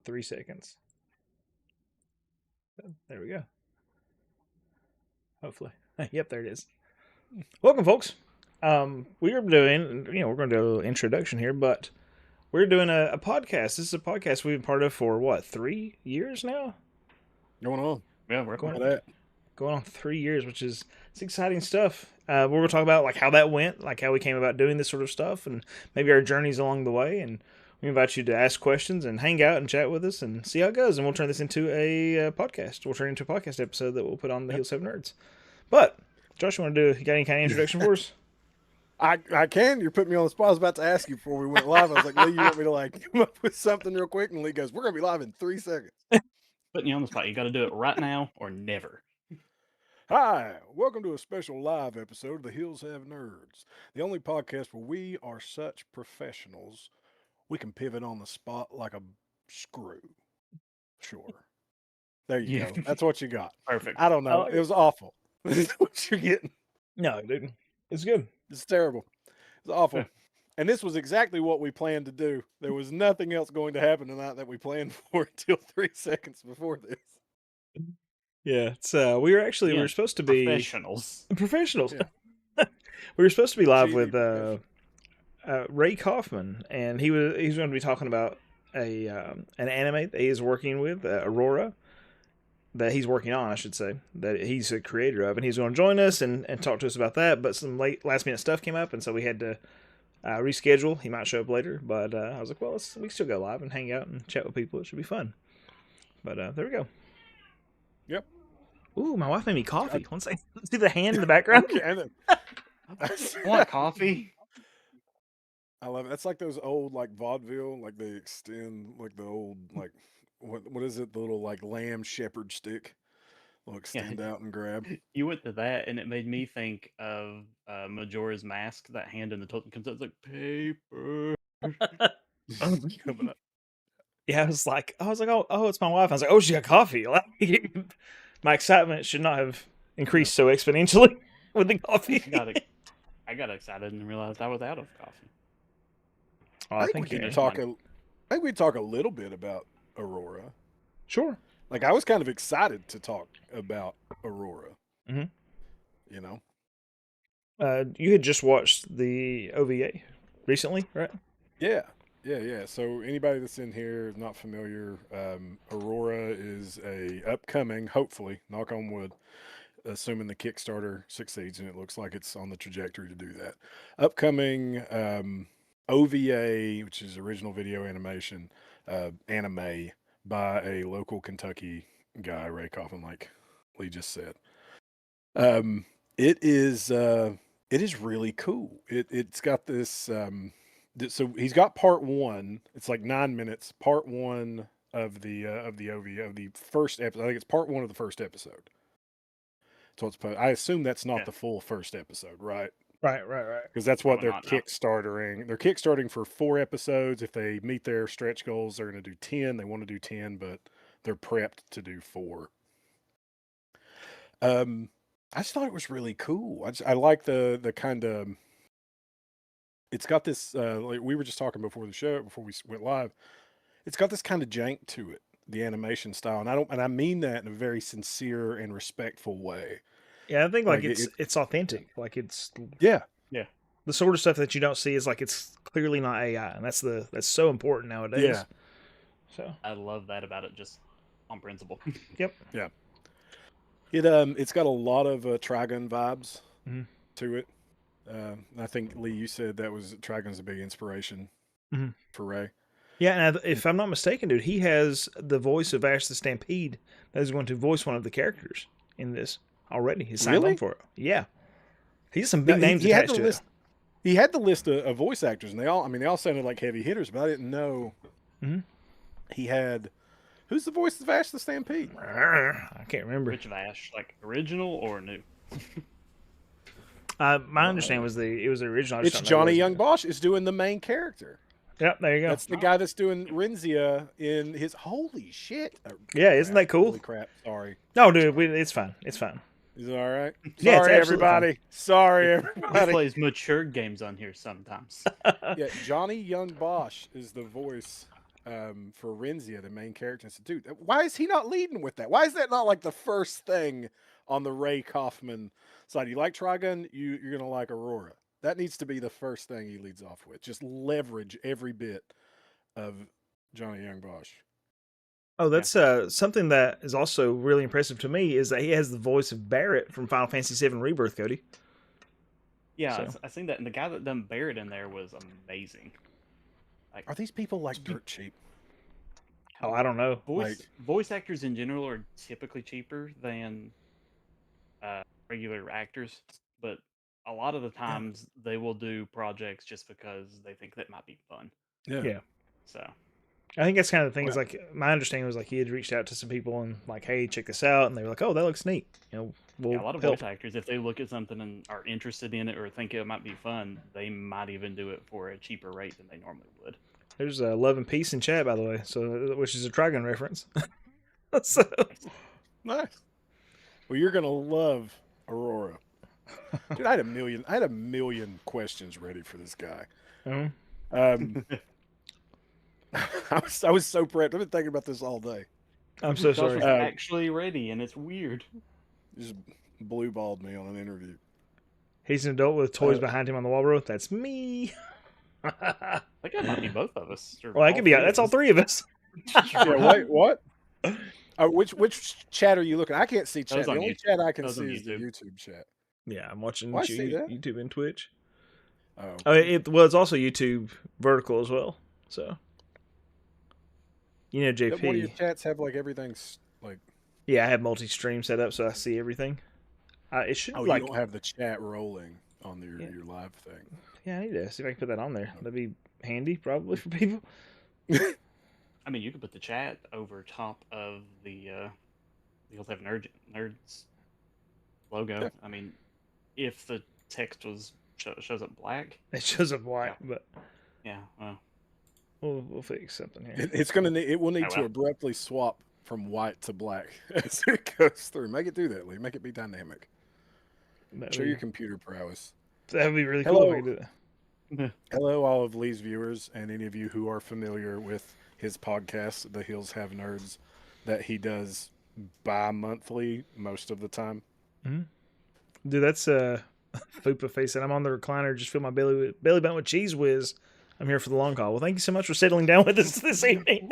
3 seconds. There we go. Hopefully. Yep, there it is. Welcome, folks. We are doing, we're going to do a little introduction here, but we're doing a podcast. This is a podcast we've been part of for what, 3 years now? Going on. Yeah, we're Going going on, going on 3 years, which is it's exciting stuff. We're going to talk about like how that went, like how we came about doing this sort of stuff, and maybe our journeys along the way. And we invite you to ask questions and hang out and chat with us and see how it goes. And we'll turn this into a podcast. We'll turn it into a podcast episode that we'll put on the Heels Have Nerds. But Josh, you want to do? You got any kind of introduction for us? I can. You're putting me on the spot. I was about to ask you before we went live. I was like, Lee, you want me to like come up with something real quick? And Lee goes, "We're gonna be live in 3 seconds." putting you on the spot. You got to do it right now or never. Hi, welcome to a special live episode of the Hills Have Nerds, the only podcast where we are such professionals we can pivot on the spot like a screw. Sure. There you go. That's what you got. Perfect. I don't know. It was awful. This is what you're getting. No, dude, it's good. It's terrible. It's awful. Yeah. And this was exactly what we planned to do. There was nothing else going to happen tonight that we planned for until 3 seconds before this. Yeah, it's we were supposed to be Professionals. Yeah. We were supposed to be live with professionals. Ray Kaufman, and he's going to be talking about an anime that he's working with, Aurora, that he's working on, I should say, that he's a creator of, and he's going to join us and talk to us about that. But some last minute stuff came up, and so we had to reschedule. He might show up later, but I was like, well, we can still go live and hang out and chat with people. It should be fun. But there we go. Yep. Ooh, my wife made me coffee. One second. See the hand in the background? I want coffee. I love it. That's like those old like vaudeville, like they extend like the old like what is it? The little like lamb shepherd stick. They'll extend out and grab. You went to that, and it made me think of Majora's Mask. That hand in the totem comes out, it's like paper. Coming up. Yeah, I was like, oh, it's my wife. I was like, oh, she got coffee. Like, my excitement should not have increased so exponentially with the coffee. I got excited and realized I was out of coffee. Oh, I think we can talk. I think we talk a little bit about Aurora. Sure. Like I was kind of excited to talk about Aurora. Mm-hmm. You know. You had just watched the OVA recently, right? Yeah. So anybody that's in here is not familiar, Aurora is a upcoming, hopefully, knock on wood, assuming the Kickstarter succeeds, and it looks like it's on the trajectory to do that. Upcoming OVA, which is original video animation, anime by a local Kentucky guy, Ray Kaufman, like Lee just said. It is really cool. It's got this. So he's got part one. It's like 9 minutes. Part one of the OVA of the first episode. I think it's part one of the first episode. So it's. I assume that's not the full first episode, right? Right. Because that's what they're kickstarting. They're kickstarting for 4 episodes. If they meet their stretch goals, they're going to do 10. They want to do 10, but they're prepped to do 4. I just thought it was really cool. I like the kind of. It's got this. Like we were just talking before the show, before we went live. It's got this kind of jank to it, the animation style, and I mean that in a very sincere and respectful way. Yeah, I think like it's authentic. Like it's yeah. The sort of stuff that you don't see is like it's clearly not AI, and that's so important nowadays. Yeah. So I love that about it, just on principle. Yep. Yeah. It's got a lot of Trigun vibes to it. I think Lee, you said that was Trigun's a big inspiration for Ray. Yeah, and if I'm not mistaken, dude, he has the voice of Ash the Stampede that is going to voice one of the characters in this already. He's signed on for it. Yeah, he's some big names attached to it. He had the list of voice actors, and they all sounded like heavy hitters, but I didn't know he had. Who's the voice of Ash the Stampede? I can't remember. Which of Ash, like original or new? My understanding was it was the original. It's Johnny Young Bosch is doing the main character. Yep, there you go. That's the guy that's doing Renzia in his. Holy shit! Yeah, isn't that cool? Holy crap! Sorry. No, dude, it's fine. It's fine. Is it all right? Yeah, sorry, everybody. Fine. Sorry, everybody. He plays mature games on here sometimes. Yeah, Johnny Young Bosch is the voice for Renzia, the main character, and said, "Dude, why is he not leading with that? Why is that not like the first thing on the Ray Kaufman side? You like Trigun, you're gonna like Aurora. That needs to be the first thing he leads off with. Just leverage every bit of Johnny Young Bosch." Oh, that's something that is also really impressive to me is that he has the voice of Barrett from Final Fantasy VII Rebirth, Cody. Yeah, So. I seen that, and the guy that done Barrett in there was amazing. Like, Are these people like dirt cheap? Oh, I don't know. Voice actors in general are typically cheaper than regular actors, but a lot of the times they will do projects just because they think that might be fun. Yeah. So I think that's kind of the thing. Is like my understanding was like he had reached out to some people and like, hey, check this out, and they were like, oh, that looks neat. You know, we'll a lot of help. voice actors, if they look at something and are interested in it or think it might be fun, they might even do it for a cheaper rate than they normally would. There's Love and Peace in chat, by the way, so which is a Trigun reference. So nice. Well, you're gonna love Aurora, dude. I had a million questions ready for this guy. I was so prepped. I've been thinking about this all day. I'm so sorry. It's actually ready, and it's weird. Just blue balled me on an interview. He's an adult with toys behind him on the wall, bro. That's me. I think that might be both of us. Well, I could be. That's all three of us. Yeah, wait, what? Which chat are you looking at? I can't see chat. The only chat I can see is the YouTube chat. Yeah, I'm watching YouTube and Twitch. Oh, it's also YouTube vertical as well. So, you know, JP. One of your chats have like everything's like. Yeah, I have multi-stream set up, so I see everything. It should. Oh, like, you don't have the chat rolling on your live thing. Yeah, I need to see if I can put that on there. That'd be handy, probably, for people. I mean, you could put the chat over top of the You'll have NERDS logo. Yeah. I mean, if the text shows up black, it shows up white, but yeah, well, we'll fix something here. It will need to abruptly swap from white to black as it goes through. Make it do that, Lee. Make it be dynamic. Show your computer prowess. That would be really cool. If I could do that. Hello, all of Lee's viewers, and any of you who are familiar with his podcast, The Hills Have Nerds, that he does bi-monthly most of the time. Mm-hmm. Dude, that's Fupa face, and I'm on the recliner. Just fill my belly button with cheese whiz. I'm here for the long haul. Well, thank you so much for settling down with us this evening.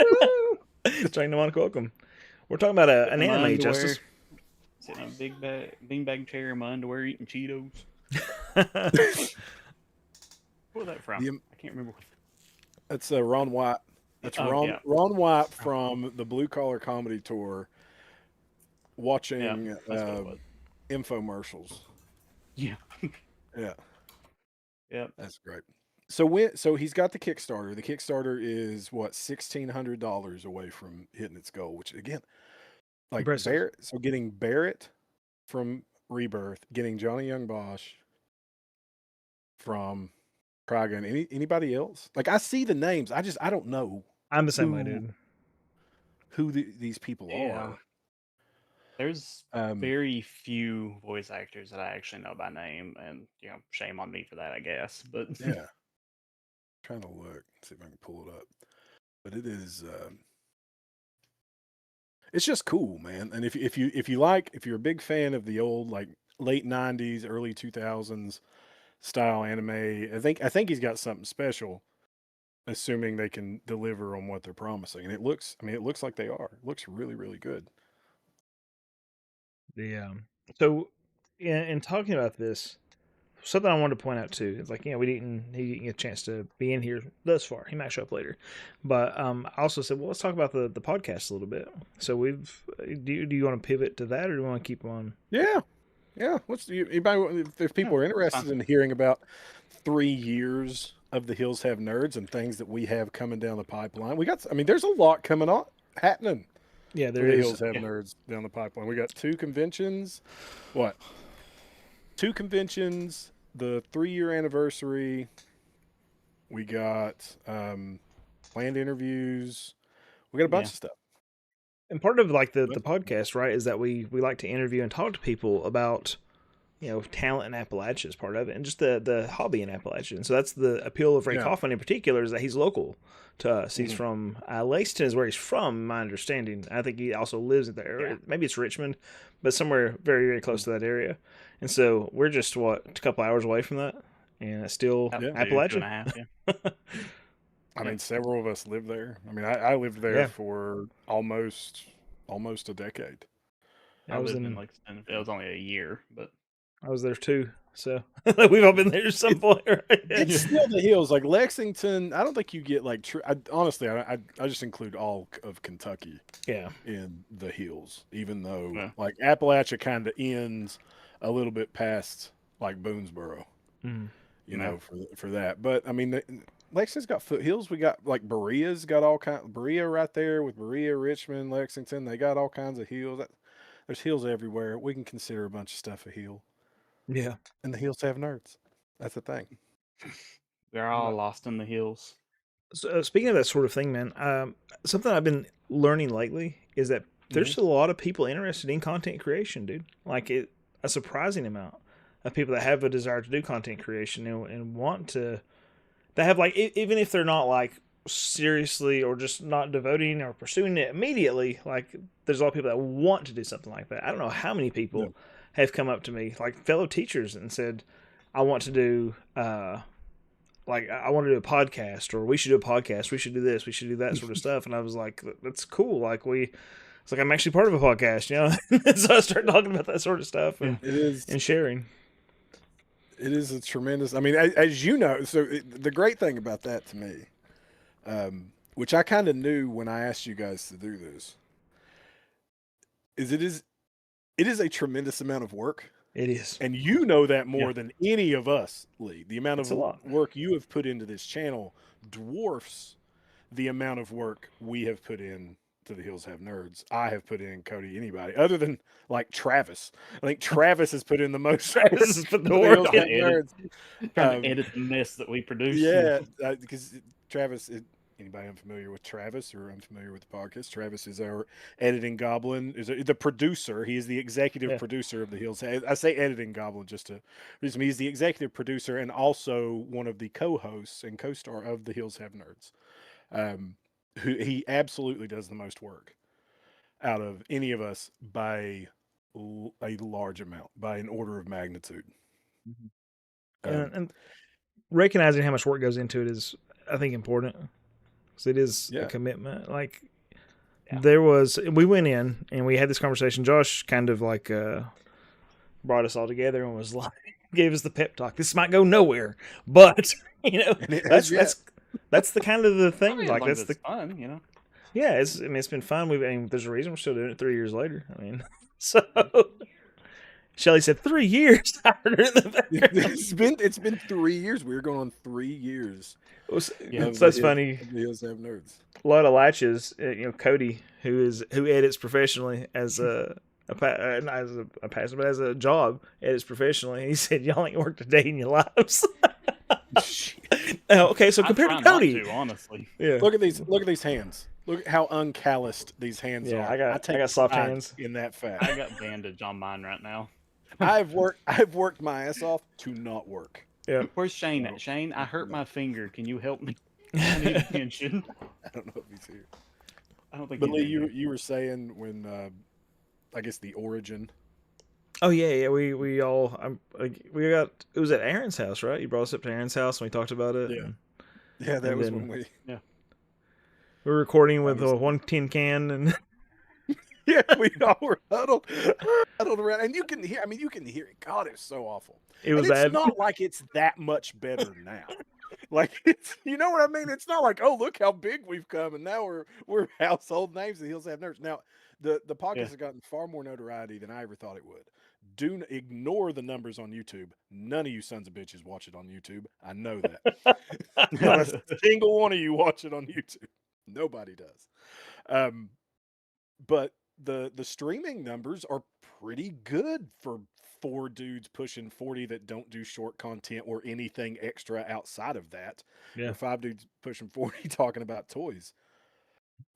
Trying to welcome. We're talking about an anime, Justice. Sitting in a big beanbag chair in my underwear, eating Cheetos. Where was that from? I can't remember. That's Ron White. That's Ron White from the Blue Collar Comedy Tour. Watching infomercials. Yeah. Yeah. Yeah. That's great. So he's got the Kickstarter. The Kickstarter is what, $1,600 away from hitting its goal, which again, like Barrett. So getting Barrett from Rebirth, getting Johnny Young Bosch from Trigun. Anybody else? Like, I see the names. I don't know. I'm the same way, dude. Who these people are. There's very few voice actors that I actually know by name, and shame on me for that, I guess. But yeah, trying to look, see if I can pull it up. But it is, it's just cool, man. And if you're a big fan of the old like late '90s, early 2000s style anime, I think he's got something special. Assuming they can deliver on what they're promising, and it looks like they are. It looks really, really good. So in talking about this, something I wanted to point out too is like, he didn't get a chance to be in here thus far. He might show up later, but I also said, well, let's talk about the podcast a little bit. So do you want to pivot to that, or do you want to keep on? Yeah. If people are interested in hearing about 3 years of the Hills Have Nerds and things that we have coming down the pipeline, there's a lot coming on happening. Yeah, there is. The Hills Have Nerds down the pipeline. We got 2 conventions. What? 2 conventions, the 3-year anniversary. We got planned interviews. We got a bunch of stuff. And part of like the podcast, right, is that we like to interview and talk to people about talent in Appalachia is part of it, and just the hobby in Appalachia. And so that's the appeal of Ray Yeah. Kaufman in particular, is that he's local to us. He's Mhm. from Laceyton is where he's from, my understanding. I think he also lives there. Yeah. Maybe it's Richmond, but somewhere very, very close to that area. And so we're just a couple hours away from that, and it's still About Appalachia. 2.5, yeah. I mean, several of us live there. I mean, I lived there Yeah. for almost a decade. I lived in Lexington. It was only a year, but I was there too. So we've all been there at some point, right? It's still the hills. Like Lexington, I don't think you get like honestly, I just include all of Kentucky Yeah. in the hills, even though Yeah. like Appalachia kind of ends a little bit past like Boonesboro, Mhm. you know, for that. But I mean, Lexington's got foothills. We got like Berea's got all kind. Berea right there with Berea, Richmond, Lexington. They got all kinds of hills. There's hills everywhere. We can consider a bunch of stuff a hill, Yeah. and the hills have nerds. That's the thing. they're all lost in the hills. So, speaking of that sort of thing, man, something I've been learning lately is that there's a lot of people interested in content creation, dude. Like a surprising amount of people that have a desire to do content creation and want to. They have like even if they're not like seriously or just not devoting or pursuing it immediately, like there's a lot of people that want to do something like that. I don't know how many people have come up to me, like fellow teachers, and said, "I want to do." Like I want to do a podcast, or we should do a podcast. We should do this. We should do that sort of stuff. And I was like, that's cool. Like it's like I'm actually part of a podcast, you know. So I started talking about that sort of stuff and sharing. It is a tremendous. I mean, as you know, so the great thing about that to me, which I kind of knew when I asked you guys to do this, is it is a tremendous amount of work. It is. And you know that more than any of us, Lee. The amount of lot. work you have put into this channel dwarfs the amount of work we have put in to the Hills Have Nerds. I have put in, Cody, anybody other than like Travis. I think Travis has put in the most. Travis has put the to work Hills Have Nerds. Trying to edit the mess that we produce. Yeah, because Travis. Anybody unfamiliar with Travis or unfamiliar with the podcast? Travis is our editing goblin. Is the producer. He is the executive producer of the Hills. I say editing goblin just to reason. He's the executive producer and also one of the co-hosts and co-star of the Hills Have Nerds. Who he absolutely does the most work out of any of us by a large amount, by an order of magnitude. And recognizing how much work goes into it is, I think, important. It is a commitment. Like we went in and we had this conversation. Josh kind of like brought us all together and was like, gave us the pep talk. This might go nowhere, but you know, that's the kind of the thing. Like that's the fun, you know. Yeah, it's been fun. There's a reason we're still doing it 3 years later. I mean, so Shelly said 3 years. I heard her in the background. It's been 3 years. We're going on 3 years. That's funny. The Hills Have Nerds. A lot of latches. Cody, who edits professionally as a passion, but as a job, edits professionally. He said, "Y'all ain't worked a day in your lives." Okay, so compared to Cody, honestly, look at these hands. Look at how uncalloused these hands are. I got soft hands in that fact. I got bandage on mine right now. I've worked my ass off to not work. Yeah. Where's Shane at? Shane, I hurt my finger. Can you help me? I need attention. I don't know if he's here. I don't think. But Lee, you were saying when I guess the origin. Oh yeah. We all we got it was at Aaron's house, right? You brought us up to Aaron's house and we talked about it. Yeah, that was when we. Yeah. We were recording with one tin can and. Yeah, we all were huddled around, and you can hear. I mean, you can hear it. God, it's so awful. It was bad. It's not like it's that much better now. Like you know what I mean? It's not like, oh, look how big we've come, and now we're household names. The Hills Have Nerds. Now, the podcast has gotten far more notoriety than I ever thought it would. Do ignore the numbers on YouTube. None of you sons of bitches watch it on YouTube. I know that. Not a single one of you watch it on YouTube. Nobody does. But the streaming numbers are pretty good for 4 dudes pushing 40 that don't do short content or anything extra outside of that. Yeah. Or 5 dudes pushing 40 talking about toys.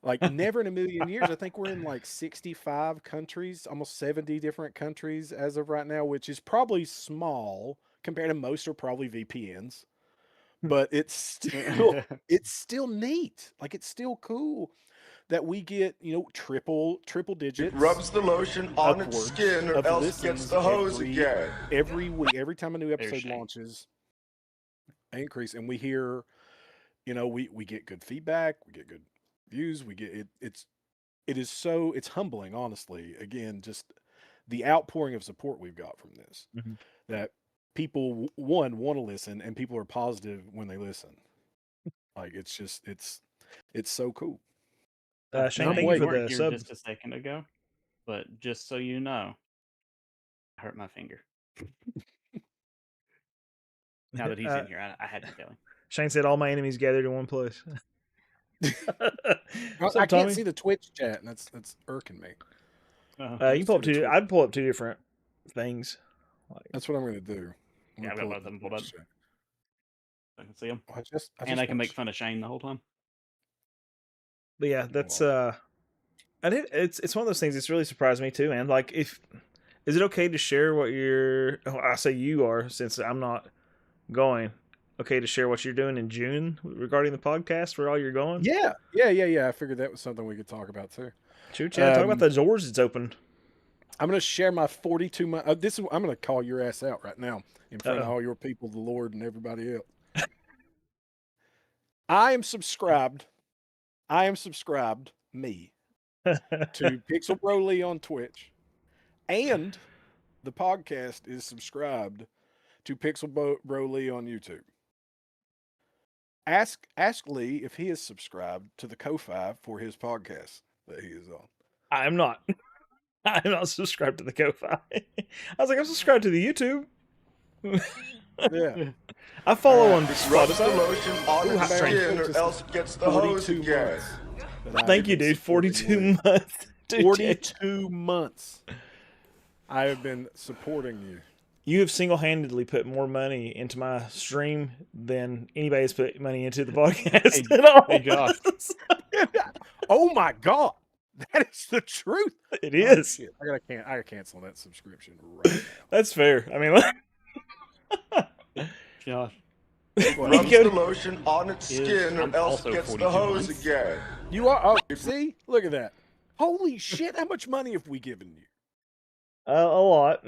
Like never in a million years. I think we're in like 65 countries, almost 70 different countries as of right now, which is probably small compared to most are probably VPNs. But it's still neat. Like it's still cool that we get, triple It digits rubs the lotion on its upwards skin or of else it gets listens the hose again. every week, every time a new There's episode Shane. launches, increase, and we hear, we get good feedback, we get good views, we get it. It's humbling, honestly. Again, just the outpouring of support we've got from this. Mhm. That people want to listen, and people are positive when they listen. Like it's so cool. Shane, I'm thank you You for waiting. weren't the here sub. just a second ago, but just so you know, I hurt my finger. Now that he's in here, I had to tell him. Shane said, "All my enemies gathered in one place." What's I up, can't Tommy? see the Twitch chat, and that's irking me. You can pull up two. I'd pull up two different things. Like, That's what I'm going to do. I'm Yeah, gonna I've got pull both up of the them pulled up. Twitch chat. I can see them, I just and I can make watched- fun of Shane the whole time. but yeah, that's it's one of those things that's really surprised me too, man. Like, if is it okay to share what you're? Oh, I say you are, since I'm not going. Okay to share what you're doing in June regarding the podcast for all you're going. Yeah. I figured that was something we could talk about too. Shoot, yeah. Talk about the doors that's open. I'm going to share my 42 month. I'm going to call your ass out right now in front of all your people, the Lord, and everybody else. I am subscribed. Me, to Pixel Bro Lee on Twitch, and the podcast is subscribed to Pixel Bro Lee on YouTube. Ask Lee if he is subscribed to the Ko-Fi for his podcast that he is on. I'm not. I'm not subscribed to the Ko-Fi. I was like, I'm subscribed to the YouTube. Yeah. I follow on Rubs the Spotify. lotion on its skin or else it gets the hose 42 again. months. that I Thank have you, been dude. supporting 42 Lee. months. Dude, 42 months. I have been supporting you. You have single-handedly put more money into my stream than anybody's put money into the podcast at all. Hey, Josh. Oh my God. That is the truth. It is. Shit. I gotta cancel that subscription right now. That's fair. I mean, Josh, Rubs the lotion on its skin or I'm else also it gets 42 the hose months. again. You are. Oh, see, look at that. Holy shit! How much money have we given you? a lot.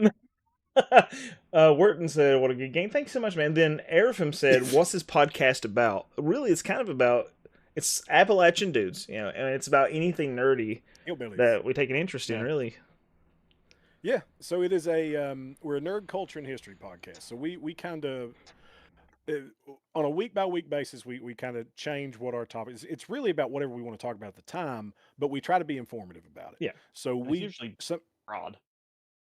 Wharton said, "What a good game! Thanks so much, man." Then Arifim said, "What's this podcast about?" Really, it's kind of about it's Appalachian dudes, and it's about anything nerdy Hillbillies. that we take an interest in. Yeah. Really, Yeah. So it is we're a nerd culture and history podcast. So we kind of on a week by week basis we kind of change what our topic is. It's really about whatever we want to talk about at the time, but we try to be informative about it. Yeah. So it's we usually broad.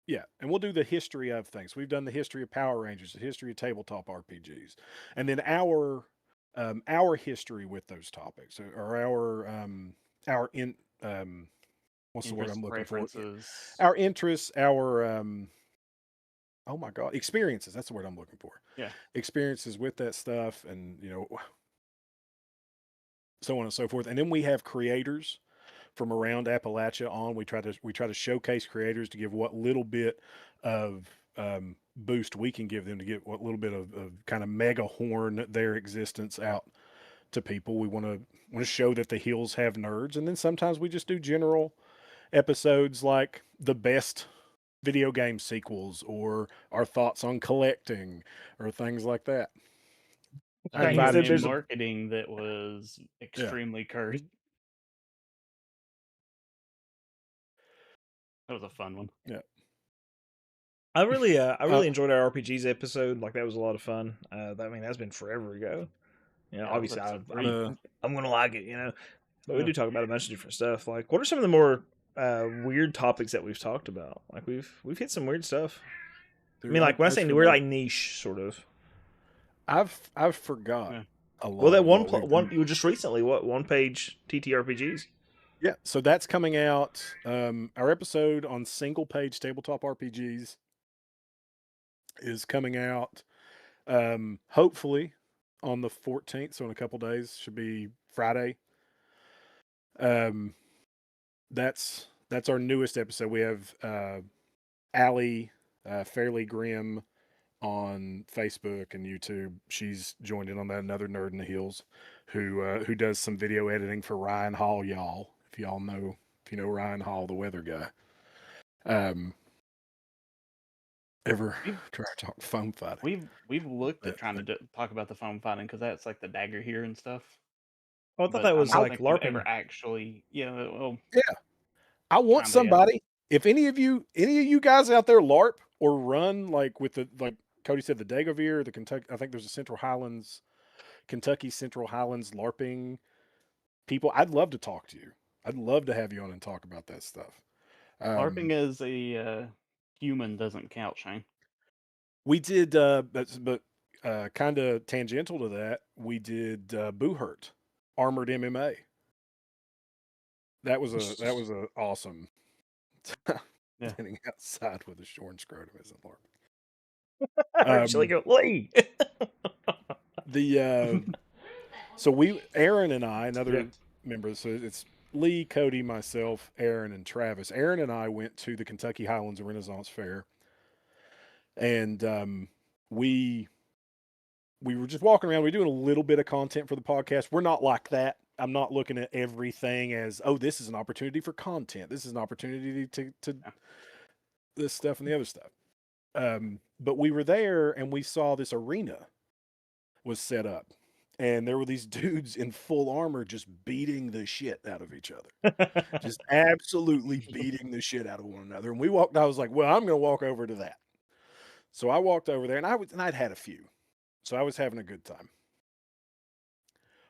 Yeah, and we'll do the history of things. We've done the history of Power Rangers, the history of tabletop RPGs, and then our history with those topics, or our in what's the word I'm looking for? Preferences. Our interests, our oh my God, experiences. That's the word I'm looking for. Yeah. Experiences with that stuff, and so on and so forth. And then we have creators from around Appalachia on. We try to showcase creators to give what little bit of boost we can give them to get what little bit of kind of mega horn their existence out to people. We want to show that the hills have nerds, and then sometimes we just do general episodes like the best video game sequels or our thoughts on collecting or things like that. I He invited said there's a- marketing that was extremely cursed. That was a fun one. Yeah. I really enjoyed our RPGs episode. Like, that was a lot of fun. I mean, that's been forever ago. Yeah, Obviously, episode 3. I'm gonna like it. But we do talk about a bunch of different stuff. Like, what are some of the more weird topics that we've talked about? Like, we've hit some weird stuff. I mean, like, when I say we're like niche, sort of. I've forgot Yeah. a lot. Well, that of what we've done. you just recently one page TTRPGs. Yeah, so that's coming out. Our episode on single page tabletop RPGs is coming out hopefully on the 14th, so in a couple days. Should be Friday. Um, that's our newest episode. We have Allie, Fairly Grim on Facebook and YouTube. She's joined in on that. Another nerd in the heels, who does some video editing for Ryan Hall, y'all. If you know Ryan Hall, the weather guy. Ever try to talk foam fighting? We've looked at trying to talk about the foam fighting because that's like the dagger here and stuff. Oh, I thought But that was I don't like think we've LARPing. ever actually, well, Yeah, I want kinda, somebody. If any of you guys out there LARP or run like with the like Cody said, the Dagavir, the Kentucky. I think there's a Central Highlands, Kentucky Central Highlands LARPing people. I'd love to talk to you. I'd love to have you on and talk about that stuff. LARPing as a human doesn't count, Shane. We did, but kind of tangential to that, we did Boo Hurt, Armored MMA. That was a awesome Yeah. getting outside with a shorn scrotum as a LARP. Actually, go Lee. So Aaron and I, another member, so it's Lee, Cody, myself, Aaron, and Travis. Aaron and I went to the Kentucky Highlands Renaissance Fair, and we were just walking around. We're doing a little bit of content for the podcast. We're not like that. I'm not looking at everything as, oh, this is an opportunity for content. This is an opportunity to this stuff and the other stuff. But we were there and we saw this arena was set up. And there were these dudes in full armor just beating the shit out of each other. Just absolutely beating the shit out of one another. And I was like, well, I'm going to walk over to that. So I walked over there and I'd had a few. So I was having a good time.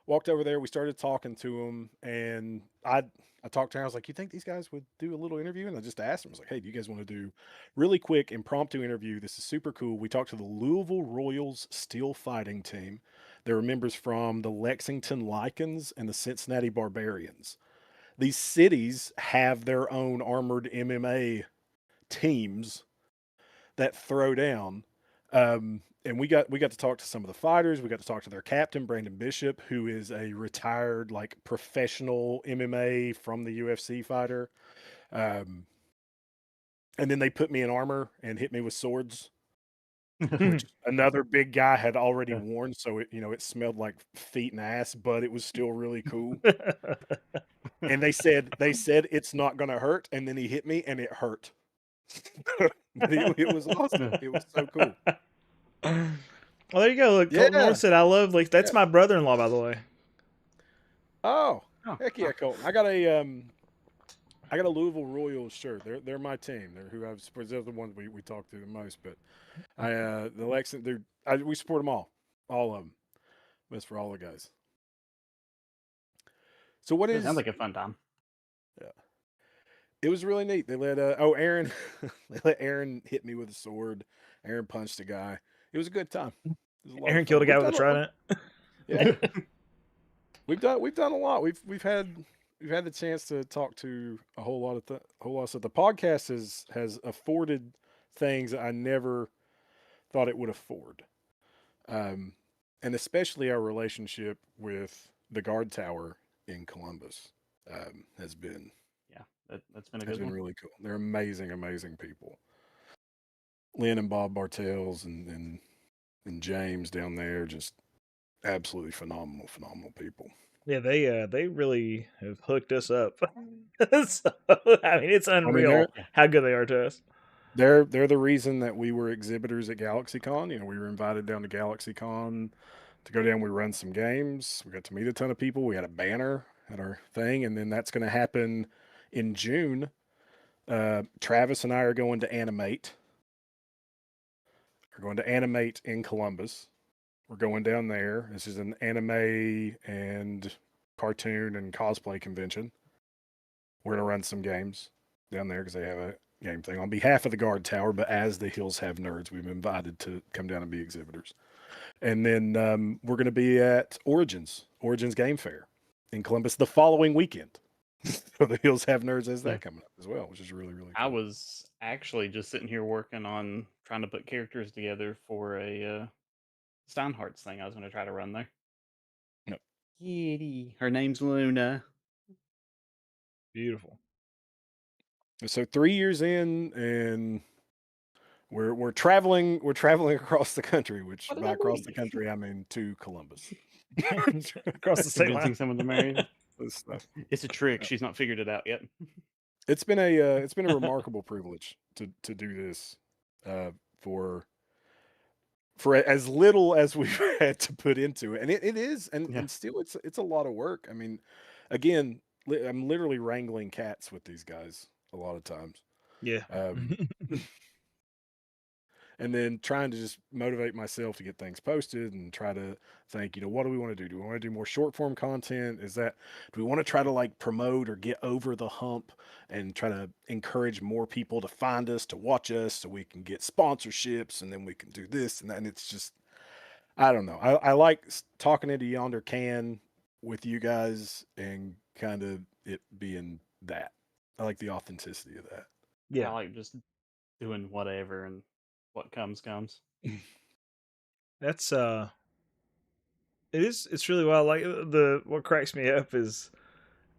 Walked over there, we started talking to them, and I talked to her. I was like, "You think these guys would do a little interview?" And I just asked them, I was like, "Hey, do you guys want to do really quick impromptu interview? This is super cool." We talked to the Louisville Royals Steel Fighting Team. There were members from the Lexington Lycans and the Cincinnati Barbarians. These cities have their own armored MMA teams that throw down. And we got to talk to some of the fighters. We got to talk to their captain, Brandon Bishop, who is a retired like professional MMA from the UFC fighter. And then they put me in armor and hit me with swords, which another big guy had already worn. So it smelled like feet and ass, but it was still really cool. And they said it's not going to hurt. And then he hit me and it hurt. But it was awesome. It was so cool. Well, there you go. Look, Colton North said, "I love that's my brother-in-law, by the way." Oh, heck yeah, Colton! I got a Louisville Royals shirt. They're my team. They're the ones we talk to the most. But the Lexington, we support them all of them. That's for all the guys. So what is? Sounds like a fun time. Yeah, it was really neat. They let Aaron, they let Aaron hit me with a sword. Aaron punched a guy. It was a good time. Aaron killed a guy with a trident. Yeah, we've done a lot. We've had the chance to talk to a whole lot of stuff. The podcast has afforded things that I never thought it would afford, and especially our relationship with the guard tower in Columbus has been that's been a good one. Really cool. They're amazing people. Lynn and Bob Bartels and James down there, just absolutely phenomenal people. Yeah, they really have hooked us up. So, I mean, it's unreal how good they are to us. They're the reason that we were exhibitors at GalaxyCon. We were invited down to GalaxyCon to go down. We run some games. We got to meet a ton of people. We had a banner at our thing, and then that's going to happen in June. Travis and I are going to Animate. We're going to Animate in Columbus. We're going down there. This is an anime and cartoon and cosplay convention. We're going to run some games down there because they have a game thing on behalf of the guard tower, but as the Hills Have Nerds, we've been invited to come down and be exhibitors. And then we're going to be at Origins Game Fair in Columbus the following weekend. So the Hills Have Nerds has that coming up as well, which is really, really cool. I was actually just sitting here working on trying to put characters together for a Steinhardt's thing I was going to try to run there. Yep. Kitty. Her name's Luna. Beautiful. So 3 years in, and we're traveling across the country, which What did by I across the believe? country I mean to Columbus. Across the state Convincing line. someone to marry. This stuff. It's a trick. She's not figured it out yet. It's been a remarkable privilege to do this for as little as we've had to put into it, and it is, and still it's a lot of work. I mean, again, I'm literally wrangling cats with these guys a lot of times. Yeah. And then trying to just motivate myself to get things posted and try to think, what do we want to do? Do we want to do more short form content? Do we want to try to like promote or get over the hump and try to encourage more people to find us, to watch us, so we can get sponsorships, and then we can do this and that. And it's just, I don't know. I like talking into Yonder Can with you guys and kind of it being that. I like the authenticity of that. Yeah. I like just doing whatever, and what comes. That's it's really wild. Like what cracks me up is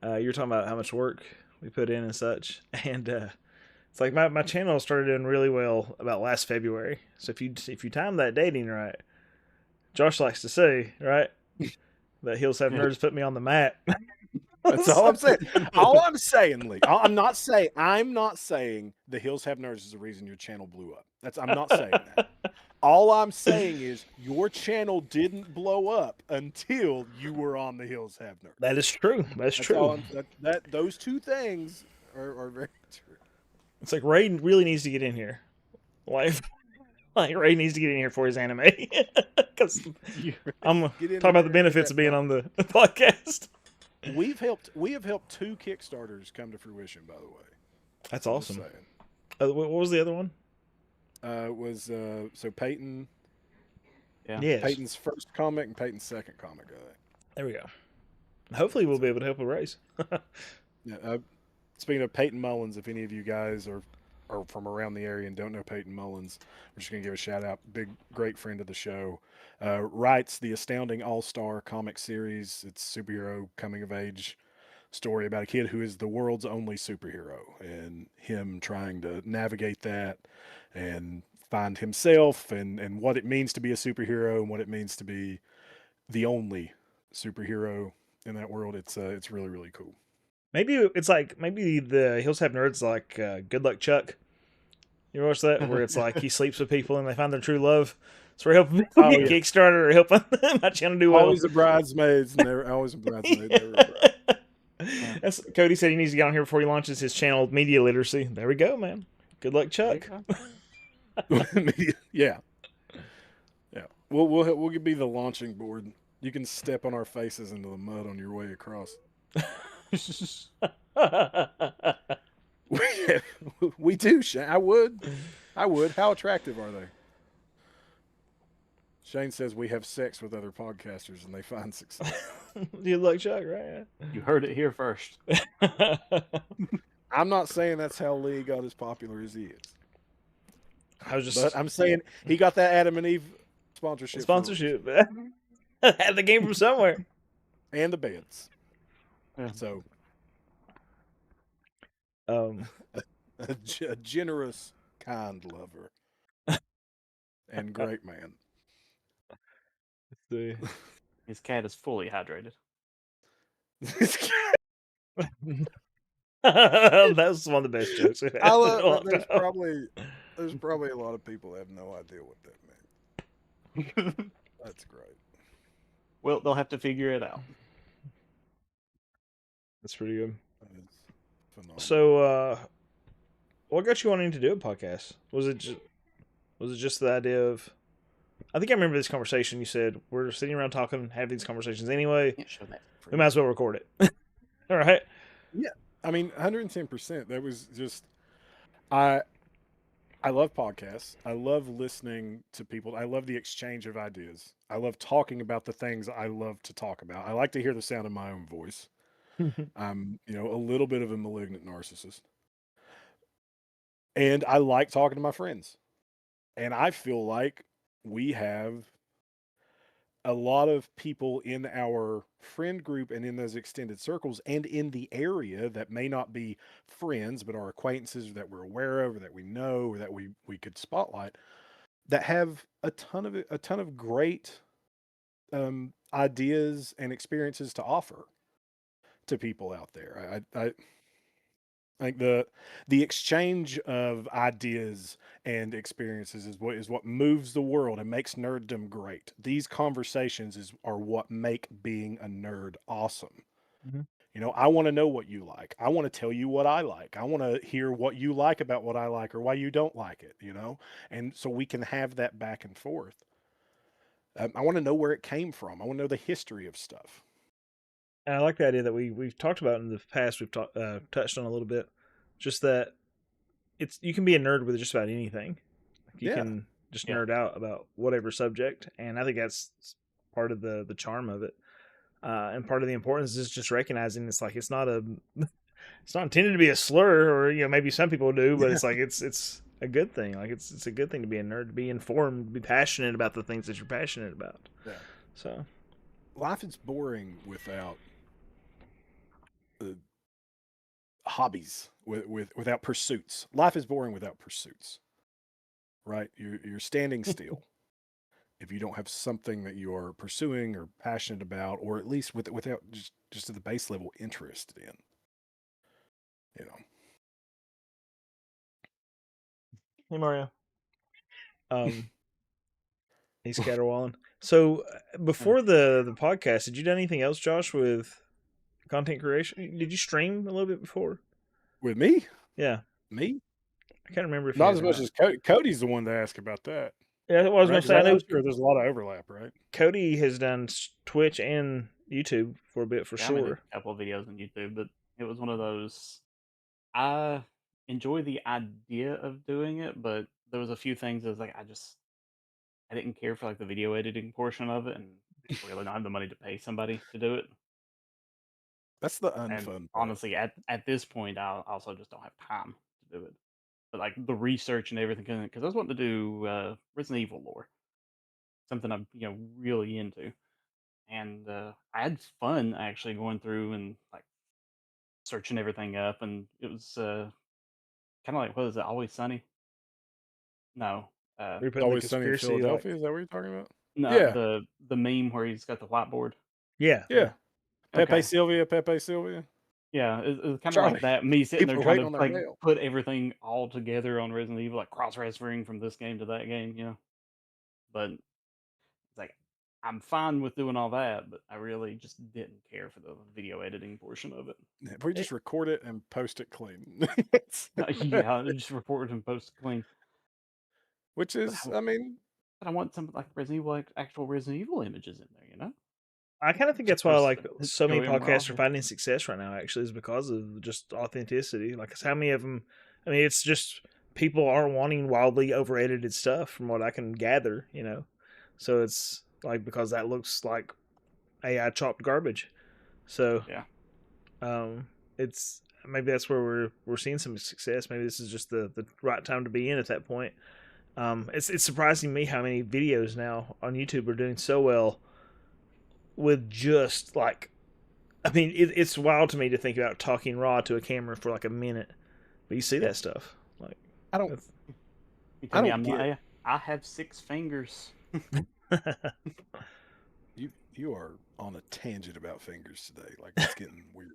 you're talking about how much work we put in and such, and it's like my channel started doing really well about last February. So if you time that dating right, Josh likes to say, right, that Hills Have Nerds put me on the map. That's all I'm saying. All I'm saying, Lee. I'm not saying the Hills Have Nerds is the reason your channel blew up. I'm not saying that. All I'm saying is your channel didn't blow up until you were on the Hills Have Nerds. That is true. That's true. Those two things are very true. It's like Ray really needs to get in here. Like Ray needs to get in here for his anime. Because I'm talking about the benefits of being on the podcast. We have helped 2 Kickstarters come to fruition, by the way. That's awesome. What was the other one? It was so Peyton. Yeah. Yes. Peyton's first comic and Peyton's second comic, I think. There we go. Hopefully we'll be able to help with Ray's. Yeah. Speaking of Peyton Mullins, if any of you guys are from around the area and don't know Peyton Mullins, we're just going to give a shout out. Great friend of the show. Writes the Astounding All-Star comic series. It's superhero coming of age story about a kid who is the world's only superhero, and him trying to navigate that and find himself and what it means to be a superhero and what it means to be the only superhero in that world. It's really, really cool. Maybe the Hills Have Nerds like Good Luck Chuck. You ever watch that? Where it's like he sleeps with people and they find their true love. So we're helping Kickstarter or helping my channel do well. Always a bridesmaid. Always a bridesmaid. That's Cody said he needs to get on here before he launches his channel, Media Literacy. There we go, man. Good luck, Chuck. Yeah. We'll be the launching board. You can step on our faces into the mud on your way across. We do, Shane. I would. How attractive are they? Shane says we have sex with other podcasters and they find success. Good luck, Chuck, right? You heard it here first. I'm not saying that's how Lee got as popular as he is. But I'm saying he got that Adam and Eve sponsorship. Had the game from somewhere. And the beds. Yeah. So a generous, kind lover. And great man. His cat is fully hydrated. That's one of the best jokes we've had. There's probably a lot of people that have no idea what that meant. That's great. Well, they'll have to figure it out. That's pretty good. That is phenomenal. So, what got you wanting to do a podcast? Was it just the idea of? I think I remember this conversation. You said we're sitting around talking, have these conversations anyway. Can't show that. We might as well record it. All right. Yeah, I mean, 110%. That was just I love podcasts. I love listening to people. I love the exchange of ideas. I love talking about the things I love to talk about. I like to hear the sound of my own voice. I'm, a little bit of a malignant narcissist. And I like talking to my friends. And I feel like we have a lot of people in our friend group and in those extended circles and in the area that may not be friends but are acquaintances that we're aware of or that we know or that we could spotlight that have a ton of great ideas and experiences to offer to people out there. I think the exchange of ideas and experiences is what moves the world and makes nerddom great. These conversations are what make being a nerd awesome. Mhm. I want to know what you like. I want to tell you what I like. I want to hear what you like about what I like or why you don't like it. And so we can have that back and forth. I want to know where it came from. I want to know the history of stuff. And I like the idea that we've talked about in the past. We've touched on a little bit, just that you can be a nerd with just about anything. Like you Yeah. can just Yeah. nerd out about whatever subject, and I think that's part of the charm of it. And part of the importance is just recognizing it's not intended to be a slur, or maybe some people do, but it's like it's a good thing. Like it's a good thing to be a nerd, to be informed, to be passionate about the things that you're passionate about. Yeah. So Life is boring without hobbies, without pursuits. Life is boring without pursuits. Right? You're standing still if you don't have something that you are pursuing or passionate about, or at least without just at the base level interested in. hey Mario, he's caterwauling. So before the podcast, did you do anything else, Josh, with content creation? Did you stream a little bit before? With me, Yeah, me, I can't remember if you not had as or much not. as Cody's the one to ask about that. Yeah, well, I was Right? gonna 'Cause say I know I'm sure there's a lot of overlap, right? Cody has done Twitch and YouTube for a bit for Yeah, I made sure. a couple of videos on YouTube, but it was one of those. I enjoy the idea of doing it, but there was a few things that was like I didn't care for like the video editing portion of it, and really don't have the money to pay somebody to do it. That's the And unfun part. honestly, at this point, I also just don't have time to do it. But like the research and everything, because I was wanting to do Resident Evil lore, something I'm really into, and I had fun actually going through and like searching everything up, and it was kind of like, what is it, Always Sunny? No, We're It's putting the Always Sunny in conspiracy like, Philadelphia. Is that what you're talking about? no, Yeah, the meme where he's got the whiteboard. yeah, yeah. Okay, Pepe Sylvia. yeah, it's kind of like Charlie, that. Me sitting there people are trying waiting to on their like mail. put everything all together on Resident Evil, like cross referencing from this game to that game. But it's like I'm fine with doing all that, but I really just didn't care for the video editing portion of it. If we It- just record it and post it clean. Yeah, I just reported and posted clean. Which But is, I, I mean, but I want some like Resident Evil, like actual Resident Evil images in there. I kind of think Of that's why course, like so many Joey and podcasts are Morales. finding success right now. Actually, is because of just authenticity. Like, 'cause how many of them? I mean, it's just people are wanting wildly over edited stuff, from what I can gather. So it's like because that looks like AI chopped garbage. So Yeah. it's maybe that's where we're seeing some success. Maybe this is just the right time to be in at that point. It's surprising me how many videos now on YouTube are doing so well with just like, I mean, it's wild to me to think about talking raw to a camera for like a minute, but you see that stuff. Like, I don't, that's- You I tell me don't I'm get not. I have 6 fingers. you are on a tangent about fingers today. Like it's getting weird.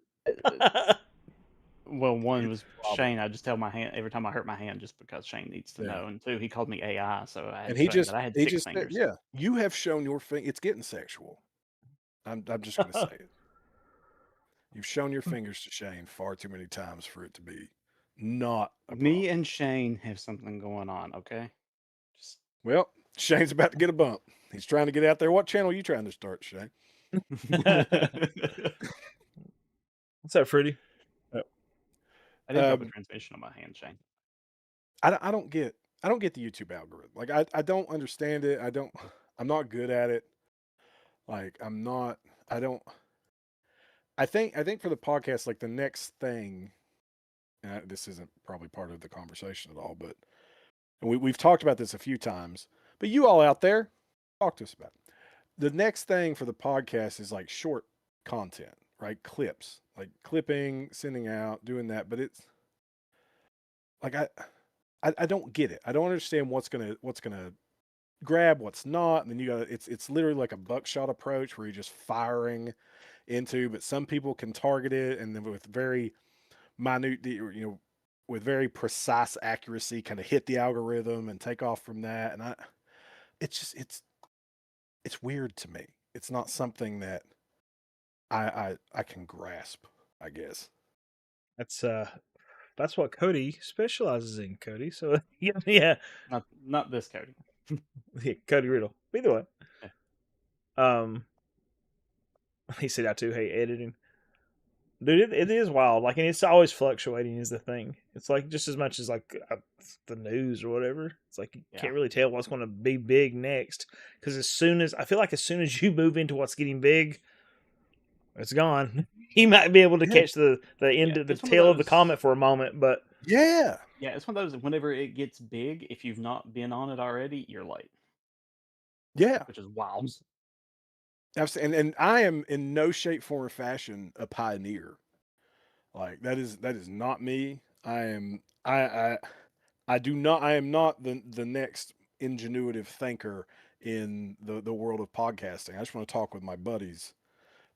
Well, one It's was a problem. Shane. I just tell my hand every time I hurt my hand, just because Shane needs to Yeah. know. And two, he called me AI, so I had And to he show him just that I had he six just said, fingers. yeah, you have shown your finger. It's getting sexual. I'm just gonna say it. You've shown your fingers to Shane far too many times for it to be not a problem. Me and Shane have something going on. Okay, just Well, Shane's about to get a bump. He's trying to get out there. What channel are you trying to start, Shane? What's up, Fruity? I did drop a Um, transmission on my hand, Shane. I don't get the YouTube algorithm. Like I don't understand it. I'm not good at it. Like I'm not I don't I think for the podcast, like the next thing, and this isn't probably part of the conversation at all, but we've talked about this a few times. But you all out there, talk to us about it. the next thing for the podcast is like short content, right? Clips, like clipping, sending out, doing that. But it's like I don't get it. I don't understand what's gonna grab, what's not. And then you got it's literally like a buckshot approach where you're just firing into. But some people can target it, and then with very minute, with very precise accuracy, kind of hit the algorithm and take off from that. And it's just it's weird to me. It's not something that I can grasp, I guess. That's what Cody specializes in, Cody. So yeah, Not this Cody. yeah, Cody Riddle. Either way. Yeah. He said I too hate editing. Dude, it is wild. Like, and it's always fluctuating is the thing. It's like just as much as like the news or whatever. It's like you can't really tell what's going to be big next because as soon as you move into what's getting big, it's gone. You might be able to catch the end of the tail of the comet for a moment, but yeah, it's one of those. Whenever it gets big, if you've not been on it already, you're late. Yeah, which is wild. Absolutely. And I am in no shape, form, or fashion a pioneer. Like that is not me. I am I am not the next ingenuitive thinker in the world of podcasting. I just want to talk with my buddies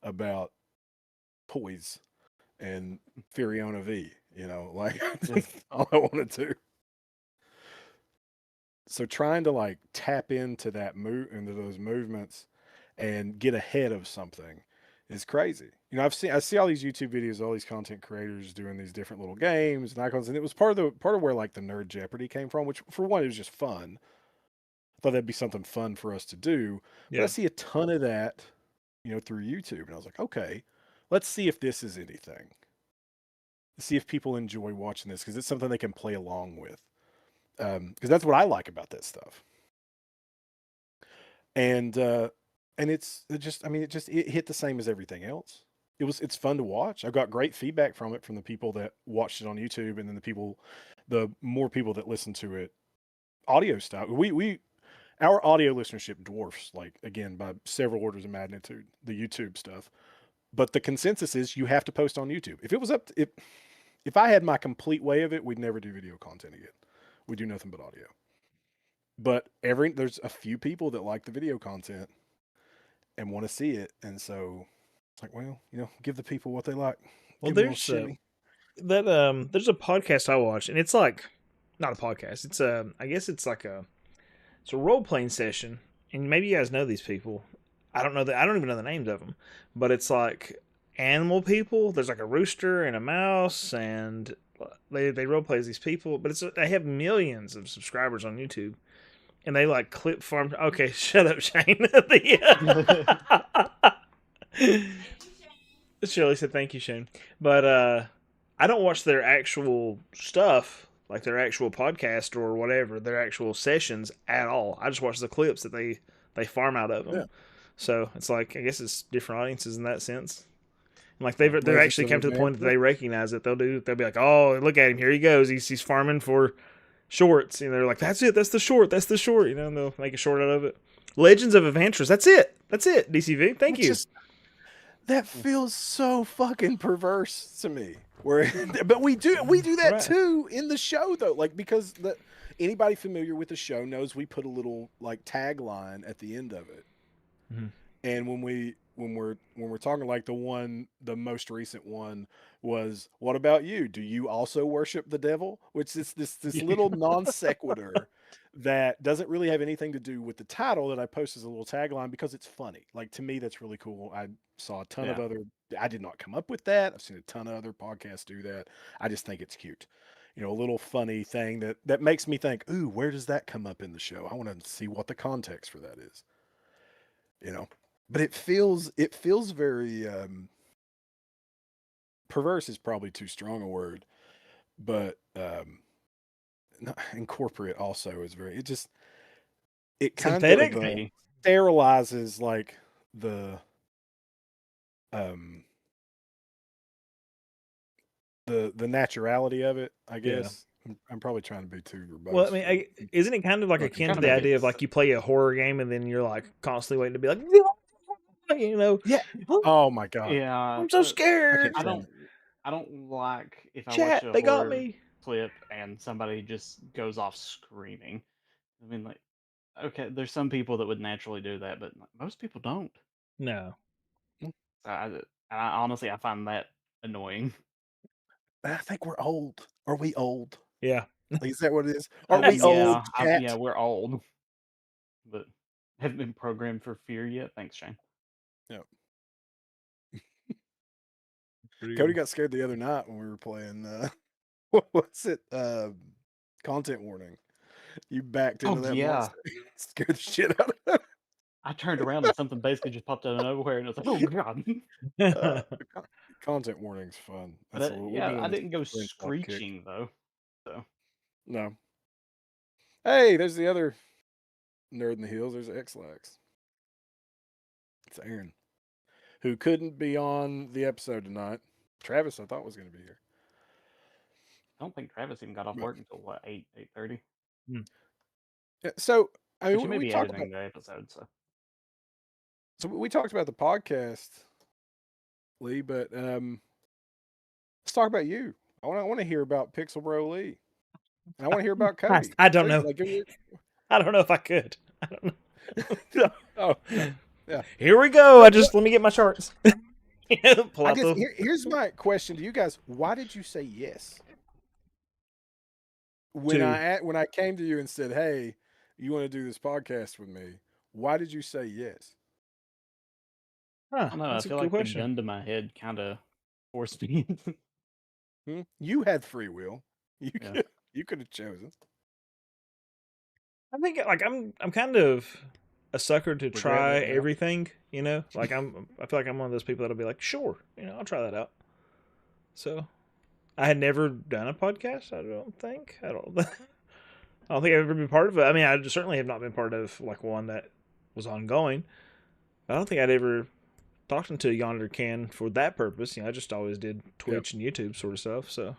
about toys and Furiona V. Like that's all I want to do. So trying to like tap into into those movements and get ahead of something is crazy. I see all these YouTube videos, all these content creators doing these different little games and icons, and it was part of where like the Nerd Jeopardy came from, which for one, it was just fun. I thought that'd be something fun for us to do. But I see a ton of that, through YouTube, and I was like, okay, let's see if this is anything. Let's see if people enjoy watching this because it's something they can play along with. Because that's what I like about that stuff. And it hit the same as everything else. It's fun to watch. I got great feedback from it from the people that watched it on YouTube, and then the more people that listen to it audio style. Our audio listenership dwarfs, like, again, by several orders of magnitude, the YouTube stuff. But the consensus is you have to post on YouTube. If it was if I had my complete way of it, we'd never do video content again. We do nothing but audio. But there's a few people that like the video content and want to see it, and so it's like, well, give the people what they like. Well, there's there's a podcast I watch, and it's like not a podcast. It's I guess it's like it's a role playing session, and maybe you guys know these people. I don't even know the names of them, but it's like animal people. There's like a rooster and a mouse, and they role play as these people. But they have millions of subscribers on YouTube. And they like clip farm. Okay, shut up, Shane. Shirley said thank you, Shane. But I don't watch their actual stuff, like their actual podcast or whatever, their actual sessions at all. I just watch the clips that they farm out of them. Yeah. So it's like, I guess it's different audiences in that sense. And like they've actually come to the point that they recognize it. They'll be like, oh, look at him, here he goes. He's farming for shorts, and they're like, that's it, that's the short, and they'll make a short out of it. Legends of Adventures, that's it, DCV, thank you. That feels so fucking perverse to me. But we do that too in the show though, like, because anybody familiar with the show knows we put a little like tagline at the end of it. Mm-hmm. And when we're talking, like, the most recent one was, what about you? Do you also worship the devil? Which is this little non sequitur that doesn't really have anything to do with the title that I post as a little tagline because it's funny. Like, to me, that's really cool. I saw a ton of I did not come up with that. I've seen a ton of other podcasts do that. I just think it's cute. A little funny thing that makes me think, ooh, where does that come up in the show? I want to see what the context for that is. But it feels very perverse is probably too strong a word, but incorporate also is it kind of sterilizes like the naturality of it, I guess. Yeah. I'm probably trying to be too verbose. Well, I mean, isn't it kind of like akin to the idea of like you play a horror game and then you're like constantly waiting to be like, You know, Yeah. "Oh, Oh my god. Yeah, I'm so scared. I stand don't like if I watch Chat, a they got horror me. clip and somebody just goes off screaming. I mean, like, okay, there's some people that would naturally do that, but like, most people don't. No. it. I honestly I find that annoying. I think we're old. Are we old? Yeah. Like, is that what it is? Are we That's old, Yeah, chat? we're old, but haven't been programmed for fear yet. Thanks, Shane. Yeah. pretty Cody good. got scared the other night when we were playing. What was it? Content warning. You backed into Oh that yeah, monster. Scared the shit out of him. I turned around and something basically just popped out of nowhere, and it was like, oh god. The content warning's fun. But That's what we'll be yeah, I on this didn't go screenshot kick. screeching though. So No. Hey, there's the other nerd in the heels. There's X-Lax. It's Aaron, who couldn't be on the episode tonight. Travis, I thought was going to be here. I don't think Travis even got off But, work until what 8:30. yeah, so I But you mean, may we be talked about editing the episode, so we talked about the podcast, Lee, but let's talk about you. I want to hear about Pixel Bro Lee, and I want to hear about Cody. I don't Please, know. like, give me I don't know if I could. I don't know. oh, yeah. Here we go. Let me get my charts. Pull I out guess the. here's my question to you guys: why did you say yes when To- I came to you and said, "Hey, you want to do this podcast with me?" Why did you say yes? Huh, I don't know. I that's a feel good like the question. gun to my head kind of forced me. You had free will. You Yeah. could you could have chosen. I think like I'm kind of a sucker to Regret try that now? everything. You know, like I feel like I'm one of those people that'll be like, sure, I'll try that out. So I had never done a podcast. I don't think. I don't. I don't think I've ever been part of it. I mean, I certainly have not been part of like one that was ongoing. I don't think I'd ever talked into Yonder Can for that purpose. I just always did Twitch and YouTube sort of stuff. So,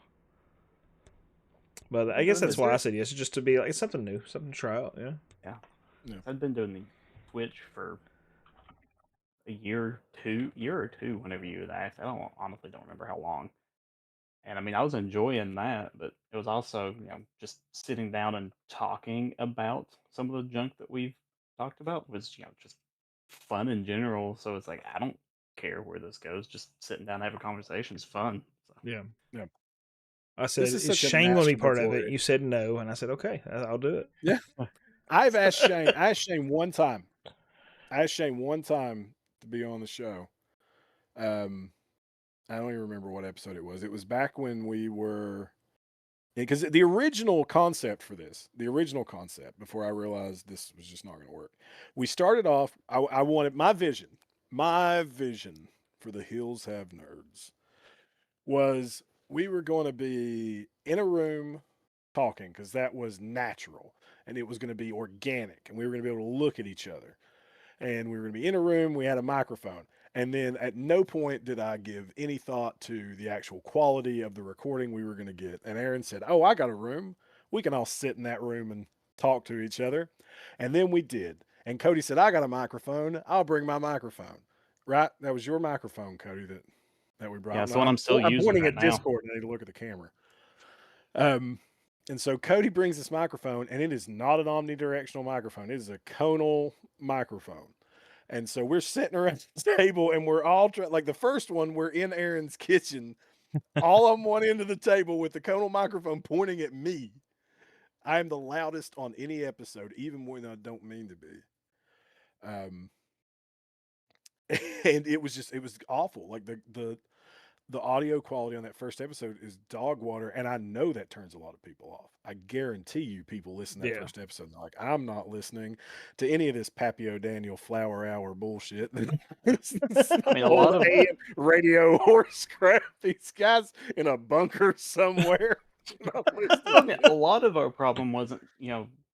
but I guess that's why I said yes, just to be like it's something new, something to try out. Yeah. I've been doing the Twitch for a year or two. Whenever you asked, honestly don't remember how long. And I mean, I was enjoying that, but it was also just sitting down and talking about some of the junk that we've talked about was just fun in general. So it's like I don't care where this goes. Just sitting down and having a conversation is fun. So. Yeah. Yeah. I said, This is is such a Shane going to be part of it? masturbatory- You said no, and I said, okay, I'll do it. Yeah. I've asked Shane. I asked Shane one time. To be on the show. I don't even remember what episode it was. It was back when we were, because the original concept for this, before I realized this was just not going to work. We started off. I wanted my vision for the Hills Have Nerds was we were going to be in a room talking because that was natural and it was going to be organic and we were going to be able to look at each other and we were going to be in a room. We had a microphone. And then at no point did I give any thought to the actual quality of the recording we were going to get. And Aaron said, "Oh, I got a room. We can all sit in that room and talk to each other." And then we did. And Cody said, "I got a microphone. I'll bring my microphone." Right? That was your microphone, Cody, that we brought. Yeah, it's the one I'm still using pointing right at now. Discord and I need to look at the camera. And so Cody brings this microphone, and it is not an omnidirectional microphone. It is a conal microphone. And so we're sitting around the table, and we're all like the first one, we're in Aaron's kitchen, all on one end of the table with the conal microphone pointing at me. I am the loudest on any episode, even when I don't mean to be. And it was awful. Like the audio quality on that first episode is dog water, and I know that turns a lot of people off. I guarantee you people listen to that first episode and they're like, I'm not listening to any of this Papio Daniel Flower Hour bullshit. I mean, a lot of AM radio horse crap. These guys in a bunker somewhere. I mean, a lot of our problem wasn't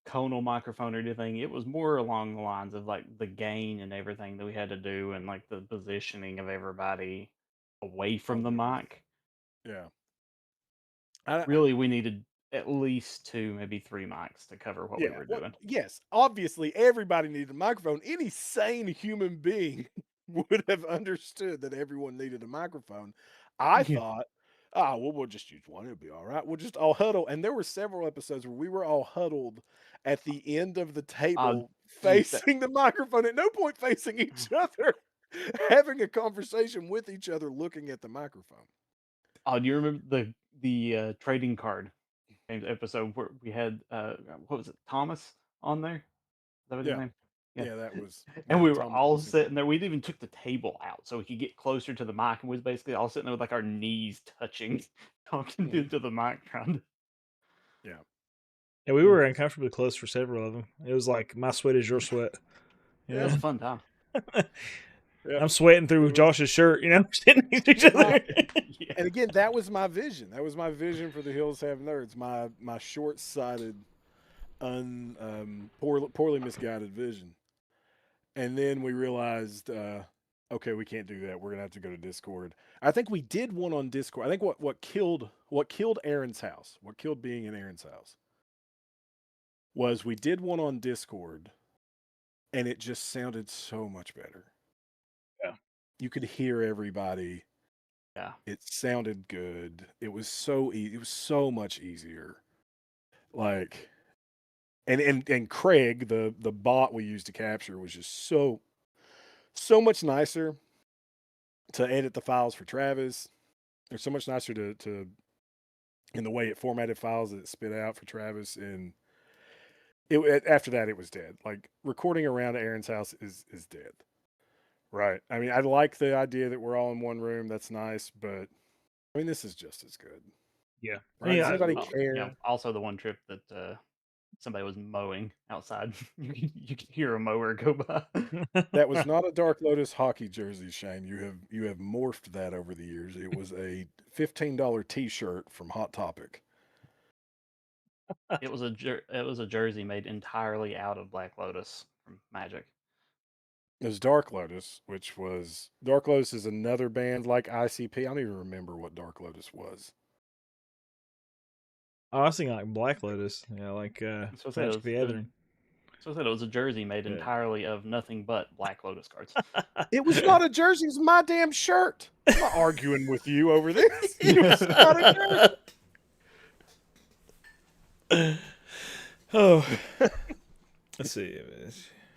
conal microphone or anything. It was more along the lines of like the gain and everything that we had to do and like the positioning of everybody away from the mic. Yeah. Really, we needed at least 2, maybe 3 mics to cover what we were doing. Yes, obviously everybody needed a microphone. Any sane human being would have understood that everyone needed a microphone. I thought, well, we'll just use one. It'll be all right. We'll just all huddle. And there were several episodes where we were all huddled at the end of the table facing the microphone, at no point facing each other, having a conversation with each other, looking at the microphone. Oh, do you remember the trading card games episode where we had what was it, Thomas on there? Is that what his name? Yeah, that was. And we were Thomas all was sitting there. We even took the table out so we could get closer to the mic, and we was basically all sitting there with like our knees touching, talking into the mic, trying to. Yeah. Yeah, we were uncomfortably close for several of them. It was like my sweat is your sweat. Yeah, it was a fun time. I'm sweating through Josh's shirt, sitting next to each other. And again, that was my vision. That was my vision for the Hills Have Nerds. My short-sighted, poorly misguided vision. And then we realized, okay, we can't do that. We're gonna have to go to Discord. I think we did one on Discord. I think what killed Aaron's house, what killed being in Aaron's house, was we did one on Discord, and it just sounded so much better. Yeah, you could hear everybody. Yeah, it sounded good. It was so easy. It was so much easier. Like, and Craig, the bot we used to capture, was just so much nicer to edit the files for Travis. They're so much nicer to in the way it formatted files that it spit out for Travis. And after that, it was dead. Like, recording around Aaron's house is dead. Right. I mean, I like the idea that we're all in one room. That's nice, but I mean, this is just as good. Yeah. Right? Does anybody care? Yeah, also, the one trip that somebody was mowing outside, you could hear a mower go by. That was not a Dark Lotus hockey jersey, Shane. You have morphed that over the years. It was a $15 T-shirt from Hot Topic. It was a jersey made entirely out of Black Lotus from Magic. It was Dark Lotus, which was Dark Lotus is another band like ICP. I don't even remember what Dark Lotus was. Oh, I was thinking like Black Lotus. Yeah, like Magic the Gathering. So I said it was a jersey made entirely of nothing but Black Lotus cards. It was not a jersey. It was my damn shirt. I'm not arguing with you over this. It was not a jersey. Oh, let's see.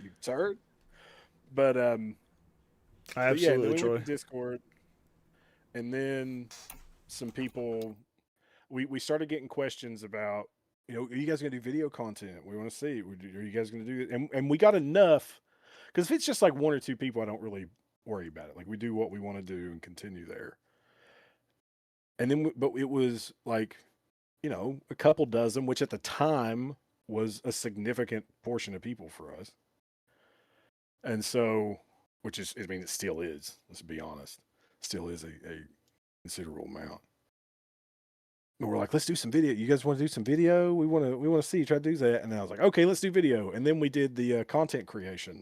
You turd. But absolutely, we Troy. went to Discord, and then some people. We started getting questions about, are you guys going to do video content? We want to see. Are you guys going to do it? And we got enough, because if it's just like one or two people, I don't really worry about it. Like, we do what we want to do and continue there. And then, but it was like, a couple dozen, which at the time was a significant portion of people for us. And so, it still is, let's be honest, still is a considerable amount. And we're like, let's do some video. You guys want to do some video? We want to see you try to do that. And then I was like, okay, let's do video. And then we did the content creation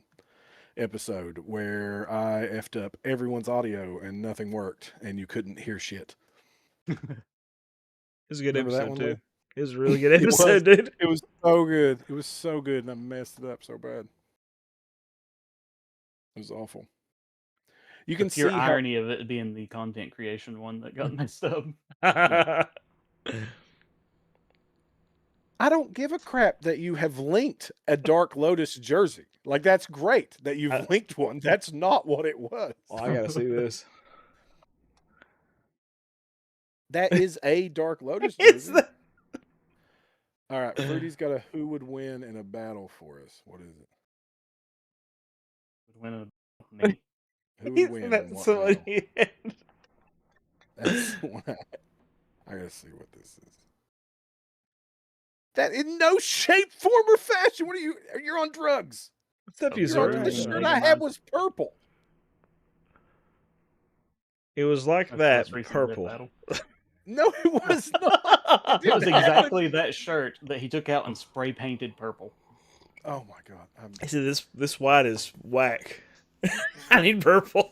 episode where I effed up everyone's audio and nothing worked and you couldn't hear shit. It was a good Remember episode too. It was a really good episode, dude. It was so good. It was so good, and I messed it up so bad. It was awful. You can see your irony of it being the content creation one that got messed up. I don't give a crap that you have linked a Dark Lotus jersey. Like, that's great that you've linked one. That's not what it was. Well, I gotta see this. That is a Dark Lotus jersey. All right, Fruity's got a who would win in a battle for us. What is it? Would win me. Who would win? That's the one he had. That's the one. I gotta see what this is. That in no shape, form, or fashion. What are you? You're on drugs. Except The shirt I had was purple. It was like that, purple. No, it was not. It was exactly that shirt that he took out and spray painted purple. Oh my god! He said, "This white is whack. I need purple."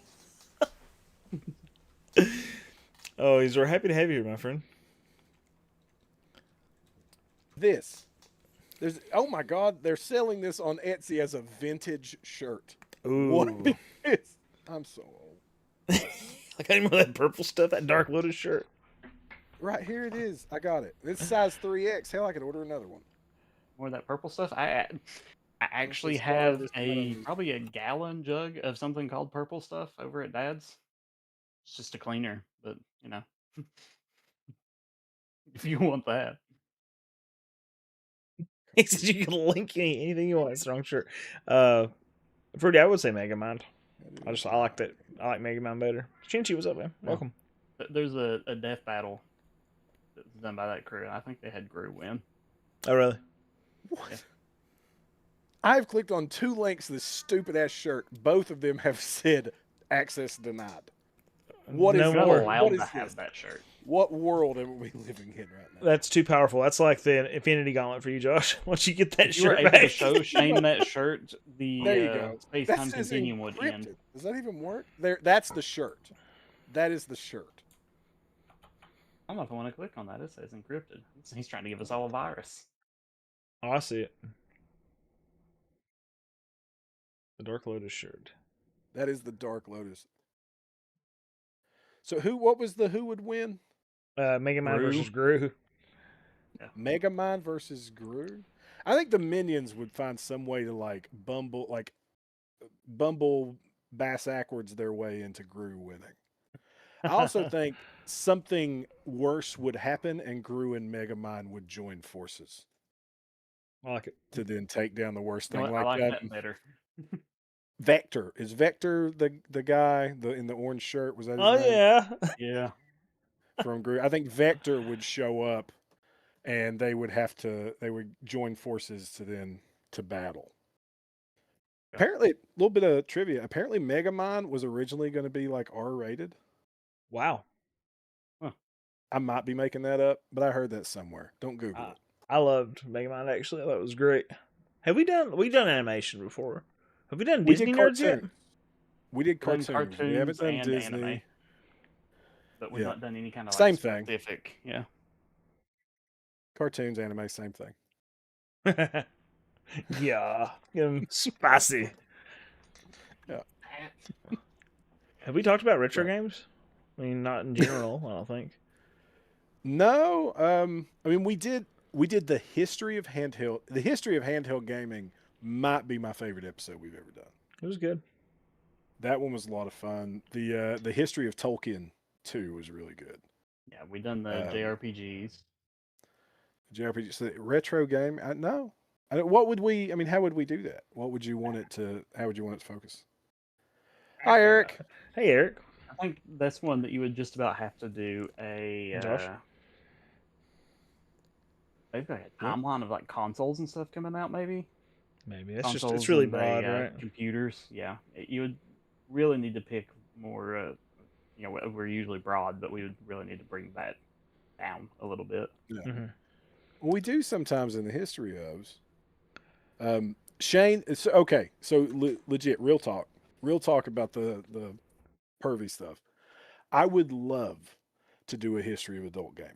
Oh, we're happy to have you here, my friend. Oh my god! They're selling this on Etsy as a vintage shirt. Ooh. What is this? I'm so old. Like, I didn't wear that purple stuff, that Dark Lotus shirt. Right here it is. I got it. It's size 3X. Hell, I could order another one. More of that purple stuff. I actually It's have Star probably a gallon jug of something called purple stuff over at Dad's. It's just a cleaner, but you know, if you want that. He said you can link anything you want. Strong shirt. Fruity, I would say Megamind. I like that. I like Megamind better. Chinchy, what's up, man? Welcome. There's a death battle that's done by that crew. I think they had Gru win. Oh, really? What? Yeah. I've clicked on 2 links to this stupid ass shirt. Both of them have said access denied. What No is You're not more. allowed What to is have this? that shirt. What world am we living in right now? That's too powerful. That's like the Infinity Gauntlet for you, Josh. Once you get that If you were shirt able back. to show Shane that shirt, the There you go. space That time says continuum would end. encrypted. Does that even work? There. That's the shirt. That is the shirt. I don't know if I want to click on that. It says encrypted. He's trying to give us all a virus. Oh, I see it. The Dark Lotus shirt. That is the Dark Lotus. So who would win? Megamind Gru. versus Gru. Megamind versus Gru? I think the minions would find some way to bumble bass backwards their way into Gru winning. I also think something worse would happen and Gru and Megamind would join forces I like it. to then take down the worst You know thing. what? I like that better. Vector. Is Vector the guy in the orange shirt? Was that his Oh, name? yeah. Yeah. From Gru. I think Vector would show up and they would join forces to battle. Yeah. Apparently, a little bit of trivia. Apparently Megamind was originally going to be like R-rated. Wow. I might be making that up, but I heard that somewhere. Don't Google it. I loved Megamind, actually. I thought it was great. We've done animation before. Have we done We Disney did Nerds yet? cartoons. We did Done cartoons. We haven't done and Disney. anime. But we've Yeah. not done any kind of Same thing. specific. Yeah. Cartoons, anime, same thing. Yeah. Spicy. Yeah. Have we talked about retro games? I mean, not in general, I don't think. No, I mean we did the history of handheld. The history of handheld gaming might be my favorite episode we've ever done. It was good. That one was a lot of fun. The history of Tolkien too was really good. Yeah, we done the JRPGs. JRPG, so retro game. No, what would we? I mean, how would we do that? What would you want it to? How would you want it to focus? Hi, Eric. Hey, Eric. I think that's one that you would just about have to do Josh? Maybe like a timeline of like consoles and stuff coming out. Maybe Maybe it's consoles really and broad, right? computers. Yeah, you would really need to pick more. We're usually broad, but we would really need to bring that down a little bit. Yeah. Mm-hmm. Well, we do sometimes in the history of. Shane, it's okay. So legit, real talk about the pervy stuff. I would love to do a history of adult gaming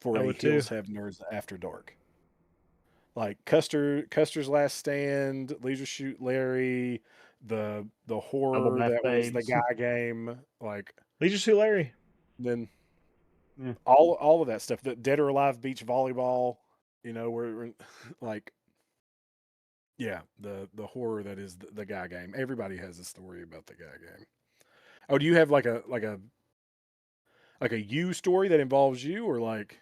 for a Hills Have Nerds After Dark. Like Custer's Last Stand, Leisure Shoot Larry, the horror that was the guy game, like Leisure Suit Larry. Then all of that stuff, the Dead or Alive beach volleyball, where like the horror that is the guy game. Everybody has a story about the guy game. Oh, do you have like a you story that involves you, or like?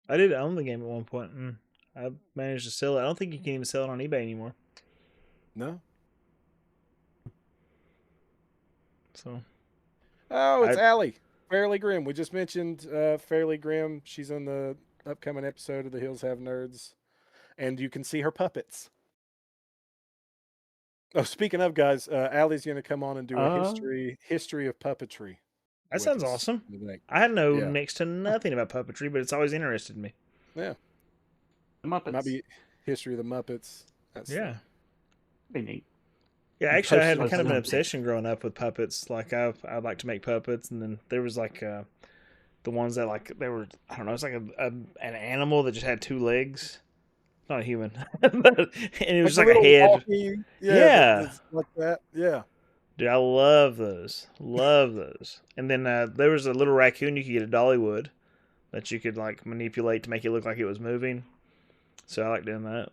I did own the game at one point, and I managed to sell it. I don't think you can even sell it on eBay anymore. No. So. Oh, it's Allie. Fairly Grim. We just mentioned Fairly Grim. She's on the upcoming episode of The Hills Have Nerds. And you can see her puppets. Oh, speaking of, guys, Allie's going to come on and do a history of puppetry. That sounds awesome. I had next to nothing about puppetry, but it's always interested me. Yeah. The Muppets. It might be history of the Muppets. That'd be neat. Yeah, actually, I had kind of an obsession growing up with puppets. Like, I'd like to make puppets, and then there was like the ones that like they were. I don't know. It's like an animal that just had 2 legs, not a human, and it was Like like a head. walking, Yeah. that's like that. Yeah. Dude, I love those. Love those. And then there was a little raccoon you could get at Dollywood that you could like manipulate to make it look like it was moving. So I like doing that.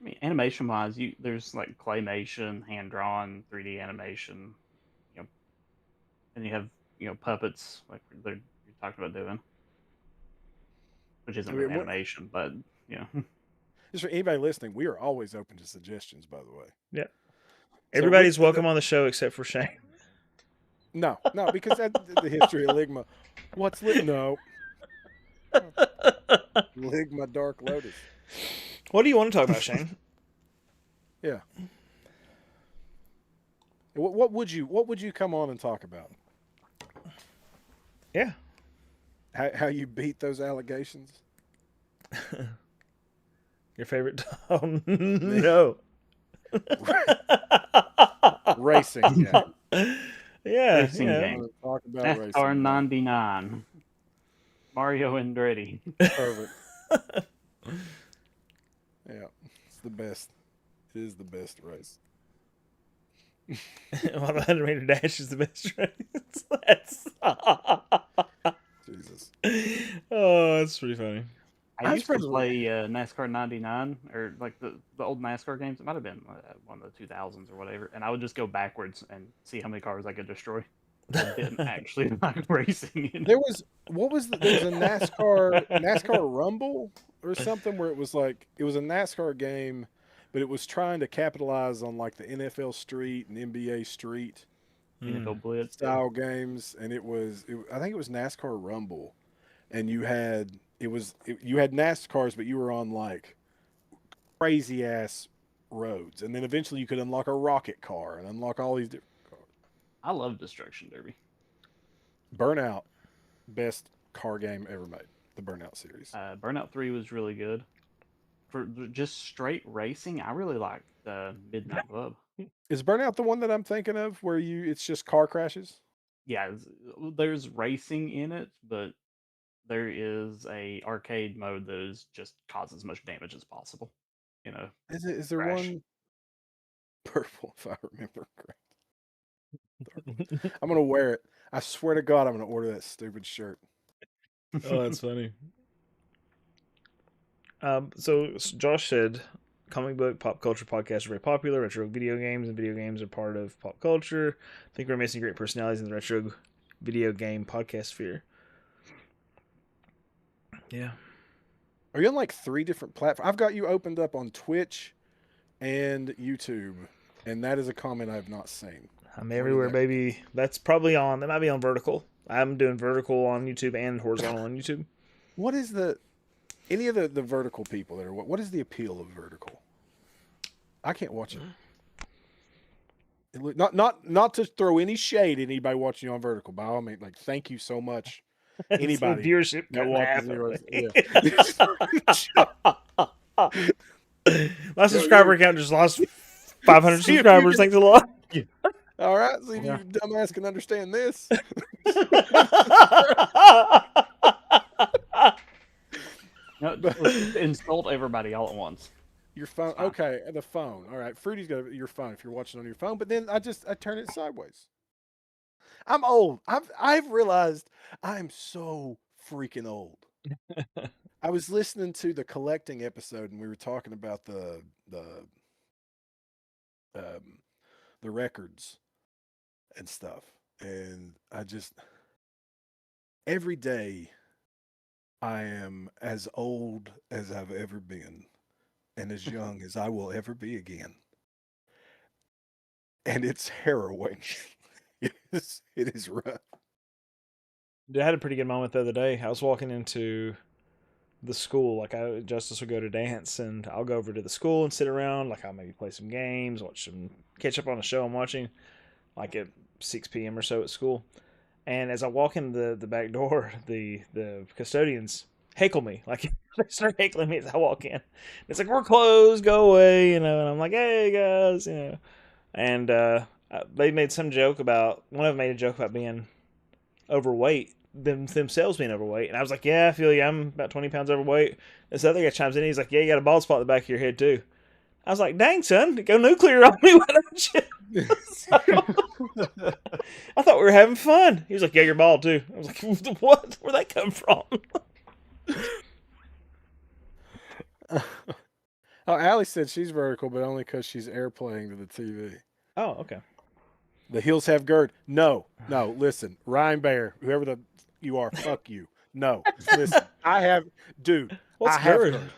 I mean, animation wise, there's like claymation, hand drawn, 3D animation, you know, and you have puppets like you talked about doing, which isn't really animation, but Just for anybody listening, we are always open to suggestions. By the way. Yeah. So Everybody's welcome on the show except for Shane. No, because that's the history of Ligma. What's No. Ligma Dark Lotus. What do you want to talk about, Shane? Yeah. What would you come on and talk about? Yeah. How you beat those allegations? Your favorite? Oh, no. Racing game. Yeah. Racing game. Talk about NASCAR 99. Mario Andretti. Perfect. Yeah, it's the best. It is the best race. Well, the 100-meter dash is the best race. That's... Jesus. Oh, that's pretty funny. I used to play NASCAR 99, or like the old NASCAR games. It might have been one of the 2000s or whatever. And I would just go backwards and see how many cars I could destroy. I didn't actually like racing. There was a NASCAR Rumble or something where it was a NASCAR game, but it was trying to capitalize on like the NFL Street and NBA Street NFL Blitz style games, and I think it was NASCAR Rumble, and you had NASCARs, but you were on like crazy ass roads, and then eventually you could unlock a rocket car and unlock all these different cars. I love Destruction Derby. Burnout, best car game ever made. The Burnout series. Burnout 3 was really good. For just straight racing, I really liked Midnight Club. Is Burnout the one that I'm thinking of where it's just car crashes? Yeah, there's racing in it, but there is a arcade mode that is just cause as much damage as possible. Is there one purple, if I remember correct? I'm gonna wear it. I swear to God, I'm gonna order that stupid shirt. Oh, that's funny. So Josh said, comic book, pop culture podcasts are very popular. Retro video games and video games are part of pop culture. I think we're missing great personalities in the retro video game podcast sphere. Yeah. Are you on like 3 different platforms? I've got you opened up on Twitch and YouTube, and that is a comment I've not seen. I'm everywhere, baby. That's probably on. That might be on vertical. I'm doing vertical on YouTube and horizontal on YouTube. What is any of the vertical people that are what is the appeal of vertical? I can't watch it. Not to throw any shade at anybody watching you on vertical. By all means, like, thank you so much. Anybody viewership that watches. My subscriber count just lost 500 subscribers. Thanks a lot. All right, see if you dumbass can understand this. No, let's insult everybody all at once. Your phone, okay, the phone. All right, Fruity's got your phone if you're watching on your phone, but then I turn it sideways. I'm old. I've realized I'm so freaking old. I was listening to the collecting episode, and we were talking about the records and stuff, and every day I am as old as I've ever been and as young as I will ever be again. And it's harrowing. It is rough. I had a pretty good moment the other day. I was walking into the school. Like, Justice will go to dance, and I'll go over to the school and sit around. Like, I'll maybe play some games, catch up on a show I'm watching, like at 6 p.m. or so at school. And as I walk in the back door, the custodians heckle me. Like, they start heckling me as I walk in. It's like, we're closed, go away, And I'm like, hey, guys, And they made some joke about, one of them made a joke about being overweight. themselves being overweight. And I was like, yeah, I feel you. I'm about 20 pounds overweight. This other guy chimes in. He's like, yeah, you got a bald spot in the back of your head too. I was like, dang, son, go nuclear on me. Why don't you? So, I thought we were having fun. He was like, yeah, you're bald too. I was like, what? Where'd that come from? Oh, Allie said she's vertical, but only because she's airplaying to the TV. Oh, okay. The heels have gird. No, listen, Ryan Bear, whoever you are, fuck you. No, listen, dude. What's I have gird? gird.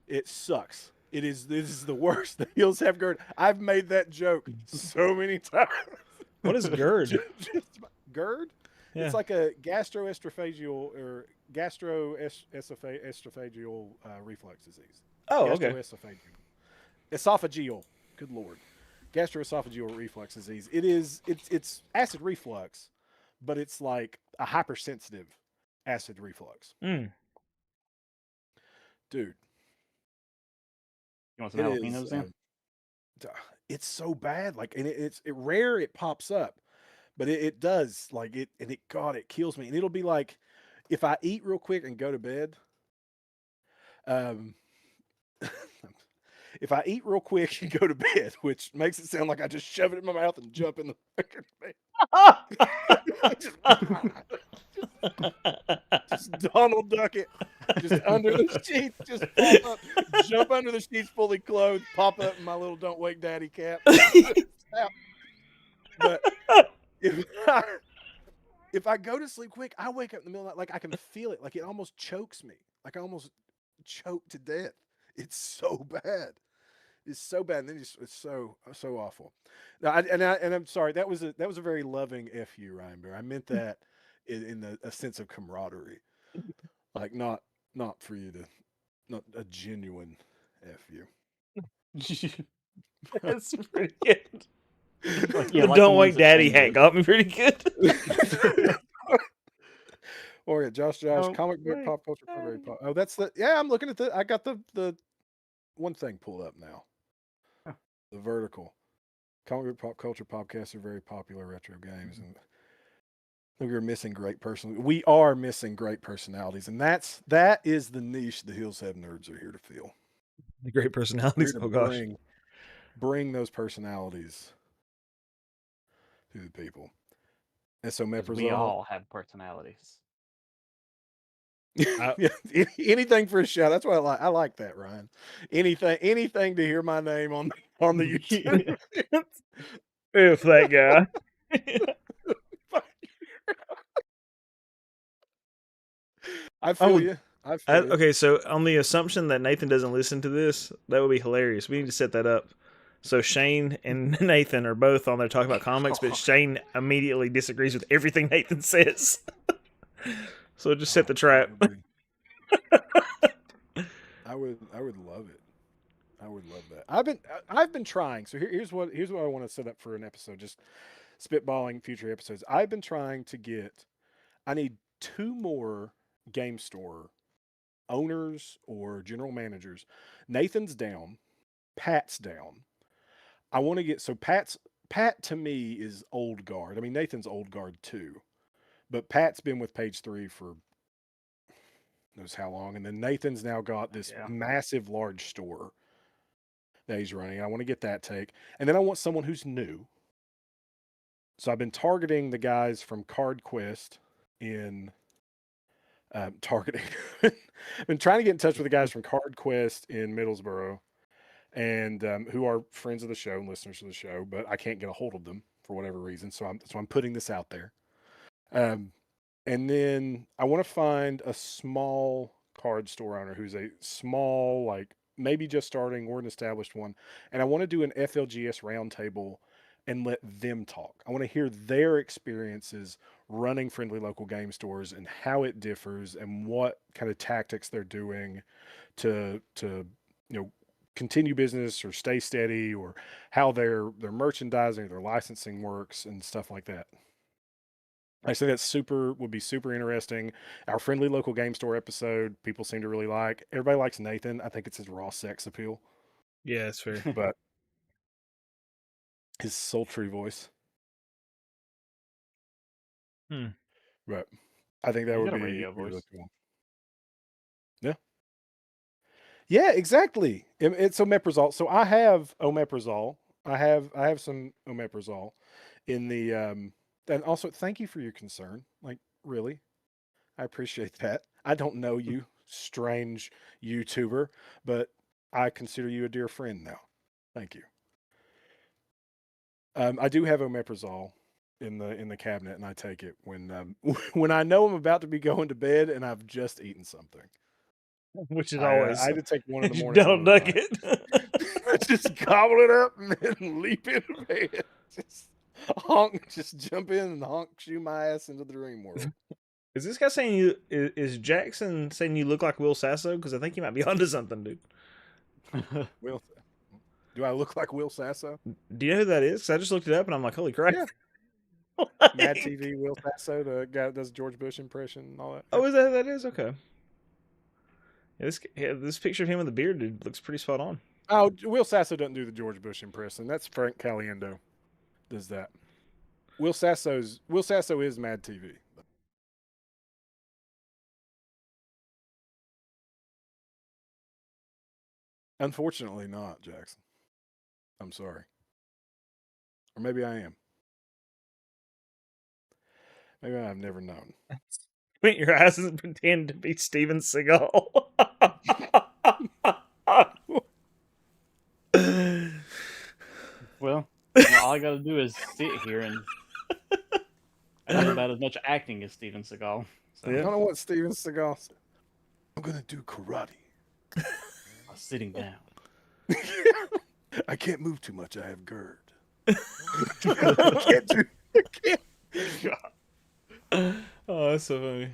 It sucks. This is the worst. The heels have gird. I've made that joke so many times. What is gird? Gird? Yeah. It's like a gastroesophageal or gastroesophageal reflux disease. Oh, okay. Esophageal. Good Lord. Gastroesophageal reflux disease. It's acid reflux, but it's like a hypersensitive acid reflux. Mm. Dude. You want some jalapenos in? It's so bad. Like, and it's rare it pops up, but it does. Like God, it kills me. And it'll be like if I eat real quick and go to bed, if I eat real quick and go to bed, which makes it sound like I just shove it in my mouth and jump in the fucking bed. just Donald Duck it. Just under the sheets. Just pop up. Jump under the sheets fully clothed. Pop up in my little Don't Wake Daddy cap. But if I go to sleep quick, I wake up in the middle of the night. Like I can feel it. Like it almost chokes me. Like I almost choke to death. It's so bad. It's so bad, and then it's so awful. Now, I'm sorry. That was a very loving fu, Ryan Bear. I meant that in a sense of camaraderie, like not for you to, not a genuine fu. That's pretty good. Like, the Don't Wake Daddy hat got me pretty good. Oh yeah, Josh, comic book pop culture very pop. Oh, that's I'm looking at I got the one thing pulled up now. The vertical comic book pop culture podcasts are very popular retro games, and we are missing great We are missing great personalities, and that is the niche the Heels Have Nerds are here to fill. The great personalities. Oh gosh, bring those personalities to the people. And so we all have personalities. Anything for a shout. That's what I like. I like that, Ryan. Anything to hear my name on the YouTube. If that guy. I feel you. Okay, so on the assumption that Nathan doesn't listen to this, that would be hilarious. We need to set that up. So Shane and Nathan are both on there talking about comics, but Shane immediately disagrees with everything Nathan says. So just set the trap. I would love it. I would love that. I've been trying. So here's what I want to set up for an episode. Just spitballing future episodes. I've been trying to get. I need 2 more game store owners or general managers. Nathan's down. Pat's down. I want to get Pat to me is old guard. I mean Nathan's old guard too. But Pat's been with Page 3 for knows how long. And then Nathan's now got this massive large store that he's running. I want to get that take. And then I want someone who's new. So I've been targeting the guys from Card Quest in targeting. I've been trying to get in touch with the guys from Card Quest in Middlesboro and who are friends of the show and listeners of the show, but I can't get a hold of them for whatever reason. So I'm putting this out there. And then I want to find a small card store owner who's a small, like maybe just starting or an established one. And I want to do an FLGS roundtable and let them talk. I want to hear their experiences running friendly local game stores and how it differs and what kind of tactics they're doing to continue business or stay steady, or how their merchandising, their licensing works and stuff like that. I say that would be super interesting. Our friendly local game store episode, people seem to really like. Everybody likes Nathan. I think it's his raw sex appeal. Yeah, that's fair. But his sultry voice. But I think that He's would got a be radio really voice. cool. Yeah. Yeah, exactly. It's omeprazole. So I have omeprazole. I have some omeprazole in the and also thank you for your concern. Like, really? I appreciate that. I don't know you, strange YouTuber, but I consider you a dear friend now. Thank you. I do have omeprazole in the cabinet, and I take it when when I know I'm about to be going to bed and I've just eaten something. Which is I always had to take one in the morning. Donald One in the night. Nugget. I just gobble it up and then leap into bed. Just honk, just jump in and honk, shoo my ass into the dream world. Is this guy saying you? Is Jackson saying you look like Will Sasso? Because I think he might be onto something, dude. Will, do I look like Will Sasso? Do you know who that is? 'Cause I just looked it up and I'm like, holy crap! Yeah. Like- Mad TV, Will Sasso, the guy that does George Bush impression and all that. Oh, is that who that is? Okay. Yeah, this picture of him with the beard, dude, looks pretty spot on. Oh, Will Sasso doesn't do the George Bush impression. That's Frank Caliendo does that. Will Sasso is Mad TV. Unfortunately not, Jackson. I'm sorry. Or maybe I am. Maybe I've never known. Squint your eyes and pretend to be Steven Seagal. Well, all I got to do is sit here and I do about as much acting as Steven Seagal. So I don't know what Steven Seagal said. I'm gonna do karate. I'm sitting down. I can't move too much. I have GERD. I can't. Oh, that's so funny.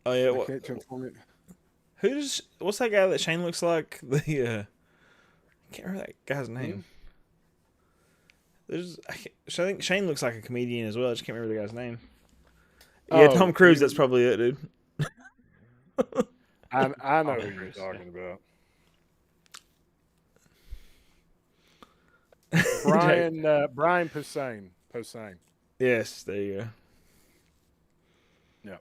Oh yeah, I can't transform it. what's that guy that Shane looks like? I can't remember that guy's name. I think Shane looks like a comedian as well. I just can't remember the guy's name. Yeah, Tom Cruise. That's probably it, dude. I know who you're talking about. Brian Posehn. Yes, there you go. Yeah.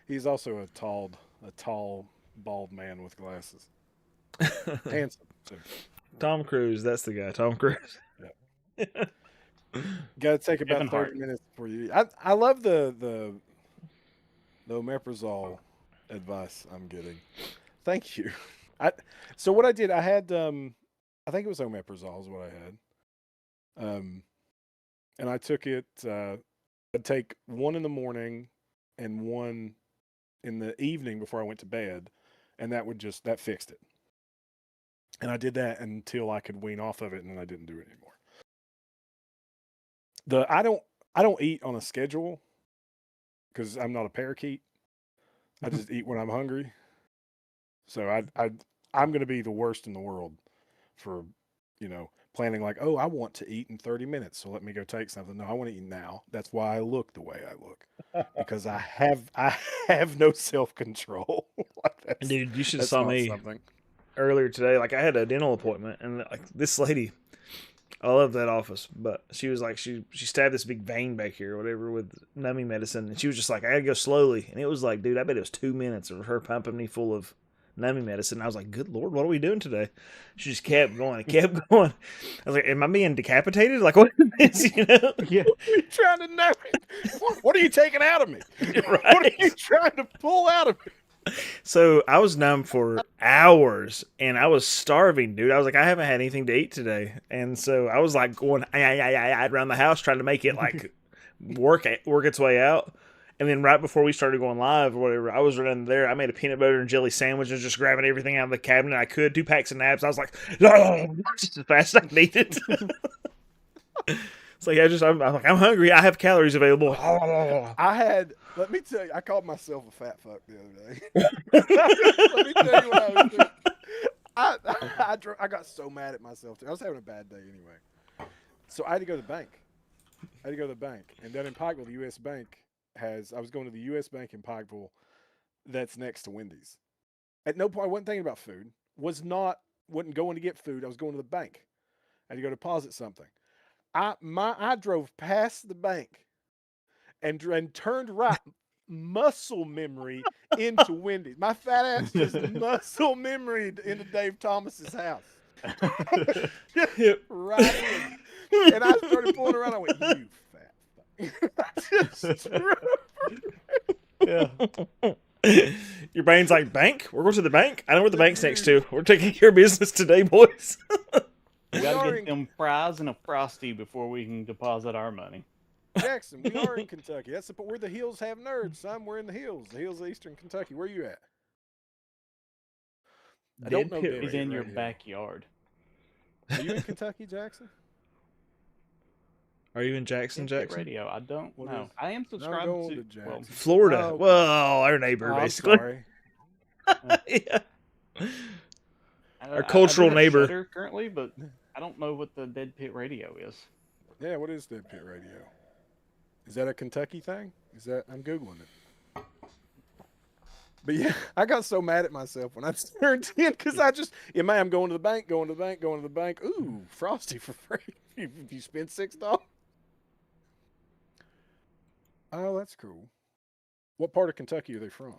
He's also a tall, bald man with glasses. Handsome too. Tom Cruise, that's the guy. Tom Cruise. Yeah. Got to take about 30 minutes before you eat. I love the omeprazole advice I'm getting. Thank you. So what I did, I had I think it was omeprazole is what I had. And I took it. I'd take one in the morning and one in the evening before I went to bed, and that fixed it. And I did that until I could wean off of it, and then I didn't do it anymore. I don't eat on a schedule because I'm not a parakeet. I just eat when I'm hungry. So I'm going to be the worst in the world for, planning like, oh, I want to eat in 30 minutes, so let me go take something. No, I want to eat now. That's why I look the way I look, because I have no self-control. Dude, you should have saw me earlier today. Like, I had a dental appointment, and like this lady, I love that office, but she was like, she stabbed this big vein back here or whatever with numbing medicine, and she was just like, I gotta go slowly. And it was like, dude, I bet it was 2 minutes of her pumping me full of numbing medicine. I was like, good Lord, what are we doing today? She just kept going and kept going. I was like, am I being decapitated? Like, what is this, Yeah. What are you trying to know? What are you taking out of me? Right. What are you trying to pull out of me? So I was numb for hours and I was starving, dude. I was like, I haven't had anything to eat today. And so I was like going around the house trying to make it like work its way out. And then right before we started going live or whatever, I was running there. I made a peanut butter and jelly sandwich and just grabbing everything out of the cabinet I could. 2 packs of naps. I was like, just as fast as I needed. It's like I'm hungry. I have calories available. Let me tell you, I called myself a fat fuck the other day. Let me tell you what I was doing. I got so mad at myself. I was having a bad day anyway. So I had to go to the bank. And down in Pikeville, the U.S. Bank I was going to the U.S. Bank in Pikeville that's next to Wendy's. At no point, I wasn't thinking about food. Wasn't going to get food. I was going to the bank. I had to go deposit something. I drove past the bank and turned right, muscle memory into Wendy's. My fat ass just muscle memory into Dave Thomas's house. Right in. And I started pulling around. I went, you fat fuck. Yeah. Your brain's like, bank? We're going to the bank? I know where the bank's next to. We're taking care of business today, boys. We gotta get them fries and a Frosty before we can deposit our money. Jackson, we are in Kentucky. We're the hills have nerds, son. We're in the hills of Eastern Kentucky. Where you at? I don't know. He's in your backyard. Are you in Kentucky, Jackson? Are you in Jackson? Radio. I don't know. I am subscribed to Jackson. Florida. Oh, well, our neighbor, basically. Sorry. Yeah. Our cultural neighbor. Shudder currently, but I don't know what the Dead Pit Radio is. Yeah, what is Dead Pit Radio? Is that a Kentucky thing? I'm Googling it. But yeah, I got so mad at myself when I turned in because I'm going to the bank. Ooh, Frosty for free. If you spend $6. Oh, that's cool. What part of Kentucky are they from?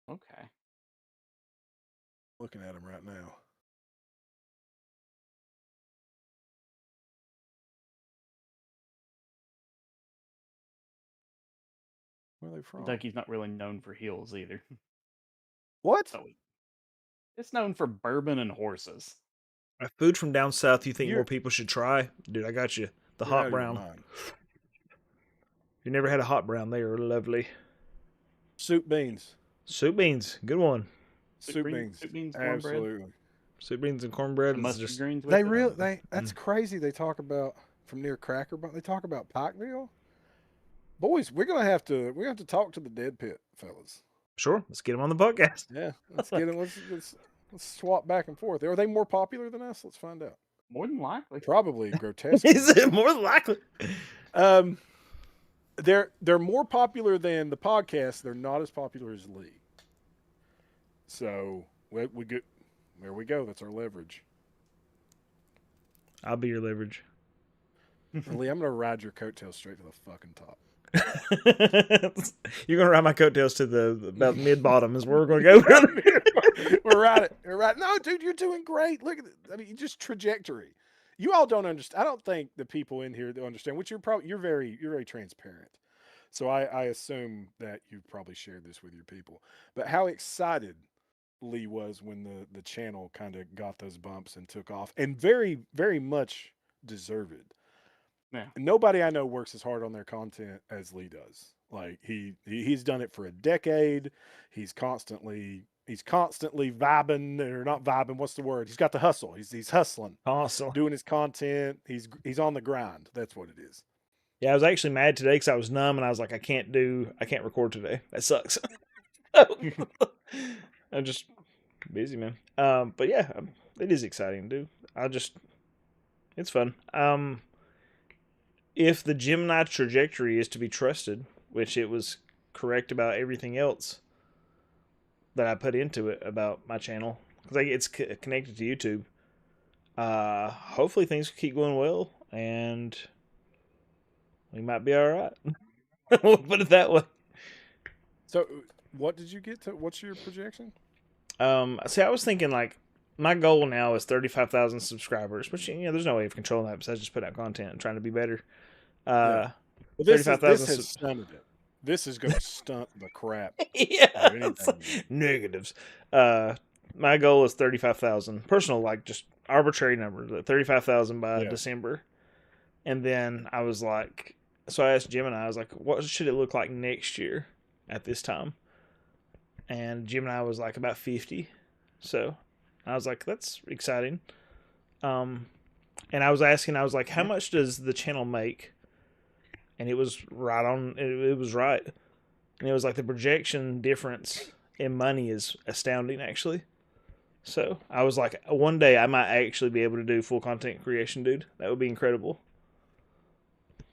Okay. Looking at them right now. Where are they from? Kentucky's not really known for hills either. What? So it's known for bourbon and horses. A food from down south you think more people should try? Dude, I got you. The hot brown. You never had a hot brown. They are lovely. Soup beans. Soup beans. Good one. Soup beans, absolutely. Soup beans and cornbread. Mustard greens. That's crazy. They talk about from near Cracker, but they talk about Pikeville. Boys, we're gonna have to talk to the Dead Pit fellas. Sure, let's get them on the podcast. Yeah, let's get them. Let's swap back and forth. Are they more popular than us? Let's find out. More than likely. Probably grotesque. Is it more than likely? They're more popular than the podcast. They're not as popular as Lee. So we get there. We go. That's our leverage. I'll be your leverage. Lee, I'm gonna ride your coattails straight to the fucking top. You're gonna ride my coattails to about mid bottom is where we're gonna go. We're right. No, dude, you're doing great. Look at it. I mean, just trajectory. You all don't understand. I don't think the people in here understand. Which you're very transparent. So I assume that you've probably shared this with your people. But how excited Lee was when the channel kind of got those bumps and took off, and very, very much deserved. Yeah. Nobody I know works as hard on their content as Lee does. Like he's done it for a decade. He's constantly vibing, or not vibing. What's the word? He's got the hustle. He's hustling. Awesome. Doing his content. He's on the grind. That's what it is. Yeah, I was actually mad today because I was numb and I was like, I can't record today. That sucks. I'm just busy, man. But yeah, it is exciting, dude. It's fun. If the Gemini trajectory is to be trusted, which it was correct about everything else that I put into it about my channel, because it's connected to YouTube, hopefully things keep going well, and we might be all right. We'll put it that way. So, what did you get to? What's your projection? See, I was thinking my goal now is 35,000 subscribers, which there's no way of controlling that besides just putting out content and trying to be better. Well, this has stunted it. This is going to stunt the crap. Yeah, negatives. My goal is 35,000 personal, just arbitrary number, 35,000 by December. And then I was like, so I asked Gemini, I was like, what should it look like next year at this time? And Gemini was like about 50. So I was like, that's exciting. And I was asking, how much does the channel make? And it was right on. It was right. And it was like the projection difference in money is astounding, actually. So I was like, one day I might actually be able to do full content creation, dude. That would be incredible.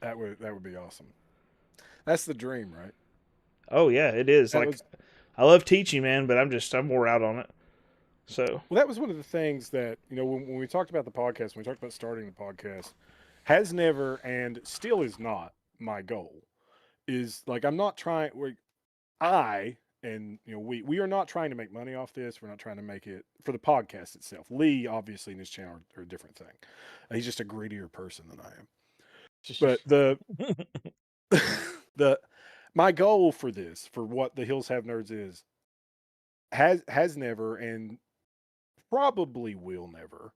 That would be awesome. That's the dream, right? Oh yeah, it is. I love teaching, man, but I'm wore out on it. So Well, that was one of the things that, when we talked about the podcast, when we talked about starting the podcast, has never and still is not my goal. Is like, I'm not trying, we are not trying to make money off this. We're not trying to make it for the podcast itself. Lee, obviously, in his channel are a different thing. He's just a greedier person than I am. But my goal for this, for what the Hills Have Nerds is, has never and probably will never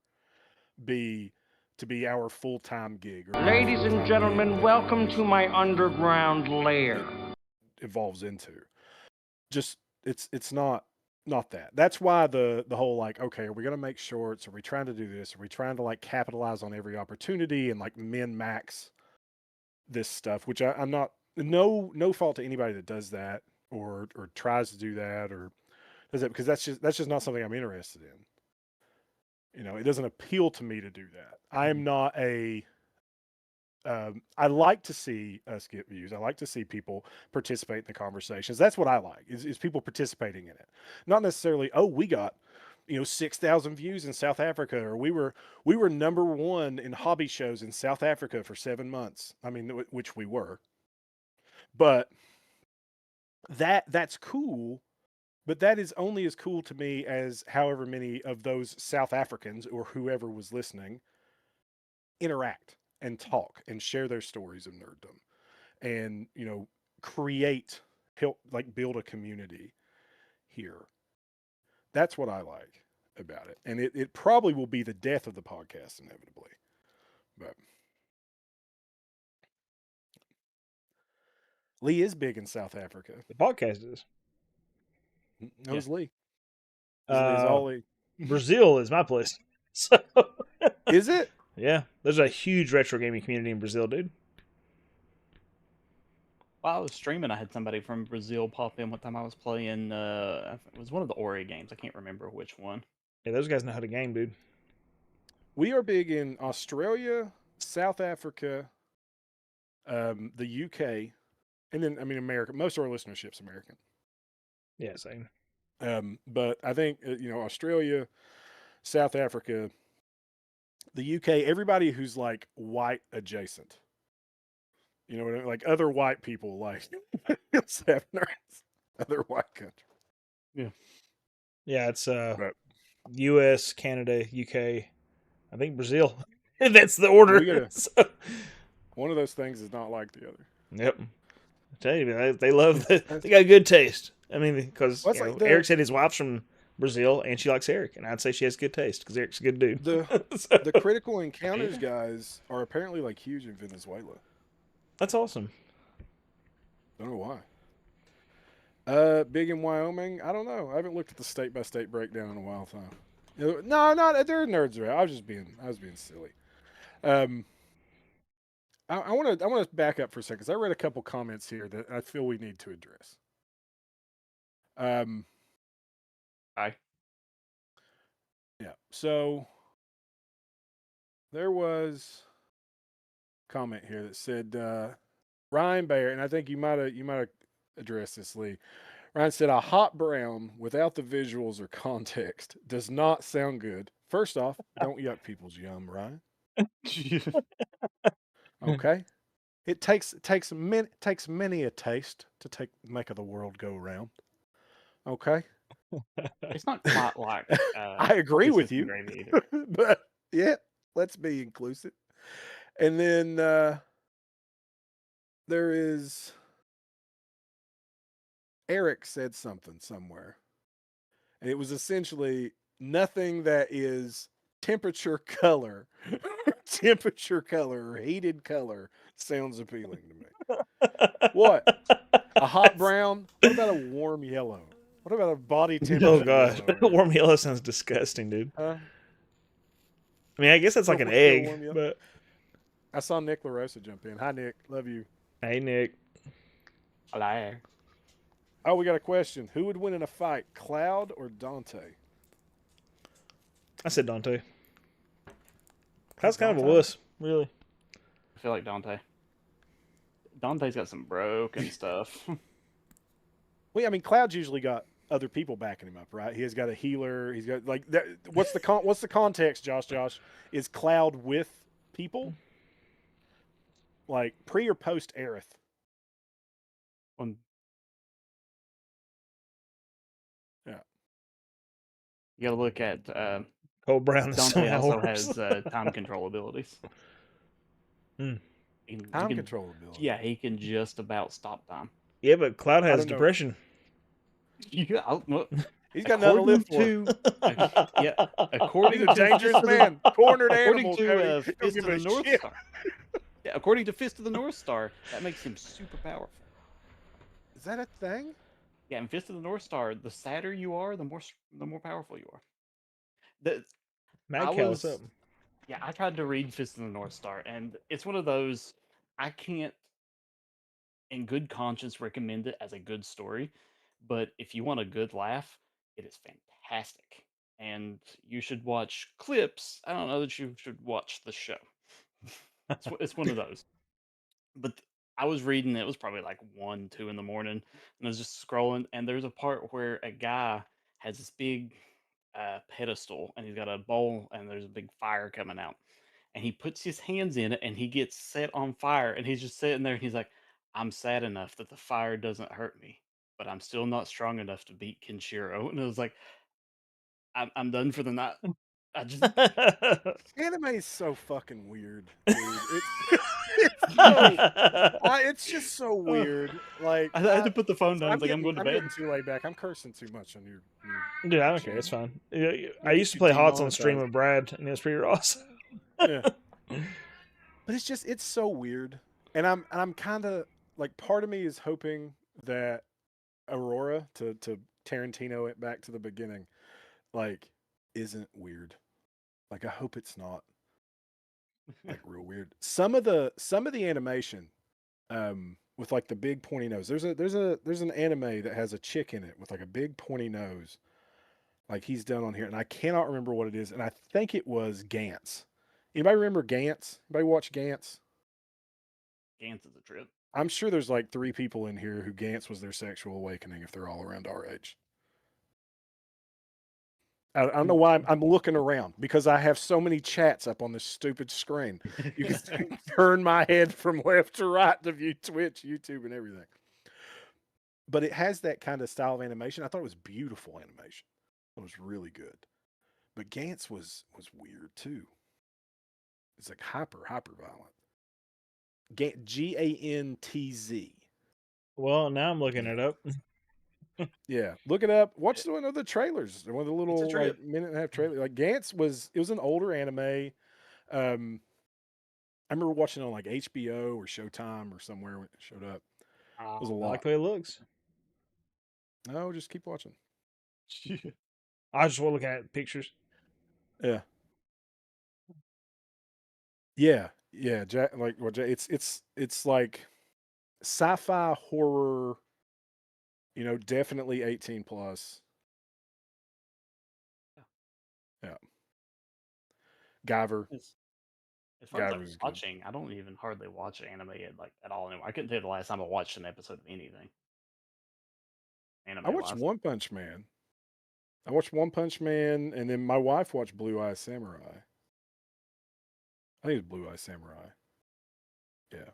be to be our full-time gig. Ladies and gentlemen, welcome to my underground lair. Evolves into. Just it's not that. That's why the whole like, okay, are we gonna make shorts? Are we trying to do this? Are we trying to like capitalize on every opportunity and like min max this stuff? Which I'm not. No fault to anybody that does that or tries to do that or does that, because that's just not something I'm interested in. It doesn't appeal to me to do that. I am not a. I like to see us get views. I like to see people participate in the conversations. That's what I like is people participating in it. Not necessarily, oh, we got 6,000 views in South Africa, or we were number one in hobby shows in South Africa for 7 months. I mean, which we were. But that's cool. But that is only as cool to me as however many of those South Africans or whoever was listening interact and talk and share their stories of nerddom and, help like build a community here. That's what I like about it. And it probably will be the death of the podcast inevitably. But Lee is big in South Africa. the podcast is. Knows Lee. Is Uh, all Lee. Brazil is my place. So Is it? yeah, there's a huge retro gaming community in Brazil, dude. While I was streaming, I had somebody from Brazil pop in one time. I was playing, it was one of the Ori games. I can't remember which one. Yeah, those guys know how to game, dude. We are big in Australia, South Africa, the UK, and then America. Most of our listenership's American. Yeah, same. But I think Australia, South Africa, the UK, everybody who's like white adjacent. Like other white people, like have nerds, other white countries. Yeah, it's But U.S., Canada, UK, I think Brazil. That's the order. So, one of those things is not like the other. yep. I tell you, they love. They got good taste. I mean, because Well, Eric said his wife's from Brazil and she likes Eric, and I'd say she has good taste because Eric's a good dude. The Critical Encounters guys are apparently like huge in Venezuela. That's awesome. Don't know why. Big in Wyoming. I don't know. I haven't looked at the state by state breakdown in a while time. No, not there are nerds around. I was being silly. I want to back up for a second because I read a couple comments here that I feel we need to address. Hi. Yeah. So there was a comment here that said Ryan Bayer, and I think you might have addressed this, Lee. Ryan said a hot brown without the visuals or context does not sound good. First off, don't yuck people's yum, Ryan. Okay. It takes many a taste to make the world go round. Okay. It's not quite like. I agree with you, either. but yeah, let's be inclusive. And then there is Eric said something somewhere, and it was essentially nothing that is temperature color or heated color sounds appealing to me. What? A hot brown? What about a warm yellow? What about a body temperature? Oh gosh, yellow? warm yellow sounds disgusting, dude. Huh? I mean, I guess that's like an Warm yellow, egg, warm yellow. but I saw Nick LaRosa jump in. Hi, Nick. Love you. hey, Nick. Hello. Oh, we got a question. Who would win in a fight, Cloud or Dante? I said Dante. Cloud's kind of a Dante? wuss, really. I feel like Dante. Dante's got some broken stuff. Well, I mean, Cloud's usually got other people backing him up, right? He has got a healer. He's got like that. What's the context, Josh? Josh, is Cloud with people, like pre or post Aerith? When Yeah. you gotta look at Cole Brown is Dante some also hours. has time control abilities. Hmm. Time control ability. Yeah, he can just about stop time. Yeah, but Cloud has don't know. depression. Yeah, He's got nothing to live for. According He's a to dangerous Fist of the- man. Cornered According animal. to Cody. Don't Fist give of the a North shit. Star. Yeah, according to Fist of the North Star, that makes him super powerful. Is that a thing? Yeah, in Fist of the North Star, the sadder you are, the more powerful you are. The, Mad Cow, what's up? Yeah, I tried to read Fist of the North Star, and it's one of those I can't, in good conscience, recommend it as a good story. But if you want a good laugh, it is fantastic, and you should watch clips. I don't know that you should watch the show. It's one of those. But I was reading, it was probably like 1, 2 in the morning, and I was just scrolling, and there's a part where a guy has this big pedestal, and he's got a bowl, and there's a big fire coming out, and he puts his hands in it, and he gets set on fire, and he's just sitting there, and he's like, "I'm sad enough that the fire doesn't hurt me, but I'm still not strong enough to beat Kenshiro." And it was like, I'm done for the night. I just Anime is so fucking weird, dude. It's just so weird. Like I had to put the phone down. I'm, like, I'm going to bed. getting too laid back. I'm cursing too much on your Dude, I don't care. It's fine. Yeah, I get used to you play HOTS on stream demonetized. with Brad, and it was pretty awesome. Yeah. But it's so weird. And I'm kind of like, part of me is hoping that Aurora, to Tarantino it back to the beginning, like, isn't weird. Like, I hope it's not like real weird. Some of the animation, with like the big pointy nose. There's an anime that has a chick in it with like a big pointy nose, like he's done on here, and I cannot remember what it is, and I think it was Gantz. Anybody remember Gantz? Anybody watch Gantz? Gantz is a trip. I'm sure there's like 3 people in here who Gantz was their sexual awakening if they're all around our age. I don't know why I'm looking around, because I have so many chats up on this stupid screen. You can turn my head from left to right to view Twitch, YouTube, and everything. But it has that kind of style of animation. I thought it was beautiful animation. It was really good. But Gantz was weird too. It's like hyper violent. Gantz. Well, now I'm looking it up. Yeah, look it up. Watch one of the trailers. One of the little trip. like minute and a half trailer. Like Gantz it was an older anime. I remember watching it on like HBO or Showtime or somewhere when it showed up. It was a I lot. like the way it looks. No, just keep watching. I just want to look at pictures. Yeah. Yeah. Jack, like what? It's like sci-fi horror. You know, definitely 18 plus. Yeah. Guyver. As far as Guyver's like good. watching, I don't even hardly watch anime at all anymore. I couldn't tell you the last time I watched an episode of anything. Anime. I watched One Punch Man. And then my wife watched Blue Eye Samurai. I think it's Blue Eye Samurai. Yeah.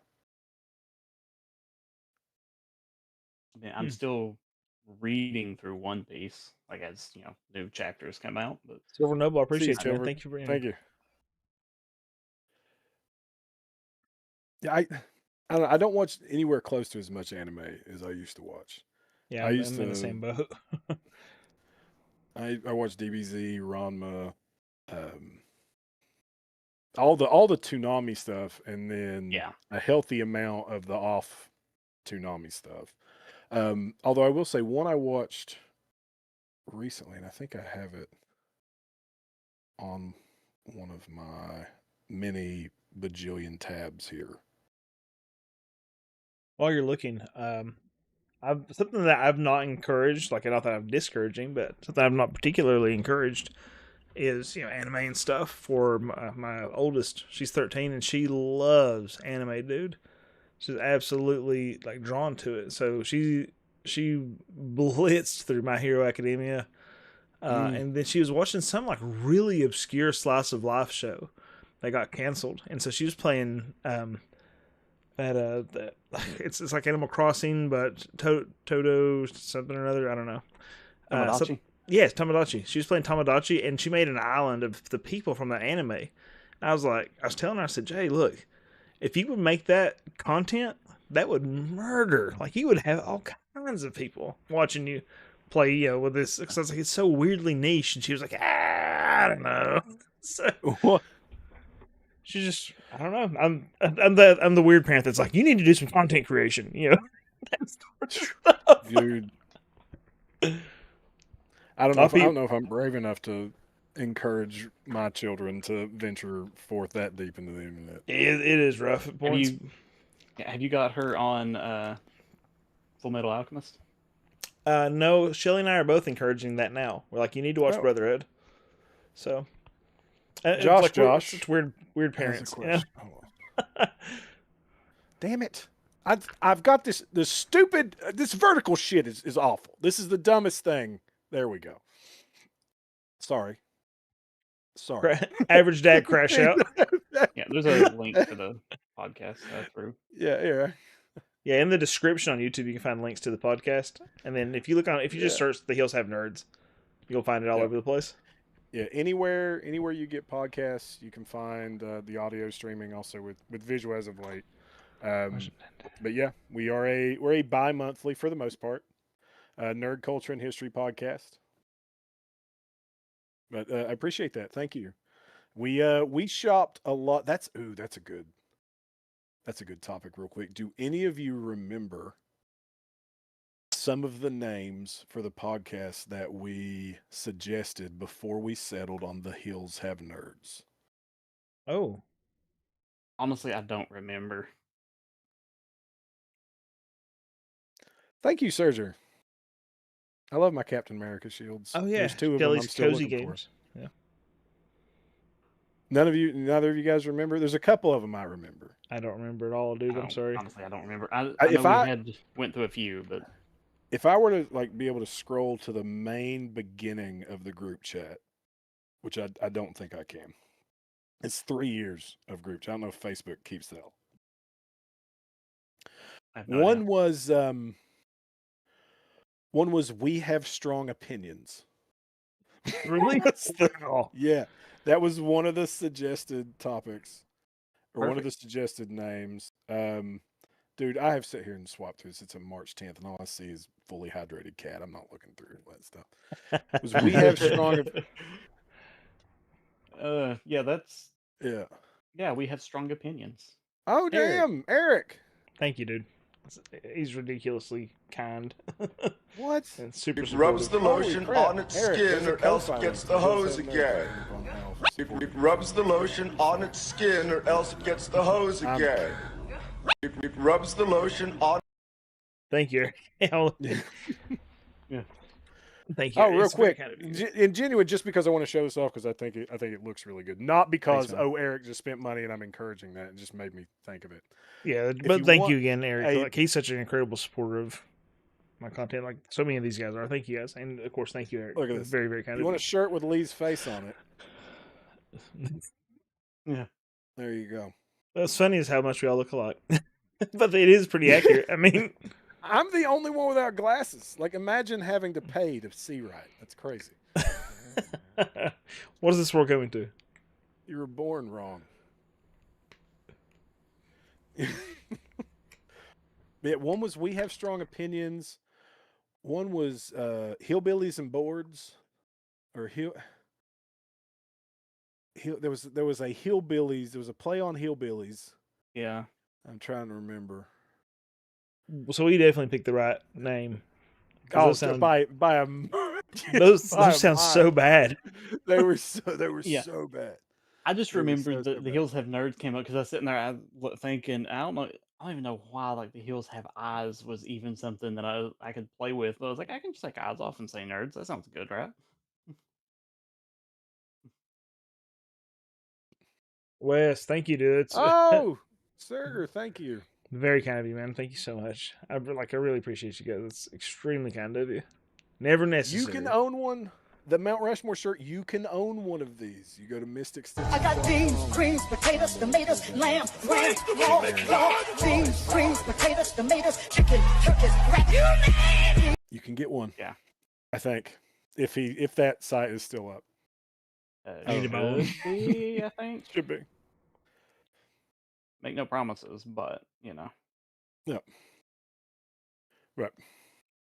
I mean, I'm still reading through One Piece, like as new chapters come out. But Silver Noble, I appreciate you, man. Silver. Thank you for bringing Thank you. Yeah, I don't watch anywhere close to as much anime as I used to watch. Yeah, I I'm used in the to- same boat. I watched DBZ, Ranma, all the Toonami stuff, and then a healthy amount of the off Toonami stuff. Although I will say one I watched recently, and I think I have it on one of my many bajillion tabs here. While you're looking, I've something that I've not encouraged, like not that I'm discouraging, but something I've not particularly encouraged is anime and stuff for my oldest. She's 13 and she loves anime, dude. She's absolutely like drawn to it. So she she blitzed through My Hero Academia, and then she was watching some like really obscure slice of life show that got canceled, and so she was playing it's like Animal Crossing, but Toto something or other. I don't know. Tamagotchi? Yes, Tamagotchi. She was playing Tamagotchi, and she made an island of the people from that anime. I was telling her, I said, Jay, look, if you would make that content, that would murder. Like, you would have all kinds of people watching you play, with this. Because I was like, it's so weirdly niche. And she was like, I don't know. So, What? she just, I don't know. I'm the weird parent that's like, you need to do some content creation, That's Dude. I don't know if I'm brave enough to encourage my children to venture forth that deep into the internet. It is rough at points. Have you got her on Full Metal Alchemist? No, Shelly and I are both encouraging that now. We're like, you need to watch Brotherhood. So, Josh, it's weird parents. Damn it! I've got this stupid this vertical shit is awful. This is the dumbest thing. There we go. Sorry. Average dad crash out. Yeah, there's a link to the podcast through. Yeah. Yeah, in the description on YouTube, you can find links to the podcast, and then if you just search "The Hills Have Nerds," you'll find it all over the place. Yeah, anywhere you get podcasts, you can find the audio streaming also with visual as of late. But yeah, we're a bi-monthly for the most part, nerd culture and history podcast. But I appreciate that. Thank you. We shopped a lot. That's a good topic. Real quick, do any of you remember some of the names for the podcast that we suggested before we settled on The Hills Have Nerds? Oh, honestly, I don't remember. Thank you, Serger. I love my Captain America shields. Oh yeah, There's two of Kelly's them I'm still Cozy looking Games. for. Yeah. Neither of you guys remember? There's a couple of them I remember. I don't remember at all, dude. I'm sorry. Honestly, I don't remember. I know we had went through a few, but if I were to be able to scroll to the main beginning of the group chat, which I don't think I can. It's 3 years of group chat. I don't know if Facebook keeps that. One was We Have Strong Opinions. Really? Yeah. That was one of the suggested topics. Or Perfect. one of the suggested names. Dude, I have sat here and swapped through this. It's a March 10th, and all I see is fully hydrated cat. I'm not looking through that stuff. It was We Have Strong Yeah, We Have Strong Opinions. Oh, damn. Eric. Thank you, dude. He's ridiculously kind. What? And super It rubs the lotion on its skin or else it gets the hose again. It rubs the lotion on its skin or else it gets the hose again. It rubs the lotion on. Thank you. Yeah. Thank you. Oh, real quick, in genuine, just because I want to show this off because I think it looks really good. Not because Eric just spent money and I'm encouraging that. It just made me think of it. Yeah, but thank you again, Eric. He's such an incredible supporter of my content. Like so many of these guys are. Thank you guys, and of course, thank you, Eric. Look at this. Very, very kind. You want a shirt with Lee's face on it? Yeah. There you go. What's funny is how much we all look alike, but it is pretty accurate. I mean. I'm the only one without glasses. Like, imagine having to pay to see right. That's crazy. What is this world going to? You were born wrong. Yeah, one was We Have Strong Opinions. One was Hillbillies and Boards. Or there was a Hillbillies. There was a play on Hillbillies. Yeah. I'm trying to remember. So we definitely picked the right name. Oh, by a those sound so bad. They were so bad. I just remembered the Hills Have Nerds came up because I was sitting there thinking, I don't even know why like the Hills Have Eyes was even something that I could play with. But I was like, I can just take eyes off and say nerds. That sounds good, right? Wes, thank you, dude. Oh, Serger, thank you. Very kind of you, man. Thank you so much. I really appreciate you guys. It's extremely kind of you. Never necessary. You can own one. The Mount Rushmore shirt, you can own one of these. You go to Mystic Stitches. I got beans, greens, potatoes, tomatoes, lamb, lamb, beans, greens, potatoes, tomatoes, chicken, turkeys, rat. You can get one. Yeah. I think if that site is still up. Should be, I think. Should be. Make no promises, but you know. Yeah. Right.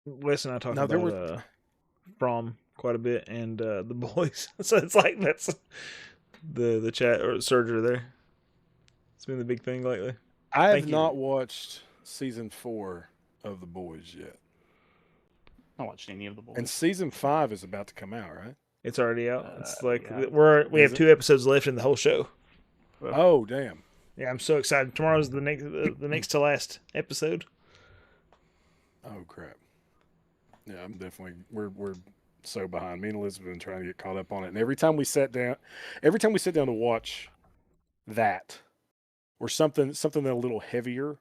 Wes and I talked Now, there about From quite a bit and the boys. So it's like that's the chat or Surger there. It's been the big thing lately. I have not watched season 4 of The Boys yet. I watched any of the boys. And season 5 is about to come out, right? It's already out. It's like yeah. we have 2 episodes left in the whole show. Oh, damn. Yeah, I'm so excited. Tomorrow's the next to last episode. Oh crap. Yeah, I'm definitely we're so behind. Me and Elizabeth have been trying to get caught up on it. And every time we sit down to watch that or something a little heavier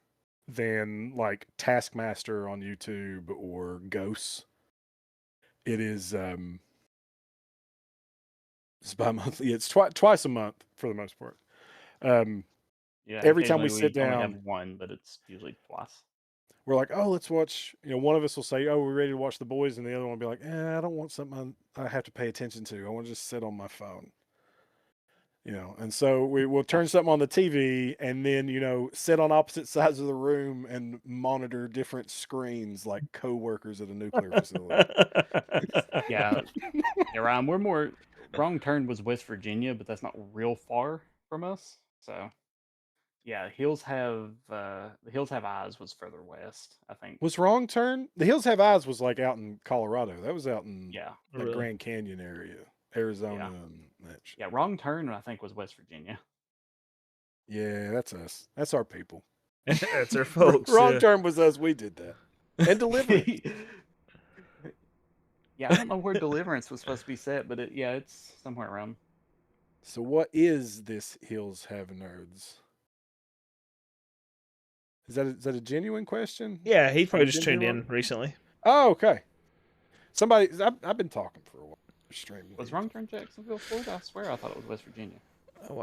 than like Taskmaster on YouTube or Ghosts, it is it's bi-monthly. It's twice a month for the most part. Yeah, every time we occasionally sit only down, have one, but it's usually twice. we're like, oh, let's watch. One of us will say, oh, we're ready to watch The Boys, and the other one will be like, I don't want something I have to pay attention to. I want to just sit on my phone. And so we'll turn something on the TV and then, sit on opposite sides of the room and monitor different screens like co-workers at a nuclear facility. Yeah, Ryan, we're more. Wrong Turn was West Virginia, but that's not real far from us. So, yeah, The Hills Have Eyes was further west, I think. Was Wrong Turn? The Hills Have Eyes was like out in Colorado. That was out in the really? Grand Canyon area, Arizona. And that shit. Yeah, Wrong Turn, I think, was West Virginia. Yeah, that's us. That's our people. That's our folks. Wrong Turn was us. We did that. And Deliverance. Yeah, I don't know where Deliverance was supposed to be set, but it's somewhere around. So what is this Hills Have Nerds? Is that a genuine question? Yeah, he probably just tuned in recently. Oh, okay. I've been talking for a while. Streaming. Was Wrong Turn Jacksonville, Florida? I swear I thought it was West Virginia. Oh,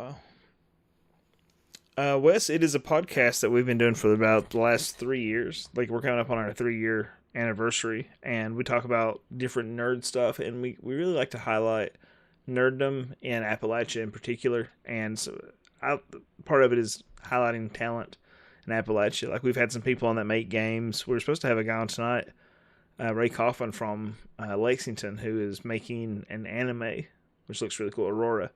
wow. Wes, it is a podcast that we've been doing for about the last 3 years. Like, we're coming up on our 3-year anniversary, and we talk about different nerd stuff, and we really like to highlight nerddom in Appalachia in particular. And so part of it is highlighting talent in Appalachia. Like, we've had some people on that make games. We're supposed to have a guy on tonight, Ray Coffin from Lexington, who is making an anime, which looks really cool, Aurora.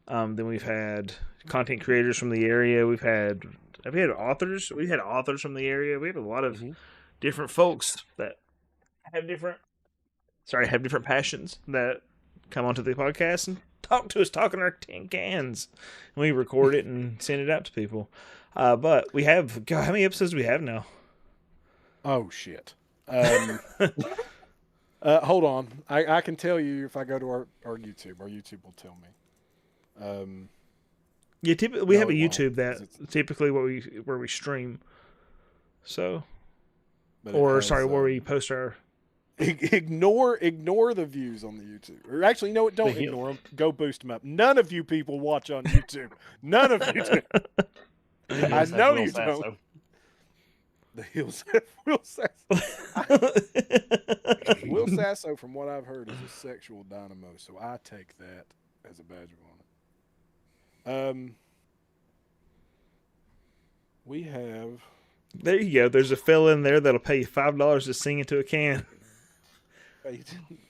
Then we've had content creators from the area. Have we had authors? We had authors from the area. We have a lot of different folks that have different passions that come onto the podcast and talk to us, talking our tin cans. And we record it and send it out to people. But we have, God, how many episodes do we have now? Oh, shit. Hold on. I can tell you if I go to our YouTube. Our YouTube will tell me. Yeah, we have a YouTube that typically where we stream. So, where we post our. Ignore the views on the YouTube. Or actually, no, don't ignore them. Go boost them up. None of you people watch on YouTube. None of you do. I know you don't. The Hills have Will Sasso. Will Sasso, from what I've heard, is a sexual dynamo, so I take that as a badge of honor. We have. There you go. There's a fella in there that'll pay you $5 to sing into a can.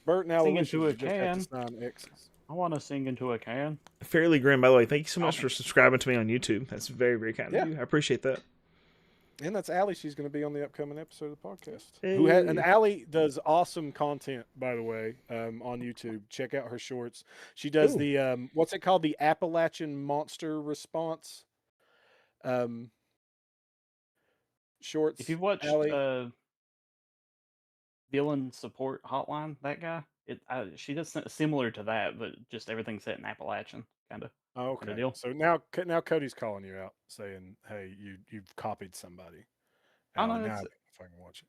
Bert now sing into a can. I want to sing into a can. Fairly Grim, by the way. Thank you so much for subscribing to me on YouTube. That's very, very kind of you. I appreciate that. And that's Allie. She's going to be on the upcoming episode of the podcast. Hey. And Allie does awesome content, by the way, on YouTube. Check out her shorts. She does the what's it called? The Appalachian Monster Response shorts. If you've watched Villain Support Hotline, that guy, she does similar to that, but just everything set in Appalachian, kind of. Oh, Kind of okay. deal. So now Cody's calling you out, saying, "Hey, you've copied somebody." Oh Now no, I it's think if I can watch it.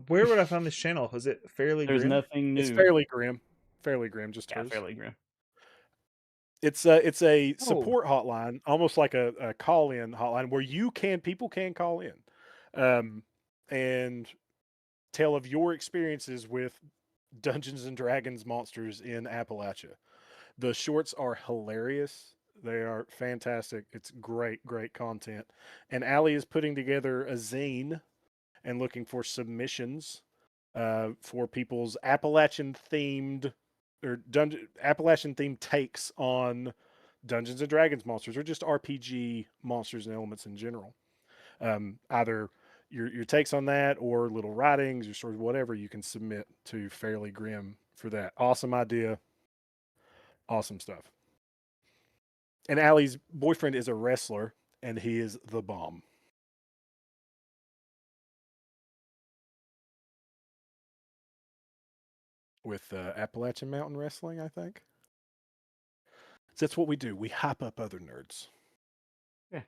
Where would I find this channel? Was it Fairly there's Grim? nothing It's new. fairly grim, just Yeah, hers. fairly grim. It's a Oh. support hotline, almost like a call in hotline where people can call in, and tell of your experiences with Dungeons and Dragons monsters in Appalachia. The shorts are hilarious. They are fantastic. It's great content. And Allie is putting together a zine and looking for submissions for people's Appalachian themed Appalachian themed takes on Dungeons and Dragons monsters or just RPG monsters and elements in general. Either your takes on that or little writings or sort of whatever you can submit to Fairly Grim for that. Awesome idea. Awesome stuff. And Allie's boyfriend is a wrestler and he is the bomb. With Appalachian Mountain Wrestling, I think. So that's what we do. We hype up other nerds. Yeah.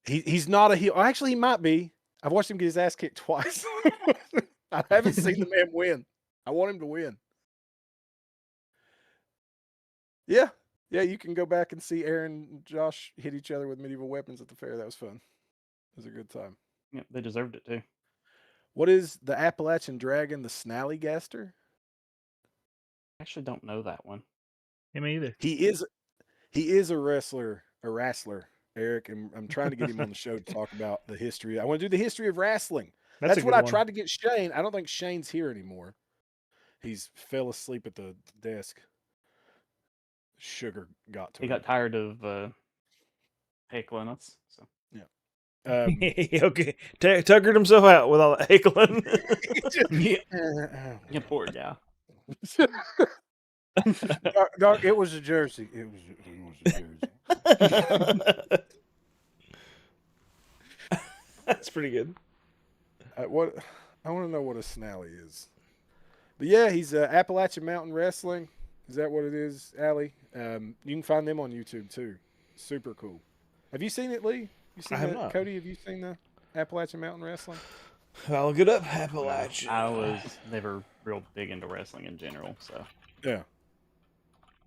He's not a heel. Actually, he might be. I've watched him get his ass kicked twice. I haven't seen the man win. I want him to win. Yeah. Yeah, you can go back and see Aaron and Josh hit each other with medieval weapons at the fair. That was fun. It was a good time. Yeah, they deserved it too. What is the Appalachian Dragon, the Snallygaster? I actually don't know that one. Yeah, me either. He is a wrestler, Eric, and I'm trying to get him on the show to talk about the history. I want to do the history of wrestling. That's a what good I one. tried to get Shane. I don't think Shane's here anymore. He's fell asleep at the desk. Sugar got to He him. got tired of heckling us. So Okay, tuckered himself out with all that heckling. yeah, poor guy. Doc, it was a jersey. It was a jersey. That's pretty good. What I want to know what a snally is. But yeah, he's Appalachian Mountain Wrestling. Is that what it is, Allie? You can find them on YouTube too. Super cool. Have you seen it, Lee? You seen I have that? not. Cody, have you seen the Appalachian Mountain Wrestling? I'll look it up. Appalachia. I was never real big into wrestling in general, so Yeah.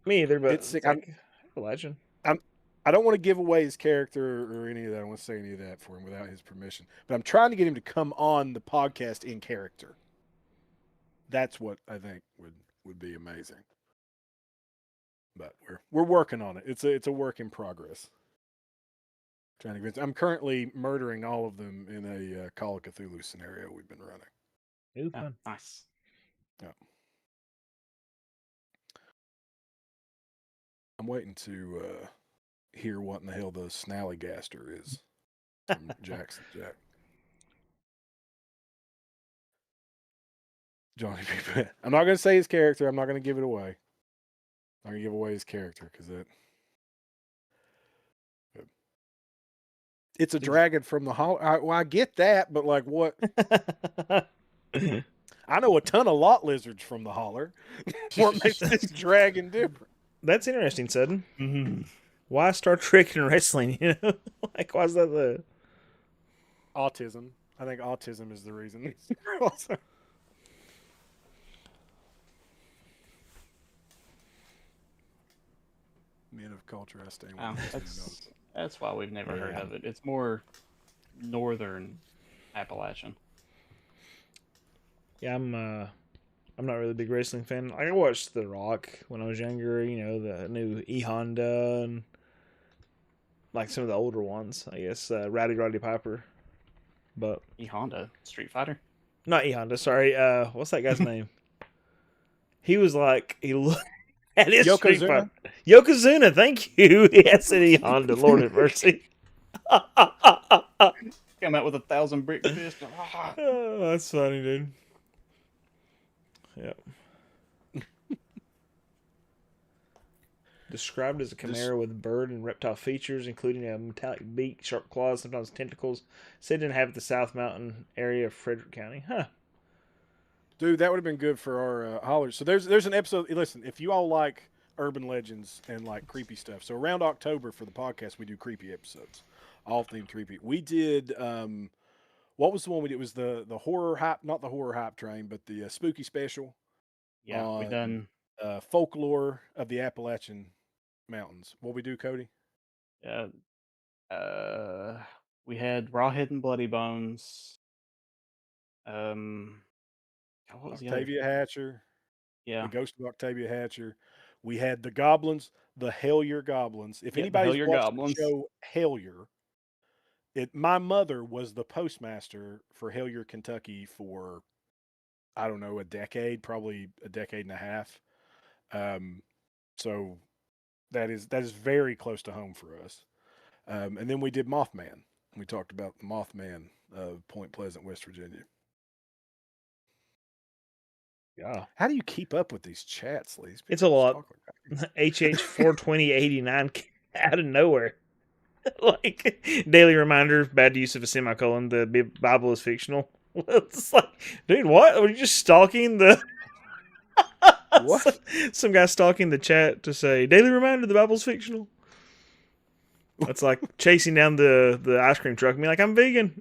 Me either, but It's sick. Appalachian. I don't want to give away his character or any of that. I don't want to say any of that for him without his permission. But I'm trying to get him to come on the podcast in character. That's what I think would be amazing. But we're working on it. It's a work in progress. Trying to convince. I'm currently murdering all of them in a Call of Cthulhu scenario we've been running. Ooh, yeah, fun. nice. Yeah. I'm waiting to hear what in the hell the Snallygaster is from Jackson Jack. Johnny B. I'm not going to say his character. I'm not going to give it away. I'm going to give away his character because it's a dragon from the holler. Well, I get that, but like what? I know a ton of lot lizards from the holler. What makes this dragon different? That's interesting, Sudden. Mm-hmm. Why Star Trek and wrestling? You know, like why is that the Autism. I think autism is the reason. Men of culture, I stay with. Wow, that's why we've never heard of it. It's more northern Appalachian. Yeah, I'm not really a big wrestling fan. I watched The Rock when I was younger. You know, the new E Honda and like some of the older ones. I guess Roddy Piper, but E Honda Street Fighter. not E Honda. Sorry, what's that guy's name? He was like he looked at his Street Fighter. Yokozuna, thank you. Yes, E Honda. Lord have mercy. Come out with 1,000 brick fist. Oh, that's funny, dude. Yep. Described as a chimera with bird and reptile features, including a metallic beak, sharp claws, sometimes tentacles. Said to inhabit the South Mountain area of Frederick County. Huh. Dude, that would have been good for our hollers. So there's an episode. Listen, if you all like urban legends and like creepy stuff. So around October for the podcast, we do creepy episodes, all themed creepy. We did what was the one we did? It was the horror hype, not the horror hype train, but the spooky special. Yeah, we done folklore of the Appalachian Mountains. What we do, Cody? we had Rawhead and Bloody Bones. What was Octavia Hatcher. Yeah. The Ghost of Octavia Hatcher. We had the Goblins, the Hellier Goblins. If anybody's watched the show Hellier, my mother was the postmaster for Hellier, Kentucky for, I don't know, a decade, probably a decade and a half. So that is very close to home for us. And then we did Mothman. We talked about the Mothman of Point Pleasant, West Virginia. Yeah. How do you keep up with these chats, Lee? It's a lot. HH42089 out of nowhere. Like, daily reminder, bad use of a semicolon, the Bible is fictional. It's like, dude, what? Are you just stalking the... What? Some guy stalking the chat to say, daily reminder, the Bible's fictional. That's like chasing down the ice cream truck and be like, I'm vegan.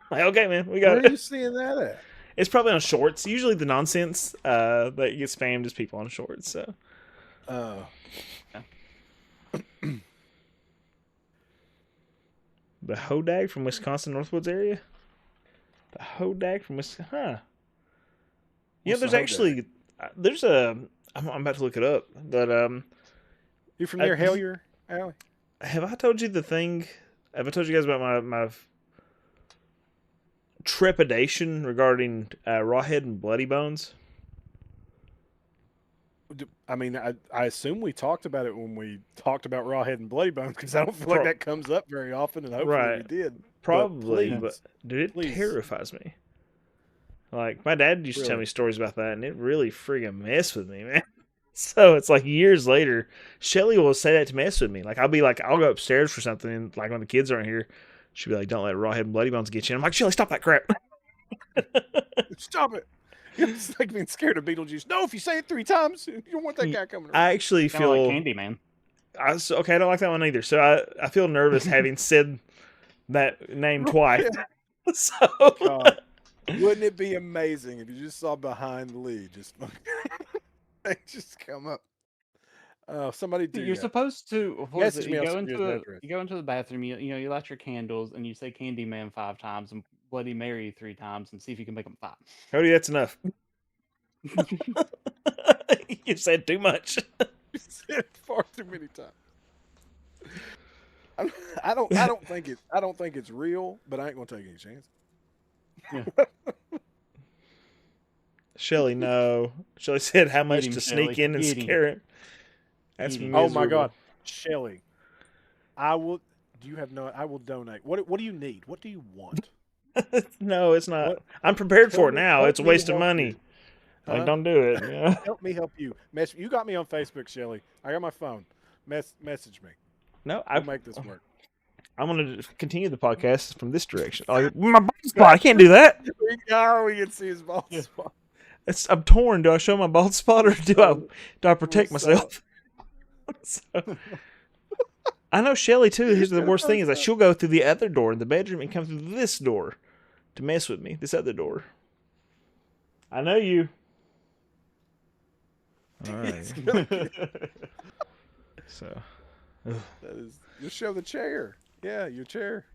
Like, okay, man, we got it. Where are you seeing that at? It's probably on shorts. Usually the nonsense that gets spammed is people on shorts. So, the Hodag from Wisconsin Northwoods area. The Hodag from Wisconsin. Huh. Yeah, there's actually I'm about to look it up, but you from near Hellier, Allie? Have I told you the thing? Have I told you guys about my trepidation regarding Rawhead and Bloody Bones? I mean, I assume we talked about it when we talked about Rawhead and Bloody Bones, because I don't feel like that comes up very often, and hopefully we did. Probably, but dude, it terrifies me. Like, my dad used to tell me stories about that, and it really friggin' messed with me, man. So it's like years later, Shelly will say that to mess with me. Like, I'll go upstairs for something, and like when the kids aren't here, she'll be like, "Don't let Rawhead and Bloody Bones get you." And I'm like, "Shelly, stop that crap." Stop it. It's like being scared of Beetlejuice. No, if you say it 3 times, you don't want that guy coming around. I actually feel like Candyman. Okay, I don't like that one either. So I feel nervous having said that name twice. So God, wouldn't it be amazing if you just saw behind Lee just come up? Somebody do. You're supposed to. You go into the bathroom. You light your candles and you say Candyman 5 times and Bloody Mary 3 times and see if you can make them 5. Cody, that's enough. You said too much. You said it far too many times. I don't think it's real, but I ain't gonna take any chances. Yeah. Shelly, no. Shelly said how much to sneak in and scare him. That's miserable. Oh my God, Shelly, I will. Do you have no? I will donate. What do you need? What do you want? No, it's not. What? I'm prepared for it now. It's a waste of money. Like, don't do it. Yeah. Help me help you. You got me on Facebook, Shelly. I got my phone. Message me. No, I'll make this work. I'm going to continue the podcast from this direction. Like, my bald spot. I can't do that. We can see his bald spot. I'm torn. Do I show my bald spot or do I protect myself? So, I know Shelly too. Here's the worst thing is that she'll go through the other door in the bedroom and come through this door to mess with me. This other door. I know you. All right. So, that is. Just show the chair. Yeah, your chair.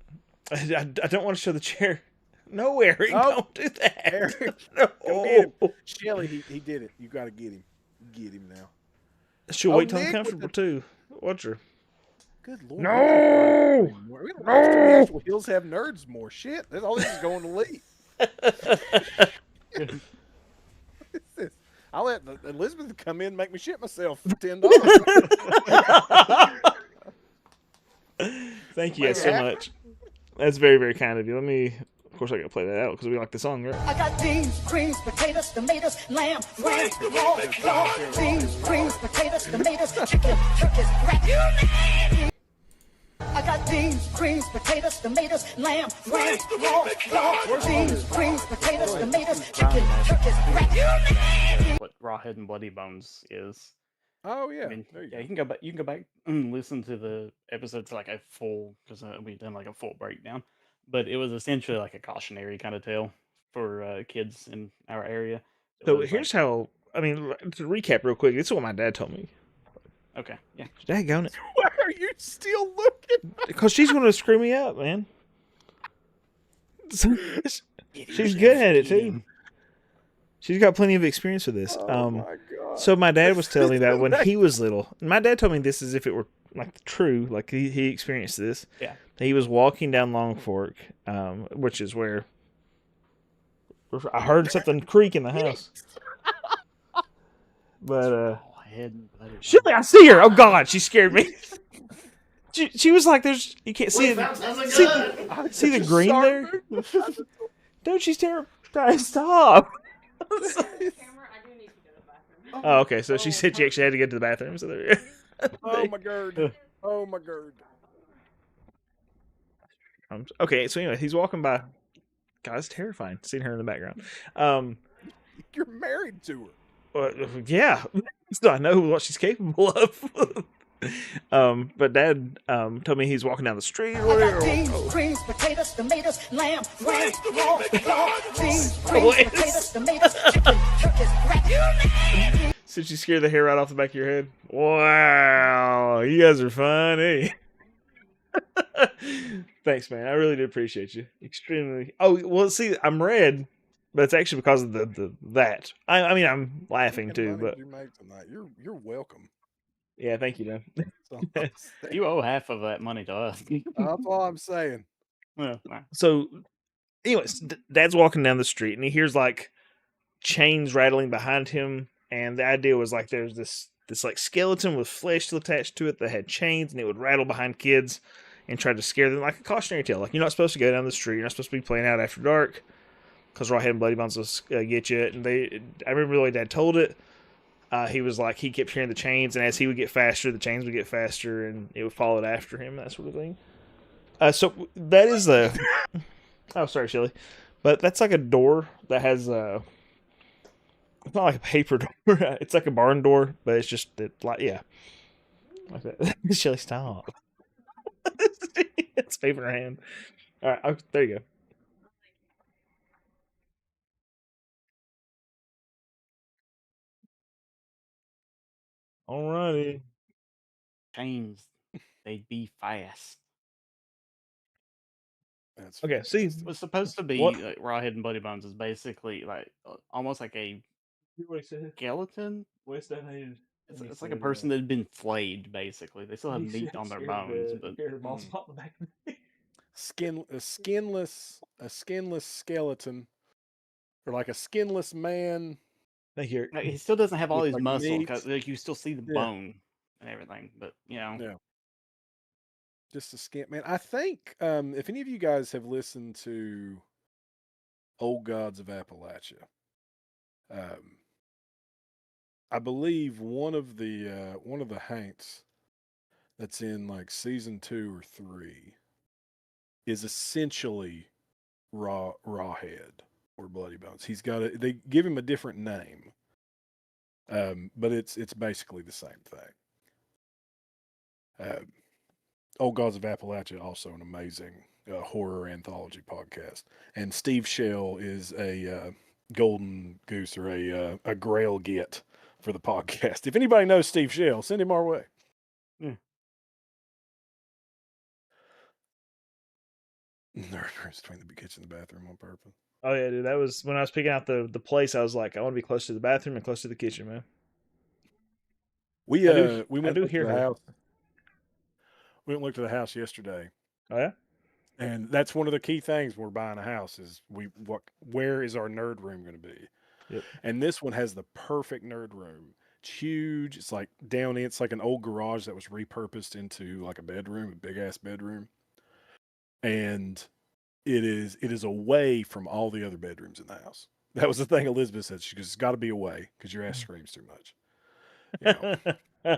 I don't want to show the chair. No, Eric, don't do that. Eric, no. Go get him. Shelly, he did it. You got to get him. Get him now. She'll wait till I'm comfortable too. Watch her. Good Lord. No! We don't have to Hills have nerds more shit. That's all this is going to Lee. What is this? I'll let Elizabeth come in and make me shit myself for $10. Thank you guys so much. That's very, very kind of you. Of course, I gotta play that out because we like the song, right? I got beans, greens, potatoes, tomatoes, lamb, ram, raw, beans, greens, potatoes, tomatoes, chicken, turkeys, rat, you name it. I got beans, greens, potatoes, tomatoes, lamb, ram, raw, beans, greens, potatoes, tomatoes, chicken, turkeys, rat, you name it. What Rawhead and Bloody Bones is Oh yeah, I mean, there you yeah, go. you can go back. You can go back and listen to the episode for like a full, because we've done like a full breakdown. But it was essentially like a cautionary kind of tale for kids in our area. It So was here's like, how. I mean, to recap real quick, this is what my dad told me. okay, yeah, Daggone it. Why are you still looking? Because she's going to screw me up, man. She's Get good at it, get too. him. She's got plenty of experience with this. Oh my god! So my dad was telling me that when he was little, my dad told me this as if it were like true, like he experienced this. Yeah. He was walking down Long Fork, which is where I heard something creak in the house. But Oh, head and butter. Shirley, I see her. Oh God, she scared me. She was like, "There's you can't see it. See the green there? Dude, she's terrified. Stop." Oh, okay. So she said she actually had to get to the bathroom. So there. Oh my god! Oh my god! Okay. So anyway, he's walking by. God, it's terrifying seeing her in the background. You're married to her. Yeah. So I know what she's capable of. But Dad told me he's walking down the street. I got beans, greens, potatoes, tomatoes, lamb, lamb, raw, beans, greens, potatoes, tomatoes, chicken, turkeys, rat. Since you scared the hair right off the back of your head. Wow, you guys are funny. Thanks, man. I really do appreciate you. Extremely. Oh, well, see, I'm red, but it's actually because of that. I mean, I'm laughing too, but you made tonight. You're welcome. yeah, thank you, Dan. You owe half of that money to us. That's all I'm saying. Well, nah. So, anyways, Dad's walking down the street and he hears like chains rattling behind him, and the idea was like there's this like skeleton with flesh still attached to it that had chains, and it would rattle behind kids and try to scare them, like a cautionary tale. Like, you're not supposed to go down the street. You're not supposed to be playing out after dark because Rawhead and Bloody Bones will get you. And I remember the way Dad told it. He was like, he kept hearing the chains, and as he would get faster, the chains would get faster, and it would follow after him, that sort of thing. So that is the. Oh, sorry, Shelly, but that's like a door that has it's not like a paper door. It's like a barn door, but it's just like like that. Shelly, stop. It's waving her hand. All right, there you go. Alrighty. Chains, they'd be fast. That's Okay, see, It was supposed to be What? like Rawhead and Bloody Bones is basically like almost like a skeleton. It's like a person that had been flayed, basically. They still have meat on their bones, but a skinless skeleton, or like a skinless man. Thank you. like, he still doesn't have all With, his like, muscle. meat. 'Cause, like, you still see the Yeah. bone and everything, but Yeah. Just a skin, man. I think if any of you guys have listened to Old Gods of Appalachia, I believe one of the Hanks that's in like season 2 or 3 is essentially Rawhead or Bloody Bones. He's got they give him a different name, but it's basically the same thing. Old Gods of Appalachia, also an amazing horror anthology podcast, and Steve Shell is a golden goose or a grail get for the podcast. If anybody knows Steve Shell, send him our way. Nerd between the kitchen and the bathroom on purpose. Oh yeah, dude. That was when I was picking out the place. I was like, I want to be close to the bathroom and close to the kitchen, man. We I went do to hear the her. house. We went and looked at the house yesterday. Oh yeah. And that's one of the key things when we're buying a house is where is our nerd room going to be? Yep. And this one has the perfect nerd room. It's huge. It's like down in, it's like an old garage that was repurposed into like a bedroom, a big ass bedroom. And it is away from all the other bedrooms in the house. That was the thing Elizabeth said. She goes, it's got to be away because your ass screams too much. You